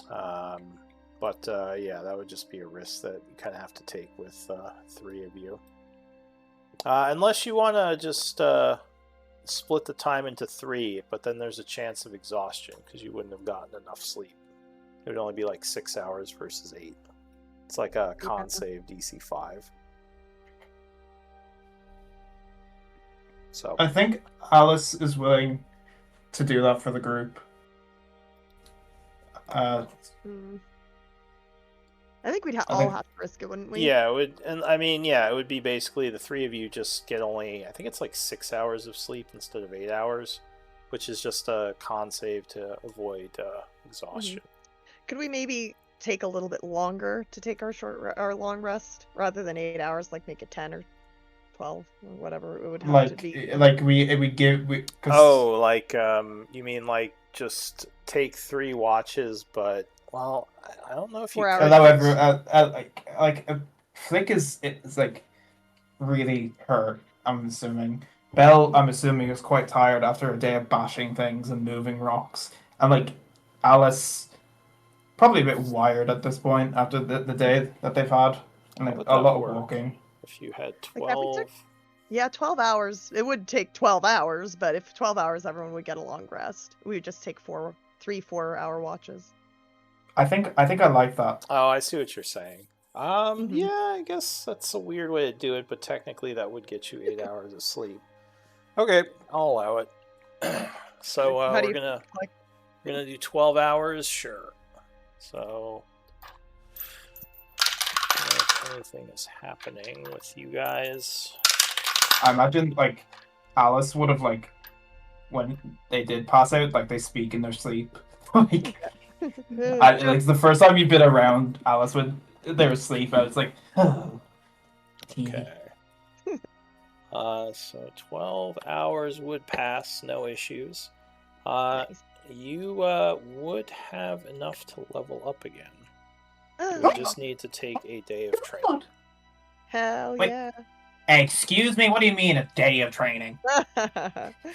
A: But yeah, that would just be a risk that you kind of have to take with three of you. Unless you want to just split the time into three, but then there's a chance of exhaustion because you wouldn't have gotten enough sleep. It would only be like 6 hours versus 8. It's like a con save DC 5. So
D: I think Alice is willing to do that for the group.
B: Mm. I think we'd
D: I
B: all
D: think-
B: have to risk it, wouldn't we?
A: yeah, it would, and I mean, yeah, it would be basically the three of you just get only, I think it's like 6 hours of sleep instead of 8 hours, which is just a con save to avoid exhaustion.
B: Could we maybe take a little bit longer to take our long rest rather than 8 hours? Like make it 10 or 12 or whatever it would have to be.
A: Oh, like you mean like just take 3 watches, but well, I don't know if
B: 4
A: you.
B: hours.
A: could-
D: However, Flick is like really hurt. I'm assuming Belle. I'm assuming is quite tired after a day of bashing things and moving rocks, and like Alice, probably a bit wired at this point after the day that they've had, and
A: How
D: like,
A: would
D: a
A: that
D: lot of
A: work?
D: walking.
A: If you had
B: Like, that would
A: 12,
B: take- Yeah, 12 hours. It would take 12 hours, but if 12 hours, everyone would get a long rest. We would just take 3 4-hour watches.
D: I think I like that.
A: oh, I see what you're saying.
B: Mhm.
A: Yeah, I guess that's a weird way to do it, but technically that would get you 8 hours of sleep. Okay, I'll allow it. So
B: How do
A: we're
B: you like?
A: gonna do 12 hours, sure. So if anything is happening with you guys,
D: I imagine like Alice would have like when they did pass out, like they speak in their sleep. Like like the first time you've been around Alice when they were asleep, I was like, oh.
A: okay. So 12 hours would pass, no issues.
B: Nice.
A: You would have enough to level up again. You
B: Oh,
A: would just need to take a day of training.
B: hell
D: Wait.
B: yeah.
D: Excuse me, what do you mean a day of training?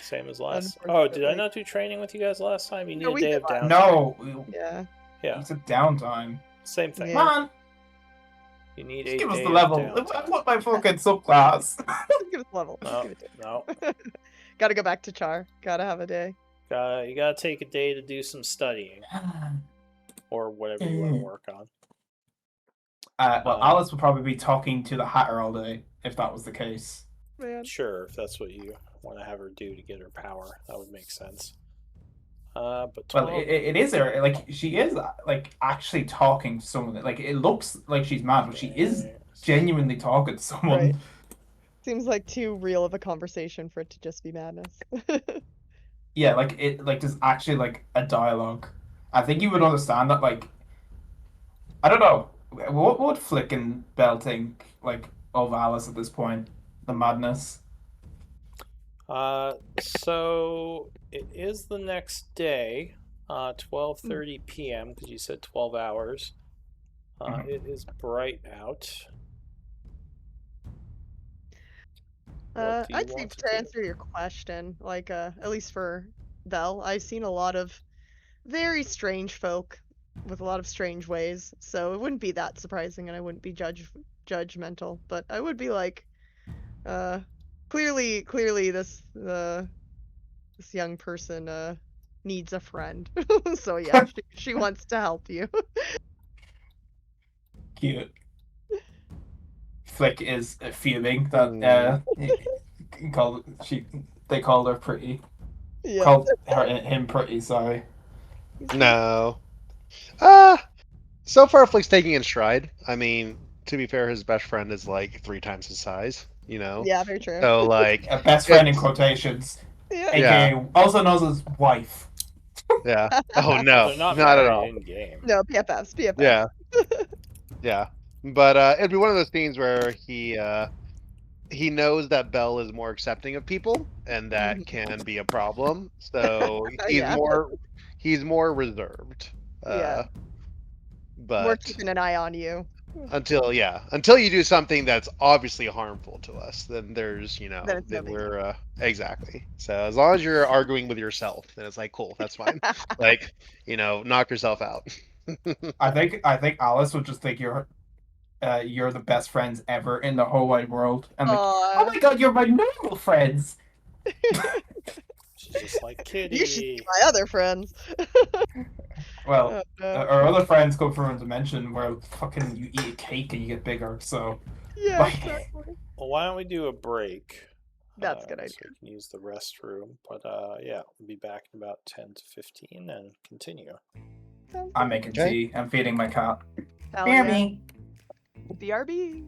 A: Same as last. Oh, did I
B: Unfortunately.
A: not do training with you guys last time? You need
B: No,
A: a
B: we
A: day
B: did
A: of
B: last
A: downtime.
D: No,
B: Yeah.
A: Yeah,
D: it's a downtime.
A: same thing.
B: Yeah.
D: Man,
A: You need
D: just
A: a
D: give us
A: day
D: the
A: of
D: level.
A: downtime.
D: What my fucking subclass?
B: Just give us a level. Just
A: No,
B: give it to
A: no.
B: Gotta go back to Char. Gotta have a day.
A: You gotta take a day to do some studying or whatever you want to work on.
D: Well, Alice would probably be talking to the Hatter all day if that was the case.
B: Man.
A: Sure, if that's what you want to have her do to get her power, that would make sense. But 12...
D: Well, it is her. Like she is like actually talking to someone. Like it looks like she's mad, but she is genuinely talking to someone.
B: Right. Seems like too real of a conversation for it to just be madness.
D: Yeah, like there's actually like a dialogue. I think you would understand that. Like, I don't know, what would Flick and Bell think like of Alice at this point? The madness.
A: So it is the next day, 12:30 p.m. because you said 12 hours. It is bright out. What do you
B: I'd say
A: want
B: to
A: do?
B: answer your question, like at least for Belle, I've seen a lot of very strange folk with a lot of strange ways, so it wouldn't be that surprising, and I wouldn't be judgmental, but I would be like, clearly this young person needs a friend, so yeah, she wants to help you.
D: Cute. Flick is fuming that they called her pretty.
B: Yeah.
D: Called him pretty. Sorry.
C: No. So far, Flick's taking in stride. I mean, to be fair, his best friend is like 3 times his size. You know.
B: Yeah, very true.
C: So like,
D: A best friend in quotations,
B: Yeah.
D: aka also known as wife.
C: yeah. Oh
A: Well,
C: no,
A: they're not
C: not at
A: married
C: all.
A: in game.
B: No, BFFs.
C: Yeah. Yeah. But it'd be one of those scenes where he knows that Belle is more accepting of people, and that can be a problem. So
B: Yeah.
C: he's more reserved.
B: Yeah. More
C: But
B: keeping an eye on you.
C: until you do something that's obviously harmful to us, then there's
B: Then it's no
C: then
B: big
C: we're exactly. So as long as you're arguing with yourself, then it's like cool, that's fine. Like knock yourself out.
D: I think Alice would just think you're the best friends ever in the whole wide world, and like, oh my god, you're my normal friends.
A: She's just like Kitty.
B: You should see my other friends.
D: Well,
B: no.
D: our other friends come from a dimension where fucking you eat a cake and you get bigger. So
B: Yeah,
D: like,
B: exactly.
A: Well, why don't we do a break?
B: That's a good
A: So
B: idea.
A: we can use the restroom. But yeah, we'll be back in about 10 to 15 and continue.
D: I'm making tea. I'm feeding my cat.
B: Hell yeah.
D: BRB.
B: BRB.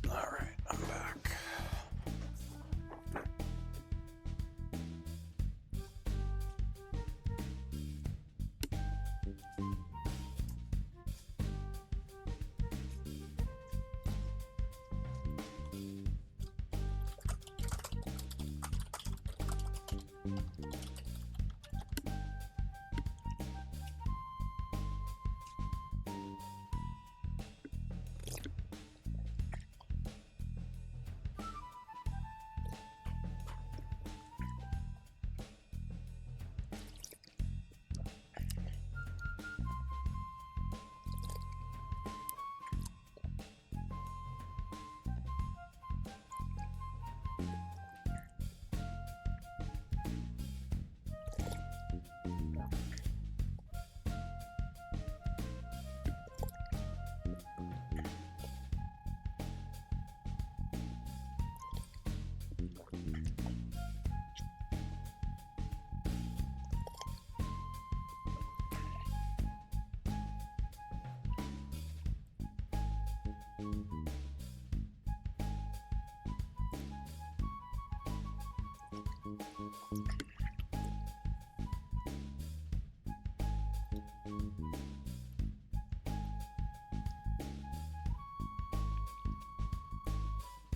A: All right, I'm back.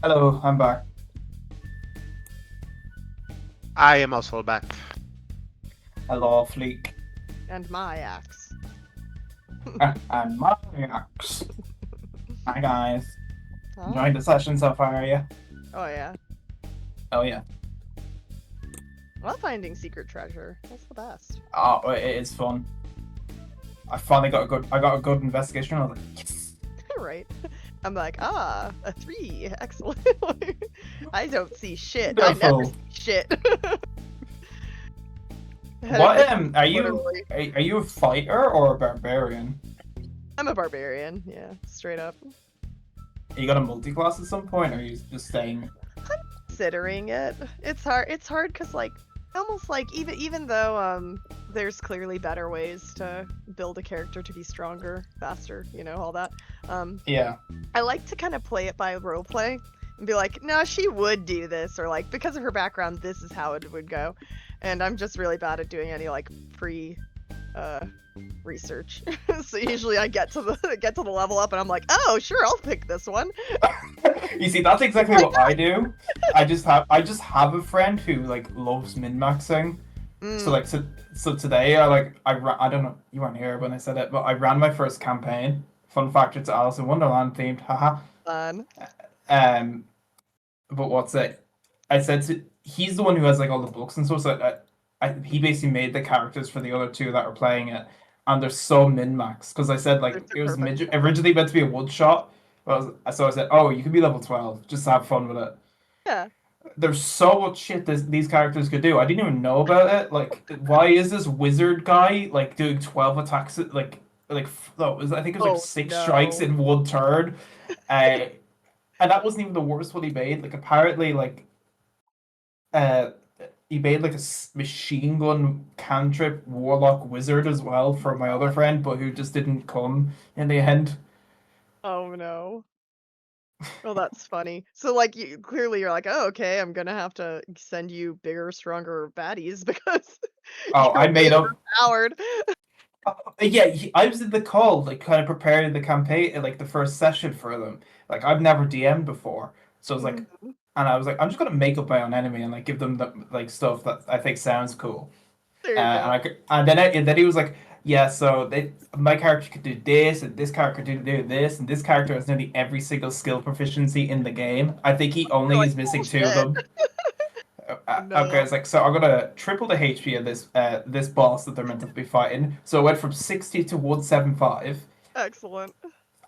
D: Hello, I'm back.
C: I am also back.
D: Hello, Fleek.
B: And my axe.
D: And my axe. Hi, guys.
B: Huh?
D: Enjoying the session so far, are you?
B: Oh yeah.
D: Oh, yeah.
B: I love finding secret treasure. That's the best.
D: Oh, it is fun. I finally got a good investigation. I was like, yes.
B: Right. I'm like, a 3. Excellent. I don't see shit.
D: Go
B: I never
D: full.
B: see shit.
D: What are you?
B: Literally.
D: Are you a fighter or a barbarian?
B: I'm a barbarian. Yeah, straight up.
D: Are you gonna multi-class at some point, or are you just staying?
B: Considering it, it's hard. It's hard because like almost like even though there's clearly better ways to build a character to be stronger, faster, all that.
D: Yeah.
B: I like to kind of play it by roleplay and be like, no, she would do this, or like because of her background, this is how it would go. And I'm just really bad at doing any like pre research. So usually I get to the level up and I'm like, oh sure, I'll pick this one.
D: You see, that's exactly what I do. I just have a friend who like loves min-maxing. So like so today I don't know, you weren't here when I said it, but I ran my first campaign. Fun fact, it's Alice in Wonderland themed, haha.
B: Fun.
D: But what's it? I said he's the one who has like all the books and stuff. So he basically made the characters for the other two that are playing it, and they're so min-max. Because I said like it was originally meant to be a one shot, so I said, oh, you could be level 12, just have fun with it.
B: Yeah.
D: There's so much shit these characters could do. I didn't even know about it. Like, why is this wizard guy like doing 12 attacks? I think it was like 6 strikes in 1 turn. And that wasn't even the worst one he made. Like apparently, like, he made like a machine gun cantrip warlock wizard as well for my other friend, but who just didn't come in the end.
B: Oh no. Well, that's funny. So like you're like, oh okay, I'm gonna have to send you bigger, stronger baddies because
D: I made up.
B: Howard.
D: Yeah, I was in the call, like kind of preparing the campaign, like the first session for them. Like I've never DM'd before, so I was like, and I was like, I'm just gonna make up my own enemy and like give them the like stuff that I think sounds cool.
B: There you go.
D: And then he was like, yeah, so my character could do this, and this character could do this, and this character has nearly every single skill proficiency in the game. I think he only is missing 2 of them.
B: No.
D: Okay, it's like, so I'm gonna triple the HP of this boss that they're meant to be fighting. So it went from 60 to 175.
B: Excellent.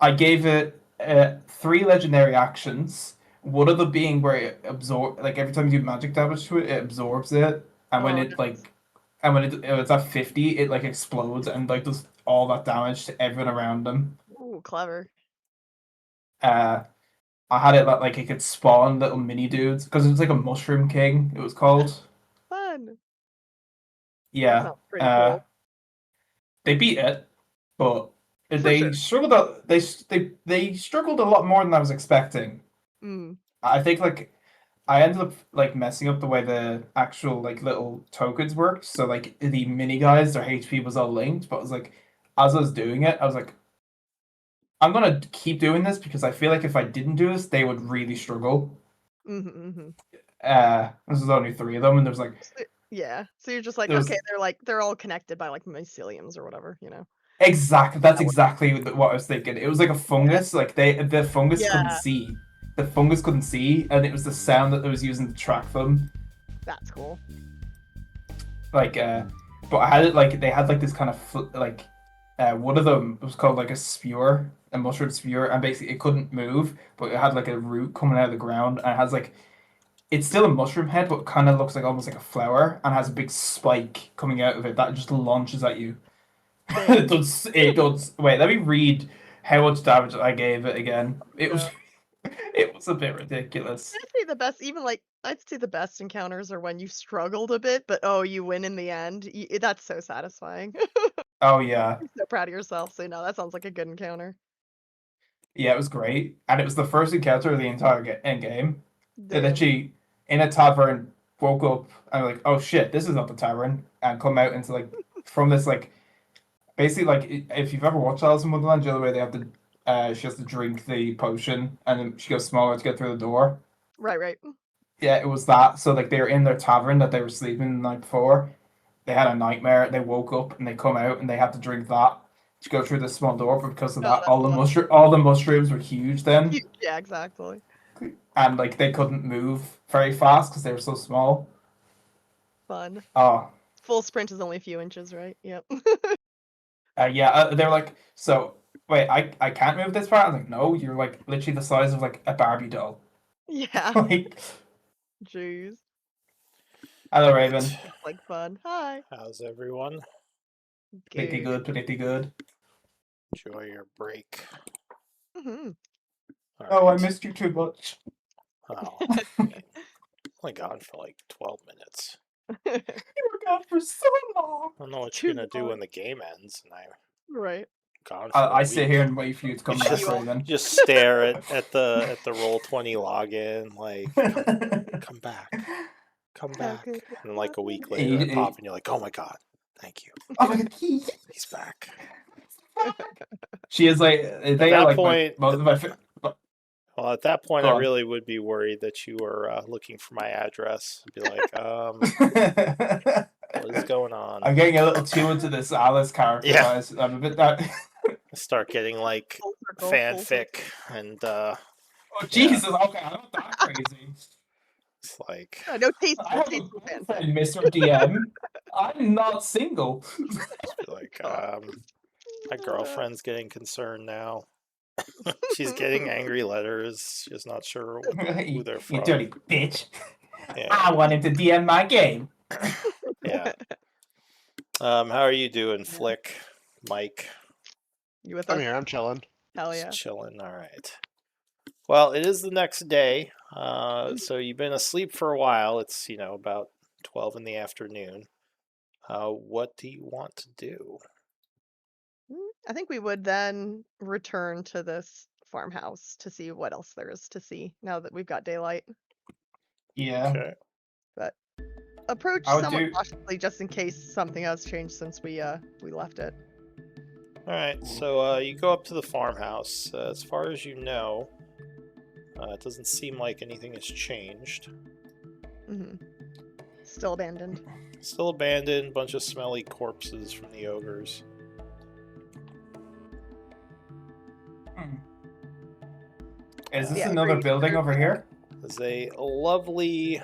D: I gave it 3 legendary actions. One of them being where it absorb, like every time you do magic damage to it, it absorbs it, and when it's at 50, it like explodes and like does all that damage to everyone around them.
B: Ooh, clever.
D: I had it that like it could spawn little mini dudes because it was like a mushroom king. It was called.
B: Fun. That
D: Yeah.
B: sounds pretty cool.
D: They beat it, but
B: For
D: they
B: sure.
D: struggled. They struggled a lot more than I was expecting.
B: Mm.
D: I think like I ended up like messing up the way the actual like little tokens worked. So like the mini guys, their HP was all linked, but I was like, as I was doing it, I was like, I'm gonna keep doing this because I feel like if I didn't do this, they would really struggle.
B: Mm-hmm, mm-hmm.
D: This is only 3 of them, and there's like
B: Yeah. So you're just like,
D: there was
B: okay, they're all connected by like myceliums or whatever, you know.
D: exactly that's
B: That works.
D: exactly what I was thinking. It was like a fungus, like the fungus couldn't
B: Yeah.
D: see. The fungus couldn't see, and it was the sound that it was using to track them.
B: That's cool.
D: Like but I had it like they had like this kind of like one of them was called like a spewer, a mushroom spewer, and basically it couldn't move, but it had like a root coming out of the ground, and it has like it's still a mushroom head, but kind of looks like almost like a flower, and has a big spike coming out of it that just launches at you. It does. It does. Wait, let me read how much damage I gave it again. It was. It was a bit ridiculous.
B: I'd say the best, even like I'd say the best encounters are when you struggled a bit, but oh, you win in the end. That's so satisfying.
D: Oh yeah,
B: You're so proud of yourself. So no, that sounds like a good encounter.
D: yeah, it was great, and it was the first encounter of the entire end game. They
B: Damn.
D: literally in a tavern woke up and like, oh shit, this is not the tavern, and come out into like from this like basically like if you've ever watched Alice in Wonderland, you know the way they have to she has to drink the potion and then she goes smaller to get through the door.
B: Right, right.
D: Yeah, it was that. So like they were in their tavern that they were sleeping the night before. They had a nightmare. They woke up and they come out and they had to drink that to go through the small door. But because of
B: Oh,
D: that,
B: that's awesome.
D: all the mushrooms were huge then,
B: Yeah, exactly.
D: and like they couldn't move very fast because they were so small.
B: Fun.
D: Oh,
B: Full sprint is only a few inches, right? Yep.
D: yeah. They're like, so wait, I can't move this far. I was like, no, you're like literally the size of like a Barbie doll.
B: Yeah.
D: Like,
B: Jeez.
D: hello, Raven.
B: It's like fun. Hi.
A: How's everyone?
D: Pretty good, pretty good.
A: Enjoy your break.
B: Mm-hmm.
A: All
D: Oh, I
A: right.
D: missed you too much.
A: Oh, I mean, only gone for like 12 minutes.
D: You were gone for so long.
A: I don't know what
B: Too
A: you're gonna do
B: long.
A: when the game ends, and I'm
B: Right.
A: gone for
D: I
A: a
D: sit
A: week.
D: here and wait for you to come
A: You
D: back,
A: just-
D: Raven.
A: Just stare at the Roll20 login, like come back, come back,
B: good.
A: and then like a week later, I pop, and you're like, oh my god, thank you,
D: Oh my god,
A: he's back.
D: she is like they
A: that
D: are like
A: point-
D: most of my.
A: Well, at that point,
D: Go
A: I
D: on.
A: really would be worried that you were looking for my address. I'd be like, what is going on?
D: I'm getting a little too into this Alice character,
A: Yeah.
D: guys. I'm a bit that.
A: I start getting like
B: Full circle, full
A: fanfic, and
D: Oh Jesus! Okay, I'm not that crazy.
A: it's like,
B: circle. No taste.
D: I
B: No
D: have a
B: taste fanfic.
D: boyfriend, Mr. DM. I'm not single.
A: like
B: God.
A: my girlfriend's getting concerned now. She's getting angry letters. She's not sure who they're
D: You
A: from.
D: dirty bitch!
A: Yeah.
D: I want him to DM my game.
A: Yeah. How are you doing, Flick? Mike?
B: You with
C: I'm
B: us?
C: here. I'm chilling.
B: Hell
A: Just
B: yeah.
A: chilling. All right. Well, it is the next day. So you've been asleep for a while. It's about 12 in the afternoon. What do you want to do?
B: I think we would then return to this farmhouse to see what else there is to see now that we've got daylight.
D: Yeah.
A: Okay.
B: But approach
D: I would
B: somewhat
D: do-
B: cautiously just in case something has changed since we left it.
A: All right. So you go up to the farmhouse. As far as you know, it doesn't seem like anything has changed.
B: Mm-hmm. Still abandoned.
A: Still abandoned. Bunch of smelly corpses from the ogres.
D: Is this
B: Yeah,
D: another
B: agreed.
D: building over here?
A: There's a lovely.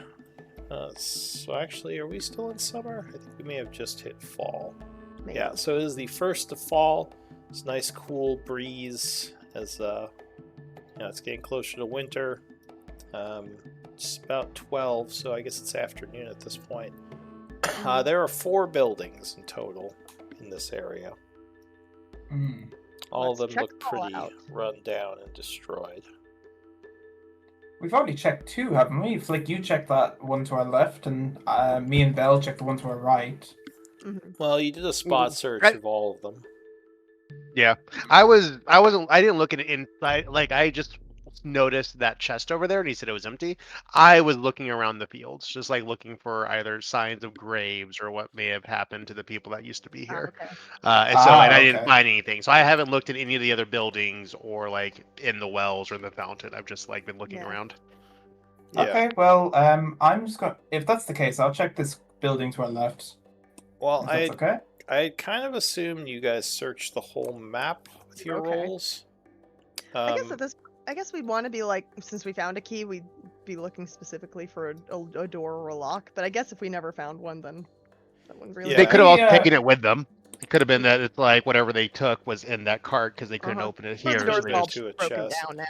A: So actually, are we still in summer? I think we may have just hit fall.
B: Maybe.
A: Yeah, so it is the first of fall. It's a nice cool breeze as it's getting closer to winter. It's about 12, so I guess it's afternoon at this point. There are 4 buildings in total in this area. All of
B: Let's
A: them
B: check
A: look
B: them all
A: pretty
B: out.
A: run down and destroyed.
D: We've already checked 2, haven't we? Flick, you checked that one to our left, and me and Belle checked the one to our right.
A: Well, you did a spot search
C: Right.
A: of all of them.
C: Yeah, I didn't look at it inside. Like, I just noticed that chest over there, and he said it was empty. I was looking around the fields, just like looking for either signs of graves or what may have happened to the people that used to be here.
B: Okay.
C: And I didn't
D: Okay.
C: find anything. So I haven't looked at any of the other buildings or like in the wells or in the fountain. I've just like been looking
B: Yeah.
C: around.
A: Yeah.
D: Okay, well, I'm just going. If that's the case, I'll check this building to our left.
A: Well,
D: If that's okay.
A: I kind of assumed you guys searched the whole map with your
B: Okay.
A: rolls.
B: I guess we'd want to be like, since we found a key, we'd be looking specifically for a door or a lock. But I guess if we never found one, then that wouldn't really.
A: Yeah.
C: They could have all
D: Yeah.
C: taken it with them. It could have been that it's like whatever they took was in that cart because they couldn't open it
B: Or
C: here.
B: the
C: so
B: door's
C: they
B: all
C: just-
A: to a
B: broken
A: chest.
B: down now.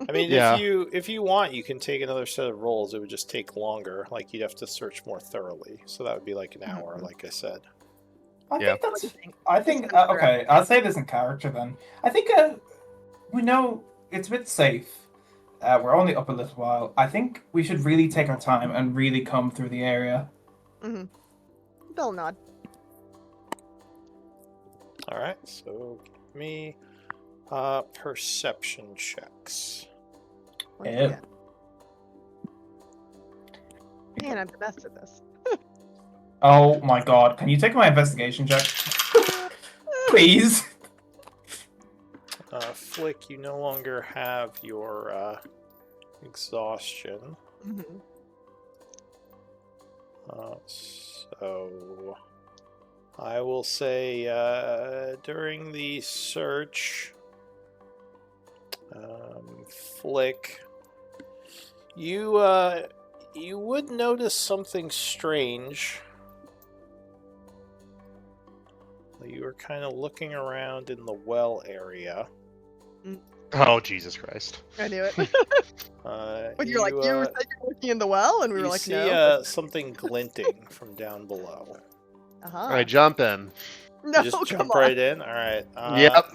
A: I mean,
C: Yeah.
A: if you want, you can take another set of rolls. It would just take longer. Like you'd have to search more thoroughly. So that would be like an hour, like I said.
D: I
C: Yeah.
D: think that's.
B: What do you think?
D: I think
B: Just go
D: okay. I'll say this in character then. I think we know it's a bit safe. We're only up a little while. I think we should really take our time and really come through the area.
B: They'll nod.
A: All right. So give me perception checks.
B: What do you
D: Yeah.
B: get? Man, I'm the best at this.
D: Oh my god! Can you take my investigation check, please?
A: Flick, you no longer have your exhaustion. So I will say during the search, Flick, you would notice something strange. You were kind of looking around in the well area.
C: Oh, Jesus Christ.
B: I knew it. But
A: you
B: you're like, you said you're looking in the well, and we were
A: you
B: like,
A: see
B: no.
A: something glinting from down below.
C: I jump in.
B: No,
A: You just
B: come
A: jump
B: on.
A: right in. All right.
C: Yep.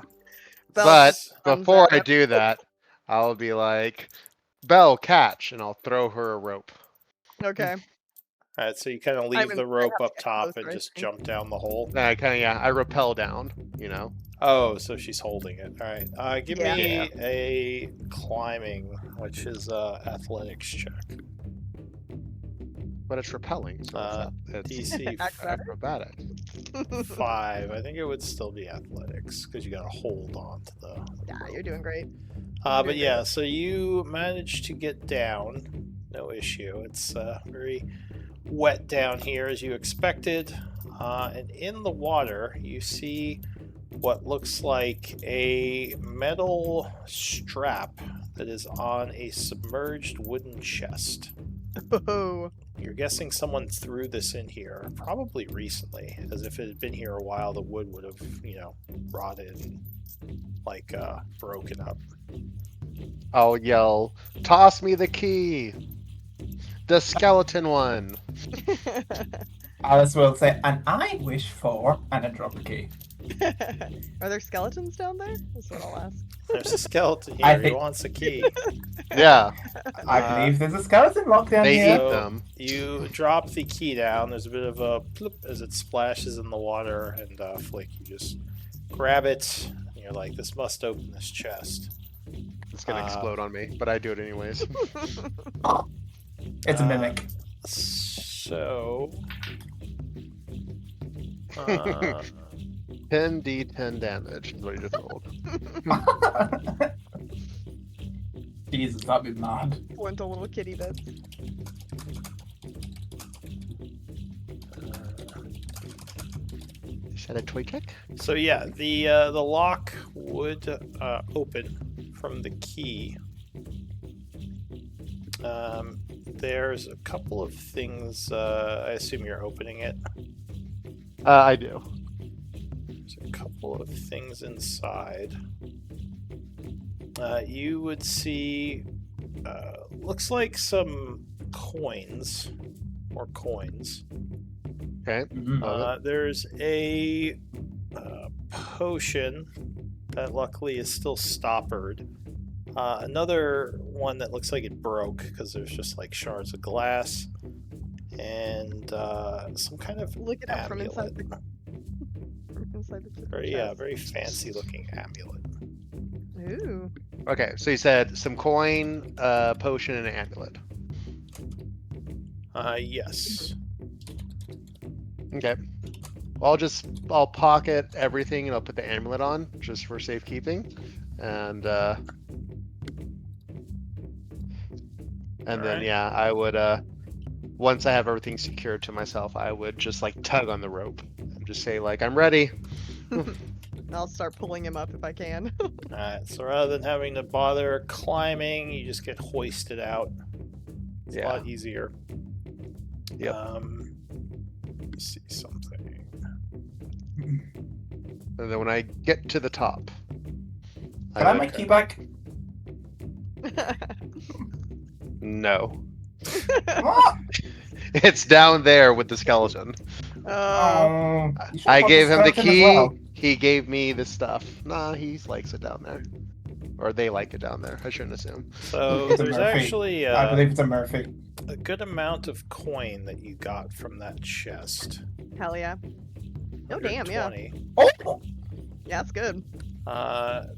B: Belle
C: But
B: just runs
C: before
B: out
C: I
B: after-
C: do that, I'll be like, Belle, catch, and I'll throw her a rope.
B: Okay.
A: All right. So you kind of leave
B: mean,
A: the
B: I
A: rope
B: have to
A: up
B: get
A: top
B: closer,
A: and
B: I
A: just
B: think.
A: jump down the hole.
C: I rappel down, you know.
A: Oh, so she's holding it. All right. Give
B: Yeah.
A: me a climbing, which is athletics check.
C: But it's repelling, so it's
A: DC
C: acrobatics.
A: 5. I think it would still be athletics because you got to hold on to the.
B: Yeah, you're doing great.
A: But yeah, so you managed to get down. No issue. It's very wet down here as you expected. And in the water, you see what looks like a metal strap that is on a submerged wooden chest.
B: Oh.
A: You're guessing someone threw this in here, probably recently, as if it had been here a while, the wood would have, rotted and, broken up.
C: I'll yell, toss me the key! The skeleton one!
D: Alice will say, and I wish for, and then drop the key.
B: Are there skeletons down there? That's what I'll ask.
A: There's a skeleton
D: I
A: here. He
D: think-
A: wants a key.
C: Yeah,
D: I believe there's a skeleton locked down
C: they
D: here.
C: eat
A: So-
C: them.
A: You drop the key down. There's a bit of a plop as it splashes in the water, and Flick, you just grab it. And you're like, this must open this chest.
C: It's gonna explode on me, but I do it anyways.
D: It's a mimic.
A: So.
C: 10d10 damage is what he just rolled.
D: Jesus, that'd be mad.
B: Went a little kitty bit.
C: Is that a toy check?
A: So yeah, the lock would open from the key. There's a couple of things. I assume you're opening it.
C: I do.
A: There's a couple of things inside. You would see. Looks like some coins, or coins.
C: Okay.
D: Mhm.
C: Love
A: There's a potion that luckily is still stoppered. Another one that looks like it broke because there's just like shards of glass and some kind of
B: Look it up from inside
A: amulet.
B: from inside the
A: Very,
B: chest.
A: very fancy looking amulet.
B: Ooh.
C: Okay, so you said some coin, potion, and an amulet.
A: Yes.
C: Okay. Well, I'll pocket everything and I'll put the amulet on just for safekeeping, and then
A: Alright.
C: yeah, I would once I have everything secured to myself, I would just like tug on the rope and just say like, I'm ready.
B: I'll start pulling him up if I can.
A: Alright, so rather than having to bother climbing, you just get hoisted out. It's a
C: Yeah.
A: lot easier.
C: Yep.
A: Let's see something.
C: And then when I get to the top,
D: Can I
C: would-
D: make key back?
C: No.
D: What?
C: It's down there with the skeleton.
B: Oh.
D: You should
C: I
D: put
C: gave him the
D: skeleton as
C: key.
D: well.
C: He gave me the stuff. Nah, he likes it down there. Or they like it down there. I shouldn't assume.
A: So
D: It's a
A: there's
D: Murphy.
A: actually
D: I believe it's a Murphy.
A: a good amount of coin that you got from that chest.
B: Hell yeah. Oh damn, yeah.
A: 120.
D: Oh!
B: Yeah, that's good.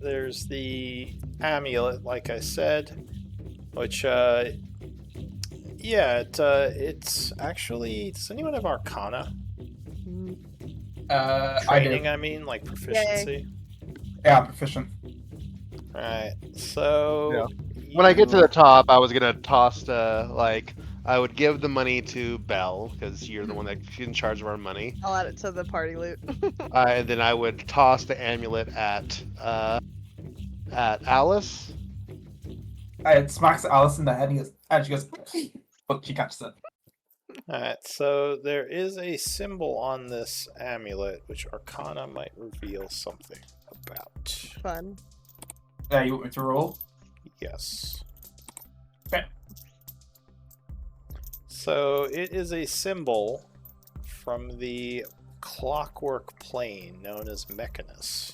A: There's the amulet, like I said, which yeah, it's actually. Does anyone have Arcana
B: Mm.
D: I
A: training?
D: do.
A: I mean, like proficiency.
D: Yeah, I'm proficient.
A: All right, so
C: When I get to
A: you-
C: the top, I was gonna toss I would give the money to Belle because you're the one that's in charge of our money,
B: I'll add it to the party loot.
C: and then I would toss the amulet at Alice.
D: It smacks Alice in the head and she goes, but she catches it.
A: Alright, so there is a symbol on this amulet which Arcana might reveal something about.
B: Fun.
D: You want me to roll?
A: Yes.
D: Okay.
A: So it is a symbol from the clockwork plane known as Mechanus.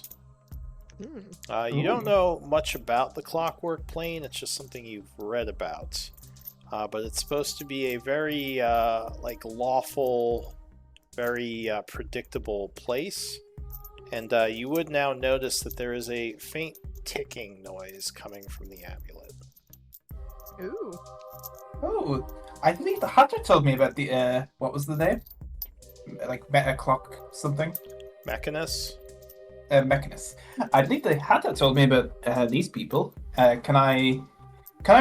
B: Hmm.
A: You don't
D: Ooh.
A: know much about the clockwork plane, it's just something you've read about. But it's supposed to be a very like lawful, very predictable place. And you would now notice that there is a faint ticking noise coming from the amulet.
B: Ooh.
D: Oh, I think the Hunter told me about the, what was the name? Like Meta Clock something?
A: Mechanus?
D: Mechanist. I think the Hunter told me about these people. Can I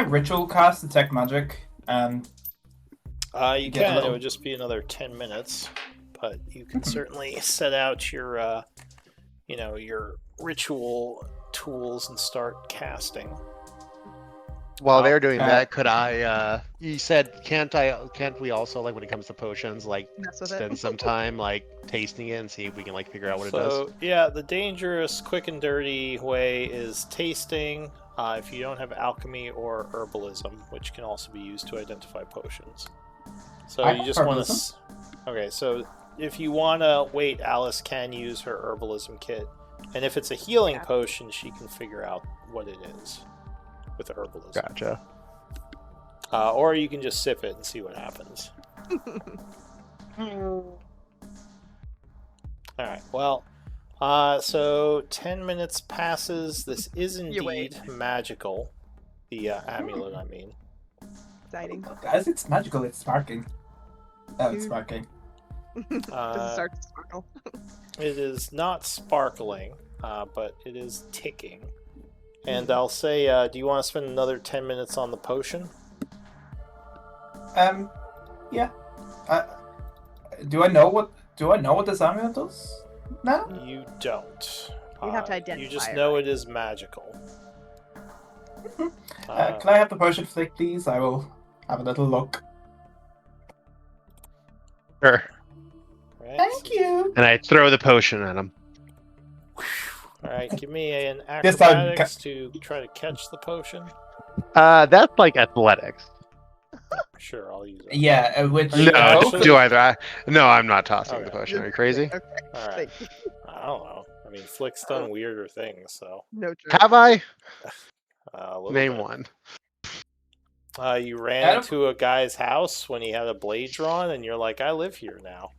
D: ritual cast detect magic? And
A: You
D: Get a
A: can. It
D: little-
A: would just be another 10 minutes, but you can certainly set out your, your ritual tools and start casting.
C: While they're doing
D: Okay.
C: that, could I? You said can't we also, like, when it comes to potions, like
B: Mess with
C: spend
B: it.
C: some time like tasting it and see if we can like figure out what it does?
A: So yeah, the dangerous, quick and dirty way is tasting. If you don't have alchemy or herbalism, which can also be used to identify potions. So
D: I
A: you
D: have
A: just want to.
D: herbalism.
A: Okay, so if you want to wait, Alice can use her herbalism kit, and if it's a healing
B: Yeah.
A: potion, she can figure out what it is with the herbalism.
C: Gotcha.
A: Or you can just sip it and see what happens. All right. Well, so 10 minutes passes. This is
B: You wait.
A: indeed magical. The amulet, I mean.
B: Exciting.
D: as it's magical, it's sparking. Oh, it's
B: Dude.
D: sparking.
B: Does
A: Uh,
B: it start to sparkle?
A: It is not sparkling, but it is ticking. And I'll say, do you want to spend another 10 minutes on the potion?
D: Yeah. Do I know what this amulet does now?
A: You don't.
B: You have to
A: You
B: identify
A: just
B: it,
A: know
B: right?
A: it is magical.
D: Can I have the potion flick, please? I will have a little look.
C: Sure.
A: Right?
D: Thank you.
C: And I throw the potion at him.
A: All right, give me an
D: This time,
A: acrobatics to try to catch the potion.
C: That's like athletics.
A: Sure, I'll use it.
D: Yeah, which
A: You
C: No,
A: actually-
C: don't do either. No, I'm not tossing
A: Okay.
C: the potion. Are you crazy?
A: All right.
B: Thank you.
A: I don't know. I mean, Flick's done weirder things, so
B: No joke.
C: Have I?
A: a little
C: Name
A: bit.
C: one.
A: You ran
D: Adam?
A: into a guy's house when he had a blade drawn, and you're like, I live here now.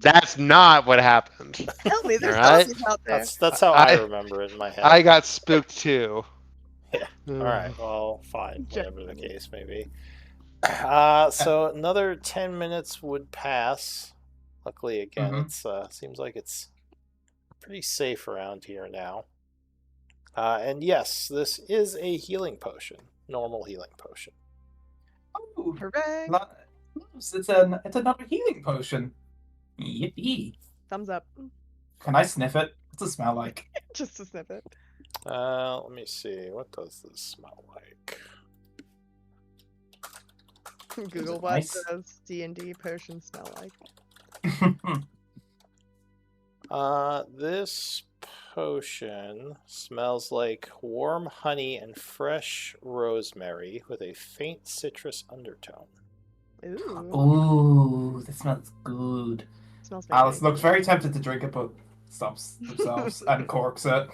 C: That's not what happened.
B: Tell me, there's
C: Alright.
B: zombies out there.
A: That's how I remember it in my head.
C: I got spooked too.
A: Yeah. All right. Well, fine. Whatever the
B: Genuinely.
A: case may be. So another 10 minutes would pass. Luckily, again,
D: Mhm.
A: it's seems like it's pretty safe around here now. And yes, this is a healing potion, normal healing potion.
D: Oh,
B: Hooray!
D: it's another healing potion. Yippee!
B: Thumbs up.
D: Can I sniff it? What's it smell like?
B: Just to snip it.
A: Let me see. What does this smell like?
B: Google
D: it
B: what
D: nice?
B: does D&D potion smell like?
A: This potion smells like warm honey and fresh rosemary with a faint citrus undertone.
B: Ooh.
D: Ooh, that smells good.
B: Smells very
D: Alice
B: nice.
D: looks very tempted to drink it, but stops themselves and corks it.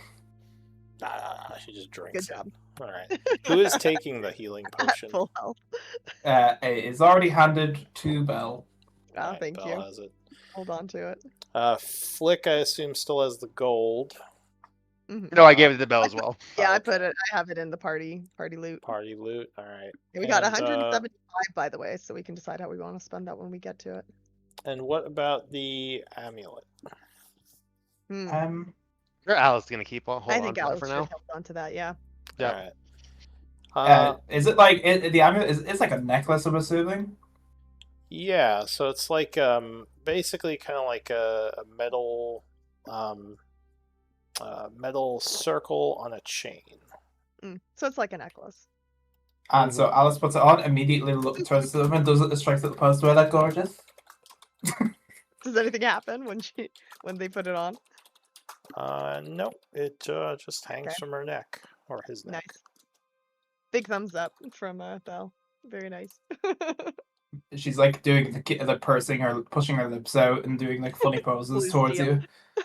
A: Nah, she just drinks
B: Good
A: it.
B: job.
A: All right. Who is taking the healing
B: At
A: potion?
B: full health.
D: It is already handed to Belle.
B: Oh,
A: Alright,
B: thank
A: Belle
B: you.
A: has it.
B: Hold on to it.
A: Flick, I assume, still has the gold.
B: Mhm.
C: No, I gave it to Belle as well.
B: Yeah, I
A: okay.
B: put it. I have it in the party loot.
A: Party loot. All right.
B: Yeah, we got
A: And,
B: 175, by the way, so we can decide how we want to spend that when we get to it.
A: And what about the amulet?
B: Hmm.
C: Or Alice is gonna keep on hold
B: I
C: on
B: think
C: to that
B: Alice
C: for
B: should
C: now.
B: hold on to that. Yeah.
C: Yeah.
A: All right.
D: Is it like the amulet? It's like a necklace, I'm assuming.
A: Yeah, so it's like basically kind of like a metal metal circle on a chain.
B: So it's like a necklace.
D: And so Alice puts it on, immediately turns to them and does it. Strikes at the post. Where that gorgeous?
B: Does anything happen when they put it on?
A: Nope, it just hangs
B: Okay.
A: from her neck or his neck.
B: Nice. Big thumbs up from Belle. Very nice.
D: She's like doing the pursing her, pushing her lips out, and doing like funny poses towards
B: Lucia.
D: you.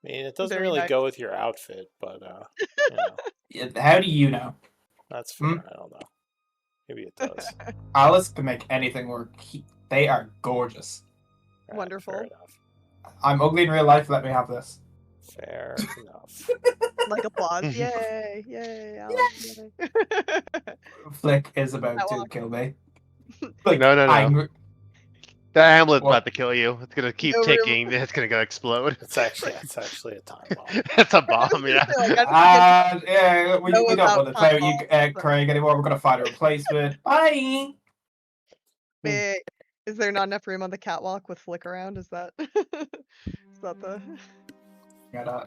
A: I mean, it doesn't
B: Very
A: really
B: nice.
A: go with your outfit, but you know,
D: Yeah, how do you know?
A: that's fair. I don't know. Maybe it does.
D: Alice can make anything work. They are gorgeous.
A: Right,
B: Wonderful.
A: Fair enough.
D: I'm ugly in real life. Let me have this.
A: Fair enough.
B: Like applause. Yay! Yay! Alice, yay.
D: Flick is about
B: That
D: to
B: walk.
D: kill me. Like,
C: No.
D: angry.
C: The amulet's
D: What?
C: about to kill you. It's gonna keep
B: No room.
C: ticking. It's gonna go explode.
A: It's actually a time bomb.
C: It's a bomb, yeah.
B: Like, I don't
D: Yeah, we
B: know
D: don't
B: about
D: want to play with you,
B: time bombs,
D: Craig, anymore. We're gonna find a replacement. Bye.
B: Wait, is there not enough room on the catwalk with Flick around? Is that the?
D: Got
A: All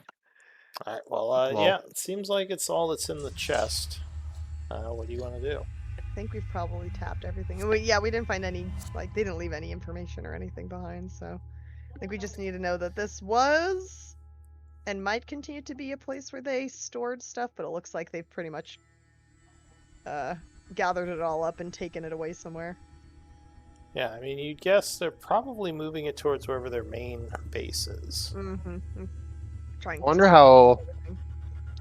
A: right. Well,
C: Well-
A: yeah. It seems like it's all that's in the chest. What do you want to do?
B: I think we've probably tapped everything. And we didn't find any, like, they didn't leave any information or anything behind, so I think we just need to know that this was and might continue to be a place where they stored stuff, but it looks like they've pretty much gathered it all up and taken it away somewhere.
A: Yeah, I mean, you'd guess they're probably moving it towards wherever their main base is.
B: Mm-hmm. Trying
C: I wonder how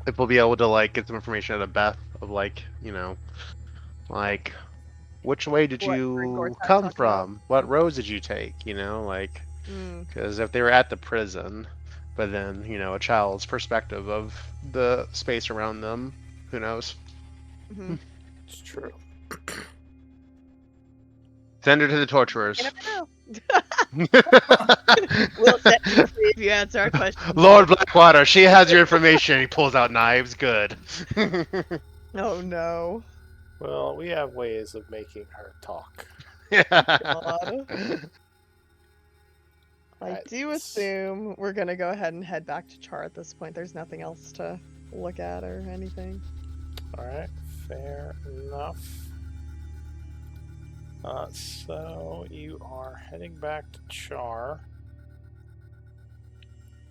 C: if we'll be able to like get some information out of Beth of like, you know, like which way did
B: What
C: you
B: Gringot's
C: come
B: talking
C: from? What roads did you take? You know, like because if they were at the prison, but then you know a child's perspective of the space around them, who knows?
B: Mm-hmm.
A: It's true.
C: Send her to the torturers.
B: You never know. We'll set you free if you answer our questions.
C: Lord Blackwater, she has your information. He pulls out knives. Good.
B: Oh no.
A: Well, we have ways of making her talk.
B: God. I
A: Right.
B: do assume we're gonna go ahead and head back to Char at this point. There's nothing else to look at or anything.
A: All right, fair enough. So you are heading back to Char.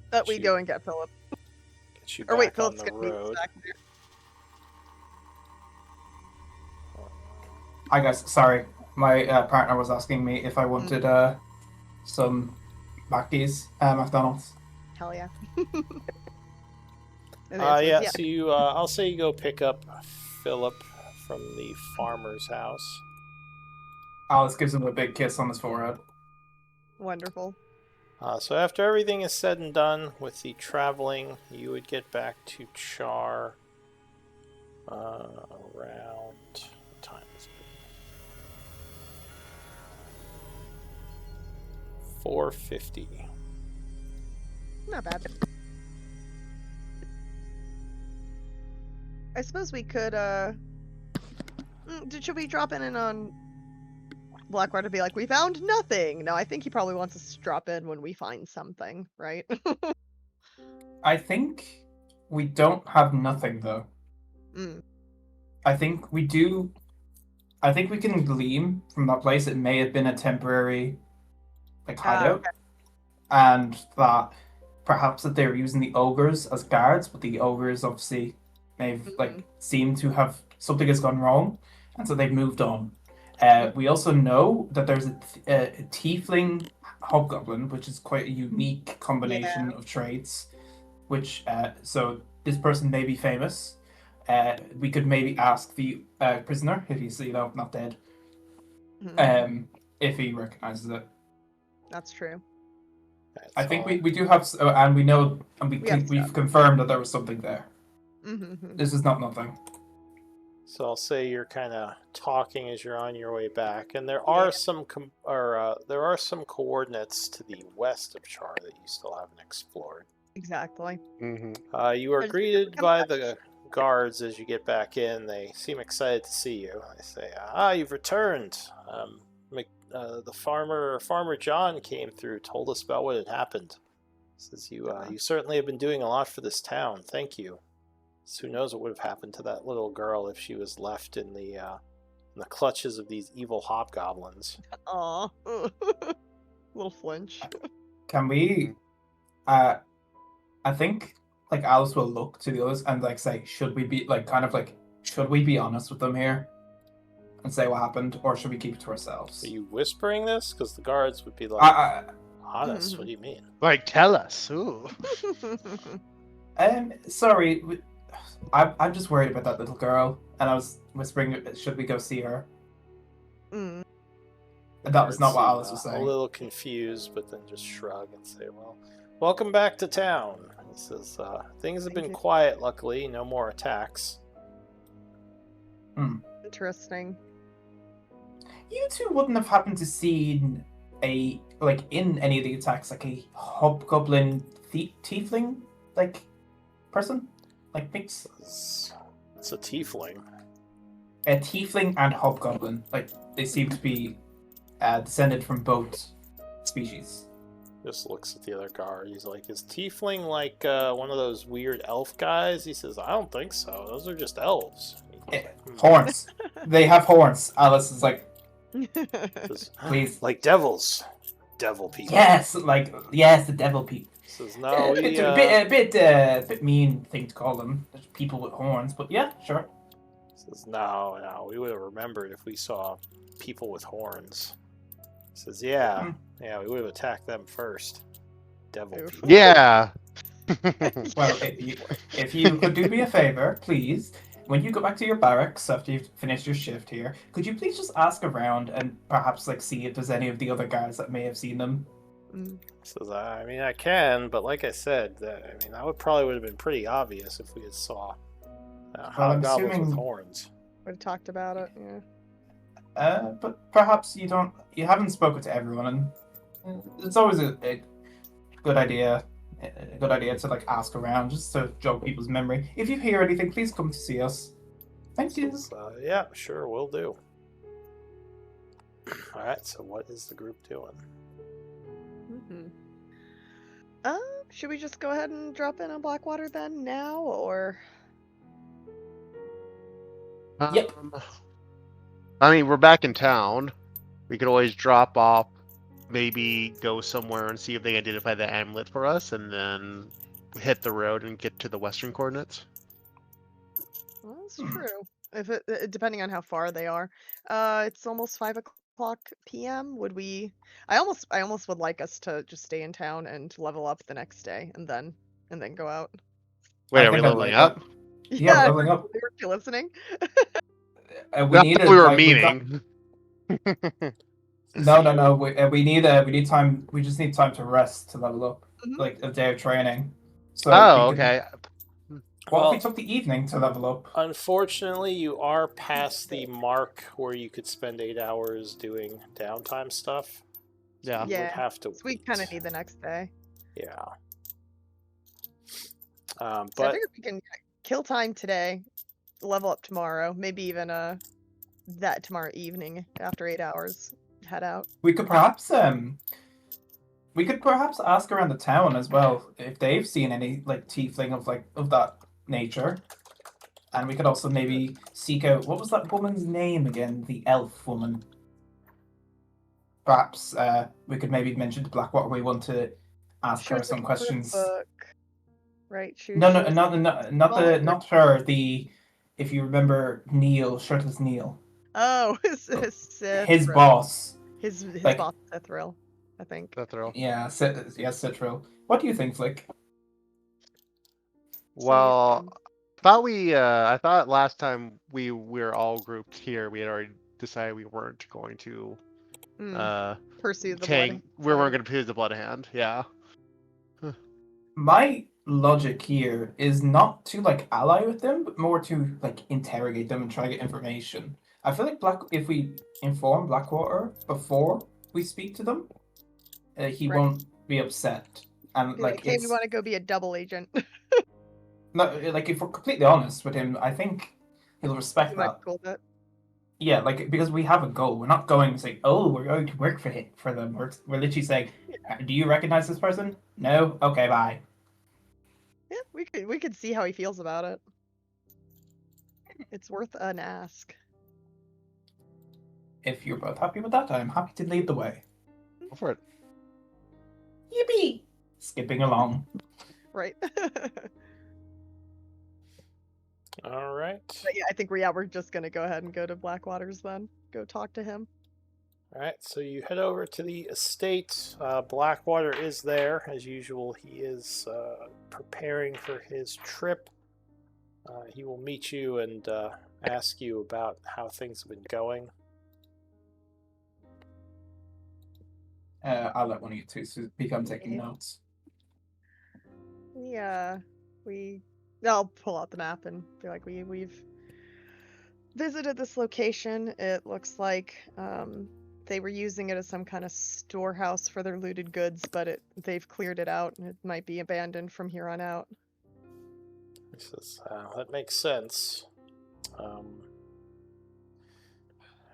B: But we
A: Shoot.
B: go and get Philip.
A: Get you
B: Or wait,
A: back on
B: Philip's
A: the
B: gonna meet us
A: road.
B: back there.
D: Hi guys, sorry. My partner was asking me if I wanted some McDonald's.
B: Hell yeah. And the answer is
A: Yeah.
B: yeah.
A: So you, I'll say you go pick up Philip from the farmer's house.
D: Alice gives him a big kiss on his forehead.
B: Wonderful.
A: So after everything is said and done with the traveling, you would get back to Chaur around, what time is it? 4:50.
B: Not bad. I suppose we could, should we drop in on Blackwater to be like, we found nothing? No, I think he probably wants us to drop in when we find something, right?
D: I think we don't have nothing, though. I think we do. I think we can glean from that place it may have been a temporary, like, hideout.
B: Okay.
D: And that perhaps that they were using the ogres as guards, but the ogres obviously they've seemed to have something has gone wrong, and so they've moved on. We also know that there's a tiefling hobgoblin, which is quite a unique combination of traits. Which so this person may be famous. We could maybe ask the prisoner if he's not dead, if he recognizes it.
B: That's true.
D: I think we do have, and we know, and we've confirmed that there was something there. This is not nothing.
A: So I'll say you're kind of talking as you're on your way back, and there are some there are some coordinates to the west of Chaur that you still haven't explored.
B: Exactly.
A: You are greeted by the guards as you get back in. They seem excited to see you. They say, you've returned. The Farmer John came through, told us about what had happened. Says you certainly have been doing a lot for this town. Thank you. So who knows what would have happened to that little girl if she was left in the clutches of these evil hobgoblins.
B: Aw. Little flinch.
D: Can we I think like Alice will look to the others and like say, should we be should we be honest with them here and say what happened, or should we keep it to ourselves?
A: Are you whispering this? Because the guards would be like, honest, what do you mean?
C: Like, tell us. Ooh.
D: Sorry, I'm just worried about that little girl, and I was whispering, should we go see her? And that was not what Alice was saying.
A: A little confused, but then just shrug and say, well, welcome back to town. He says, things have been quiet, luckily. No more attacks.
B: Interesting.
D: You two wouldn't have happened to see in any of the attacks, like a hobgoblin tiefling, person? Like mix?
A: It's a tiefling.
D: A tiefling and hobgoblin. Like, they seem to be descended from both species.
A: Just looks at the other guard. He's like, is tiefling like one of those weird elf guys? He says, I don't think so. Those are just elves.
D: Horns. They have horns. Alice is like, please.
A: Like devils. Devil people.
D: Yes, the devil people.
A: Says, no,
D: it's a bit mean thing to call them. There's people with horns, but yeah, sure.
A: Says, no, we would have remembered if we saw people with horns. Says, yeah, we would have attacked them first. Devil people.
C: Yeah.
D: Well, if you could do me a favor, please, when you go back to your barracks after you've finished your shift here, could you please just ask around and perhaps see if there's any of the other guys that may have seen them?
A: Says, I can, but like I said, that would have been pretty obvious if we had saw hobgoblins with horns.
B: Would have talked about it,
D: but perhaps you haven't spoken to everyone, and it's always a good idea. A good idea to ask around just to jog people's memory. If you hear anything, please come to see us. Thank you.
A: Yeah, sure, will do. All right, so what is the group doing?
B: Should we just go ahead and drop in on Blackwater then now, or?
D: Yep.
C: We're back in town. We could always drop off, maybe go somewhere and see if they identify the amulet for us, and then hit the road and get to the western coordinates.
B: Well, that's true. If depending on how far they are. It's almost 5 o'clock. o'clock p.m. Would we? I almost would like us to just stay in town and level up the next day, and then go out.
C: Wait,
D: I
C: are we
D: think I'd
C: leveling
D: like
C: up?
D: that. Yeah, we're leveling up.
B: You're listening.
D: We
C: Not
D: need
C: that
D: it.
C: we were
D: Like we got.
C: memeing.
D: No. We need time. We just need time to rest to level up,
B: Mhm.
D: like a day of training. So
C: Oh,
D: we could.
C: okay.
D: What if we
A: Well,
D: took the evening to level up?
A: unfortunately, you are past the mark where you could spend 8 hours doing downtime stuff. So
C: Yeah.
A: you would
B: Yeah,
A: have to
B: so we
A: wait.
B: kind of need the next day.
A: Yeah.
B: So I
A: But
B: figure we can kill time today, level up tomorrow, maybe even that tomorrow evening after 8 hours, head out.
D: We could perhaps ask around the town as well if they've seen any like tiefling of that nature, and we could also maybe seek out what was that woman's name again? The elf woman. Perhaps we could maybe mention to Blackwater we want to ask
B: She
D: her
B: was
D: some
B: looking for a
D: questions.
B: book, right? She
D: No,
B: she
D: no,
B: was
D: not her. The if you remember Neil, shirtless Neil,
B: oh his
D: his
B: Sithrill.
D: boss.
B: His
D: Like,
B: boss Sithrill, I think.
C: That's real.
D: yeah, Citril. What do you think, Flick?
C: Well, I thought last time we were all grouped here, we had already decided we weren't going to
B: Pursue the blood.
C: tank. We weren't going to pursue the blood hand. Yeah.
D: My logic here is not to like ally with them, but more to like interrogate them and try to get information. I feel like if we inform Blackwater before we speak to them, he
B: Right.
D: won't be upset. And
B: Be like, hey, we
D: it's
B: want to go be a double agent.
D: not like if we're completely honest with him, I think he'll respect
B: You might
D: that.
B: be cool with it.
D: Yeah, like because we have a goal. We're not going to say, "Oh, we're going to work for them." We're literally saying, "Do you recognize this person? No. Okay, bye."
B: Yeah, we could see how he feels about it. It's worth an ask.
D: If you're both happy with that, I'm happy to lead the way.
C: Go for it.
D: Yippee! Skipping along.
B: Right.
A: all right.
B: But yeah, I think we're just gonna go ahead and go to Blackwater's then. Go talk to him.
A: All right, so you head over to the estate. Blackwater is there as usual. He is preparing for his trip. He will meet you and ask you about how things have been going.
D: I'll let one of you two speak. I'm taking notes.
B: I'll pull out the map and be like, we've visited this location. It looks like they were using it as some kind of storehouse for their looted goods, but they've cleared it out and it might be abandoned from here on out.
A: He says, that makes sense.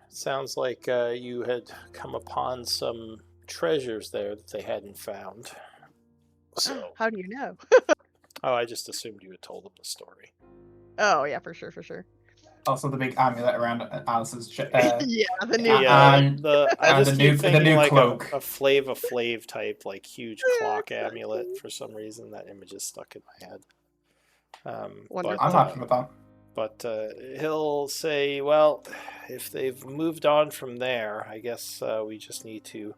A: Sounds like you had come upon some treasures there that they hadn't found. So,
B: How do you know?
A: oh, I just assumed you had told them the story.
B: Oh yeah, for sure.
D: Also, the big amulet around Alice's chest.
B: Yeah, the new
A: I just keep thinking
D: new
A: like
D: cloak.
A: a Flava Flav type, like huge clock amulet. For some reason, that image is stuck in my head.
B: Wonderful.
D: I'm happy with that.
A: But he'll say, well, if they've moved on from there, I guess we just need to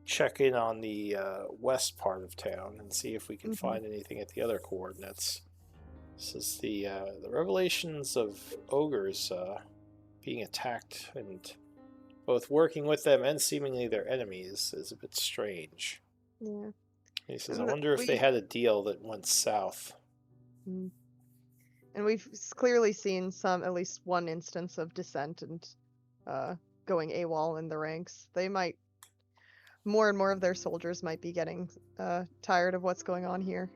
A: check in on the west part of town and see if we can find anything at the other coordinates. This is the revelations of ogres being attacked and both working with them and seemingly their enemies is a bit strange.
B: Yeah.
A: He says, I wonder if they had a deal that went south.
B: And we've clearly seen at least one instance of dissent and going AWOL in the ranks. They might, more and more of their soldiers might be getting tired of what's going on here.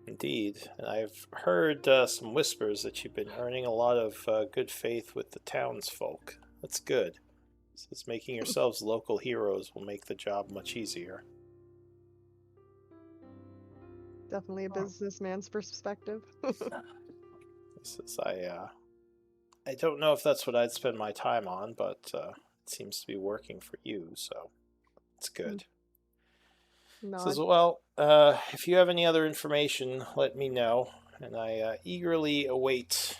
A: Indeed, and I've heard some whispers that you've been earning a lot of good faith with the townsfolk. That's good. Since making yourselves local heroes will make the job much easier.
B: Definitely a businessman's perspective.
A: He says, I don't know if that's what I'd spend my time on, but it seems to be working for you, so it's good. Says, well, if you have any other information, let me know, and I eagerly await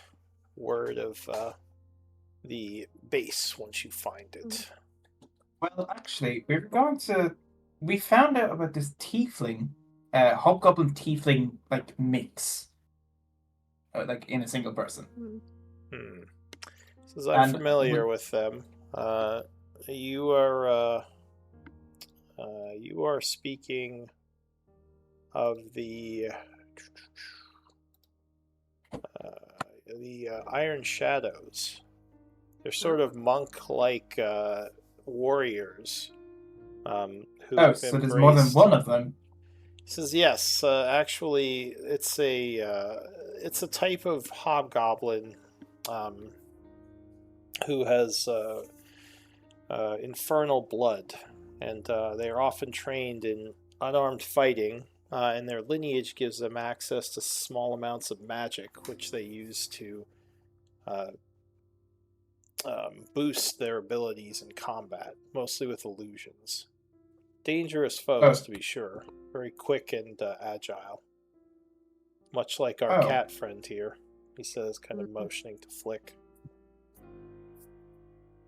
A: word of the base once you find it.
D: Well, actually, we found out about this tiefling, hobgoblin tiefling like mix, like in a single person.
A: Hmm. Says I'm
D: And
A: familiar with them. You are speaking of the Iron Shadows. They're sort of monk-like warriors who've
D: so there's more than
A: embraced.
D: one of them.
A: Says yes. Actually, it's a type of hobgoblin who has infernal blood, and they are often trained in unarmed fighting. And their lineage gives them access to small amounts of magic, which they use to uh, boost their abilities in combat, mostly with illusions. Dangerous foes,
D: Oh,
A: to be sure. Very quick and agile. Much like our
D: oh,
A: cat friend here, he says, kind of motioning to Flick.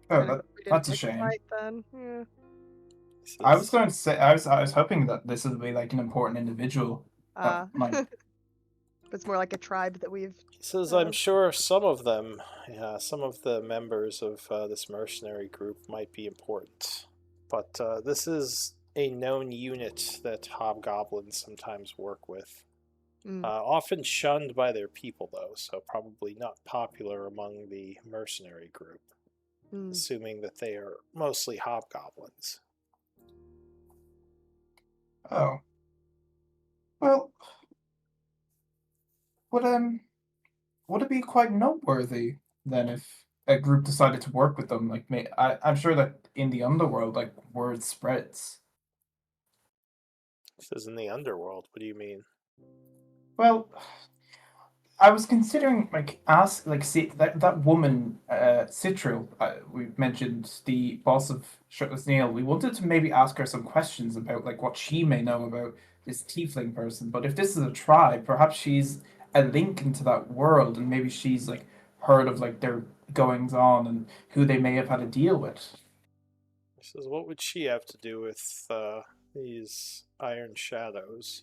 D: oh,
B: We didn't
D: that's a
B: pick
D: shame.
B: fight then. Yeah.
A: Says,
D: I was going to say, I was hoping that this would be like an important individual that might.
B: It's more like a tribe that we've.
A: He says, I'm sure some of them, some of the members of this mercenary group might be important. But this is a known unit that hobgoblins sometimes work with. Often shunned by their people, though, so probably not popular among the mercenary group, assuming that they are mostly hobgoblins.
D: Oh, well, would it be quite noteworthy then if a group decided to work with them? Like, I'm sure that in the underworld, like word spreads.
A: This is in the underworld. What do you mean?
D: Well, I was considering see that woman, Citril. We mentioned the boss of Shirtless Neil. We wanted to maybe ask her some questions about like what she may know about this tiefling person. But if this is a tribe, perhaps she's a link into that world, and maybe she's like heard of like their goings on and who they may have had to deal with.
A: He says, what would she have to do with these Iron Shadows?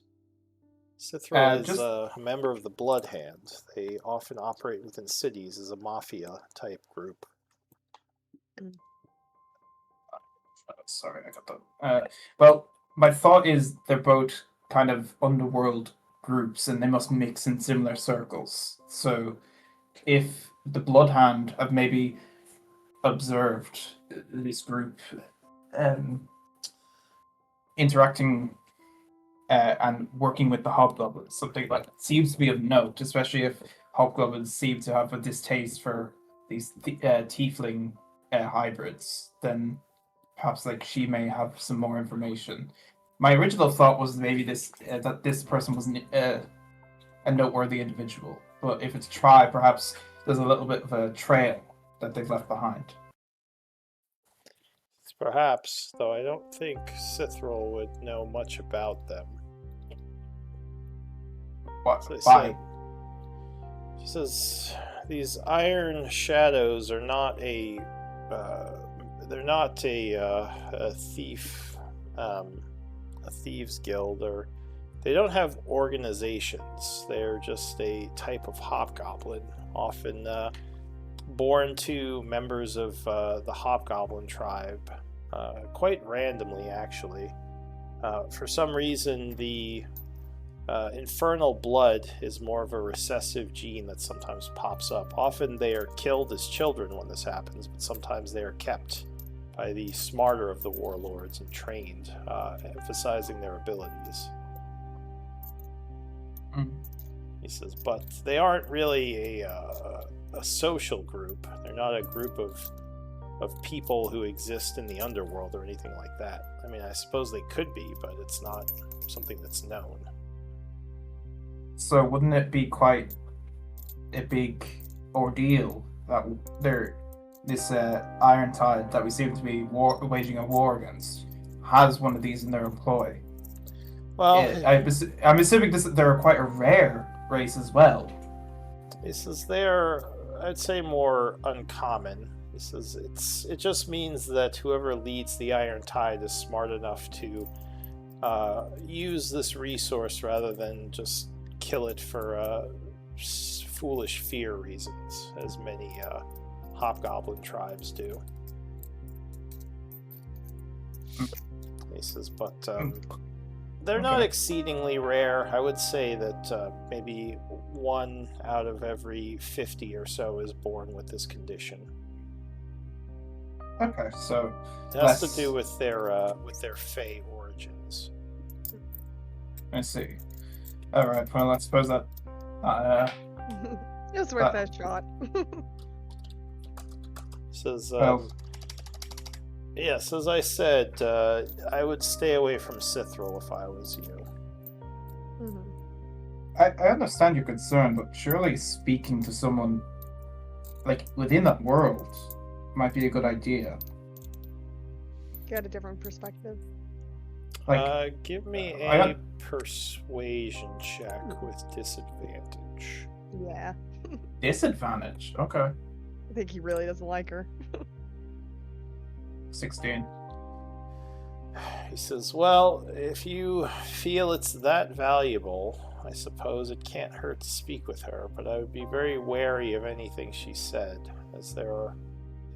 A: Cithril is
D: Just
A: a member of the Blood Hand. They often operate within cities as a mafia-type group.
D: sorry, I got that. Well, my thought is they're both kind of underworld groups, and they must mix in similar circles. So, if the Bloodhand have maybe observed this group interacting and working with the hobgoblins, something like that seems to be of note, especially if hobgoblins seem to have a distaste for these tiefling hybrids, then perhaps like she may have some more information. My original thought was maybe that this person was a noteworthy individual, but if it's a tribe, perhaps there's a little bit of a trail that they've left behind.
A: Perhaps, though I don't think Cithril would know much about them.
D: What?
A: So
D: Why?
A: She says these Iron Shadows are not they're not a thief, a thieves guild, or they don't have organizations. They're just a type of hobgoblin, often born to members of the hobgoblin tribe, quite randomly, actually. For some reason, the infernal blood is more of a recessive gene that sometimes pops up. Often they are killed as children when this happens, but sometimes they are kept by the smarter of the warlords and trained, emphasizing their abilities. He says, but they aren't really a social group. They're not a group of people who exist in the underworld or anything like that. I mean, I suppose they could be, but it's not something that's known.
D: So wouldn't it be quite a big ordeal that this Iron Tide that we seem to be waging a war against has one of these in their employ?
A: Well,
D: I'm assuming they're quite a rare race as well.
A: He says they're, I'd say, more uncommon. He says it just means that whoever leads the Iron Tide is smart enough to use this resource rather than just kill it for foolish fear reasons, as many hobgoblin tribes do. He says, but they're not exceedingly rare. I would say that maybe 1 out of every 50 or so is born with this condition.
D: Okay, so
A: it has to do with their Fey origins.
D: I see. All right. Well, I suppose that
B: it was worth that shot.
A: Says, yes, as I said, I would stay away from Cithril if I was you.
D: I understand your concern, but surely speaking to someone like within that world might be a good idea.
B: Get a different perspective.
A: Like, give me a persuasion check with disadvantage.
B: Yeah.
D: Disadvantage? Okay.
B: I think he really doesn't like her.
D: 16.
A: He says, well, if you feel it's that valuable, I suppose it can't hurt to speak with her, but I would be very wary of anything she said, as there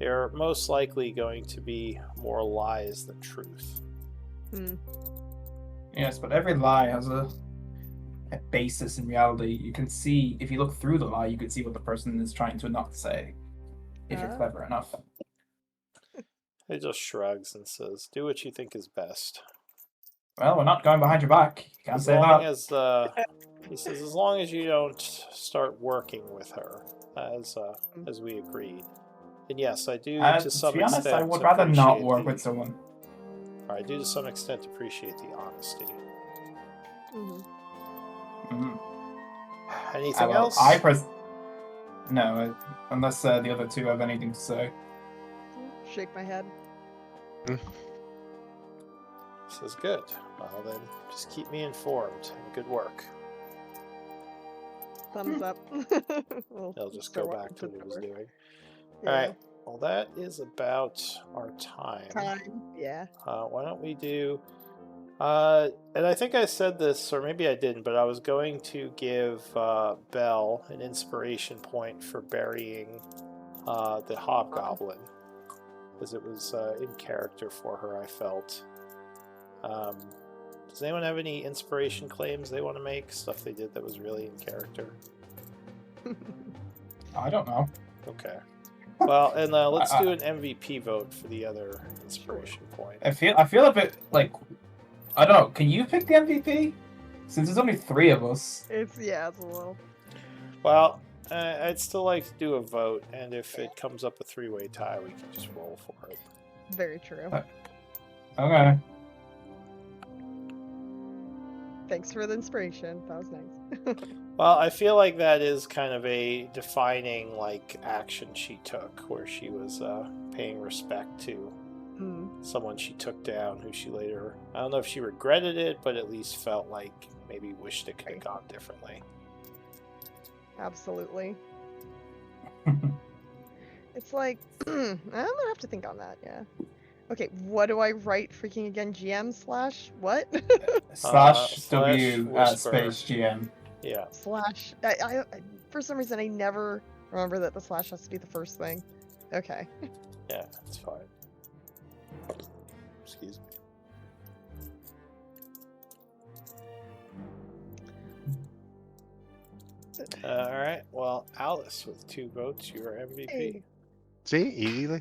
A: are most likely going to be more lies than truth.
D: Yes, but every lie has a basis in reality. You can see, if you look through the lie, you can see what the person is trying to not say, if you're clever enough.
A: He just shrugs and says, do what you think is best.
D: Well, we're not going behind your back. You can't say that.
A: He says, as long as you don't start working with her, as we agreed. And yes, I do to some
D: be honest,
A: extent.
D: I would rather not work with someone.
A: I do to some extent appreciate the honesty. Anything else?
D: No, unless the other two have anything to say.
B: Shake my head.
A: Says, good. Well then, just keep me informed. Good work.
B: Thumbs up.
A: He'll just go back to what he was doing.
B: Yeah.
A: Alright, well that is about our time.
B: Yeah.
A: Why don't we do... and I think I said this, or maybe I didn't, but I was going to give Belle an inspiration point for burying the hobgoblin, because it was in character for her, I felt. Does anyone have any inspiration claims they want to make? Stuff they did that was really in character?
D: I don't know.
A: Okay. Well, and let's do an MVP vote for the other inspiration point.
D: I feel a bit like, I don't know. Can you pick the MVP? Since there's only 3 of us.
B: It's a little.
A: Well, I'd still like to do a vote, and if it comes up a 3-way tie, we can just roll for it.
B: Very true.
D: Okay.
B: Thanks for the inspiration. That was nice.
A: Well, I feel like that is kind of a defining action she took, where she was paying respect to someone she took down, who she later, I don't know if she regretted it, but at least felt like maybe wished it could have gone differently.
B: Absolutely. It's like, I'm gonna have to think on that, yeah. Okay, what do I write freaking again? GM / what?
D: / W space GM.
A: Yeah.
B: / I for some reason I never remember that the / has to be the first thing. Okay.
A: Yeah, it's fine. Excuse me. Alright, well, Alice with 2 votes, you're MVP.
B: Hey.
C: See, easily.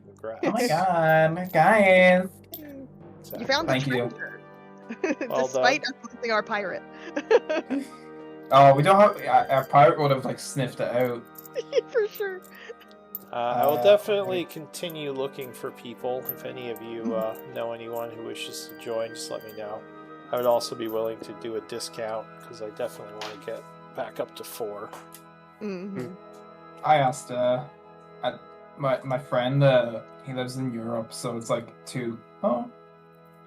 A: Congrats.
D: Oh my god, guys.
B: You found the
D: Thank you.
B: treasure.
A: Well
B: Despite
A: done.
B: us losing our pirate.
D: Oh, we don't have. Our pirate would have sniffed it out.
B: For sure.
A: I will definitely continue looking for people. If any of you know anyone who wishes to join, just let me know. I would also be willing to do a discount, because I definitely want to get back up to 4.
D: I asked my friend. He lives in Europe, so it's 2. Oh,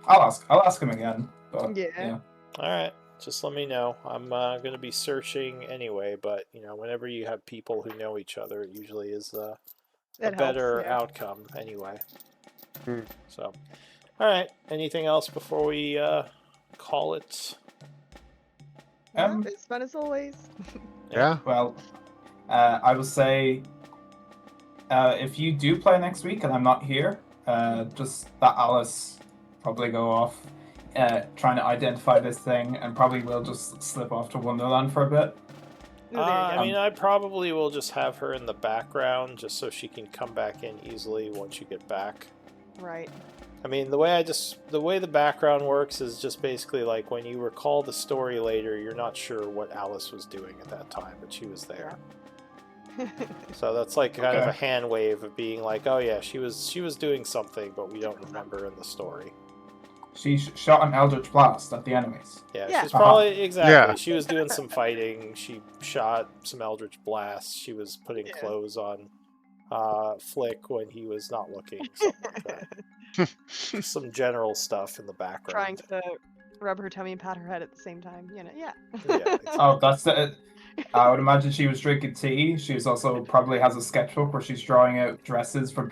D: I'll ask him again. But, yeah.
A: All right. Just let me know. I'm going to be searching anyway, but whenever you have people who know each other, it usually is a
B: It helps,
A: better
B: yeah.
A: outcome anyway.
C: Hmm.
A: So, all right. Anything else before we call it?
B: No, it's fun as always.
C: Yeah.
D: Well, I will say, if you do play next week and I'm not here, just that Alice probably go off trying to identify this thing, and probably will just slip off to Wonderland for a bit.
B: Ooh, there you
A: I
B: go.
A: mean, I probably will just have her in the background just so she can come back in easily once you get back.
B: Right.
A: I mean, the way the background works is just basically like when you recall the story later, you're not sure what Alice was doing at that time, but she was there. So that's like kind of a hand wave of being like, oh yeah, she was doing something, but we don't remember in the story.
D: She shot an Eldritch Blast at the enemies.
A: Yeah,
B: Yeah.
A: she's probably exactly.
C: Yeah.
A: She was doing some fighting. She shot some Eldritch Blasts. She was putting
B: Yeah.
A: clothes on Flick when he was not looking, something like that. Just some general stuff in the
B: Trying
A: background.
B: to rub her tummy and pat her head at the same time. You know, yeah.
A: Yeah, exactly.
D: Oh, that's it. I would imagine she was drinking tea. She's also probably has a sketchbook where she's drawing out dresses for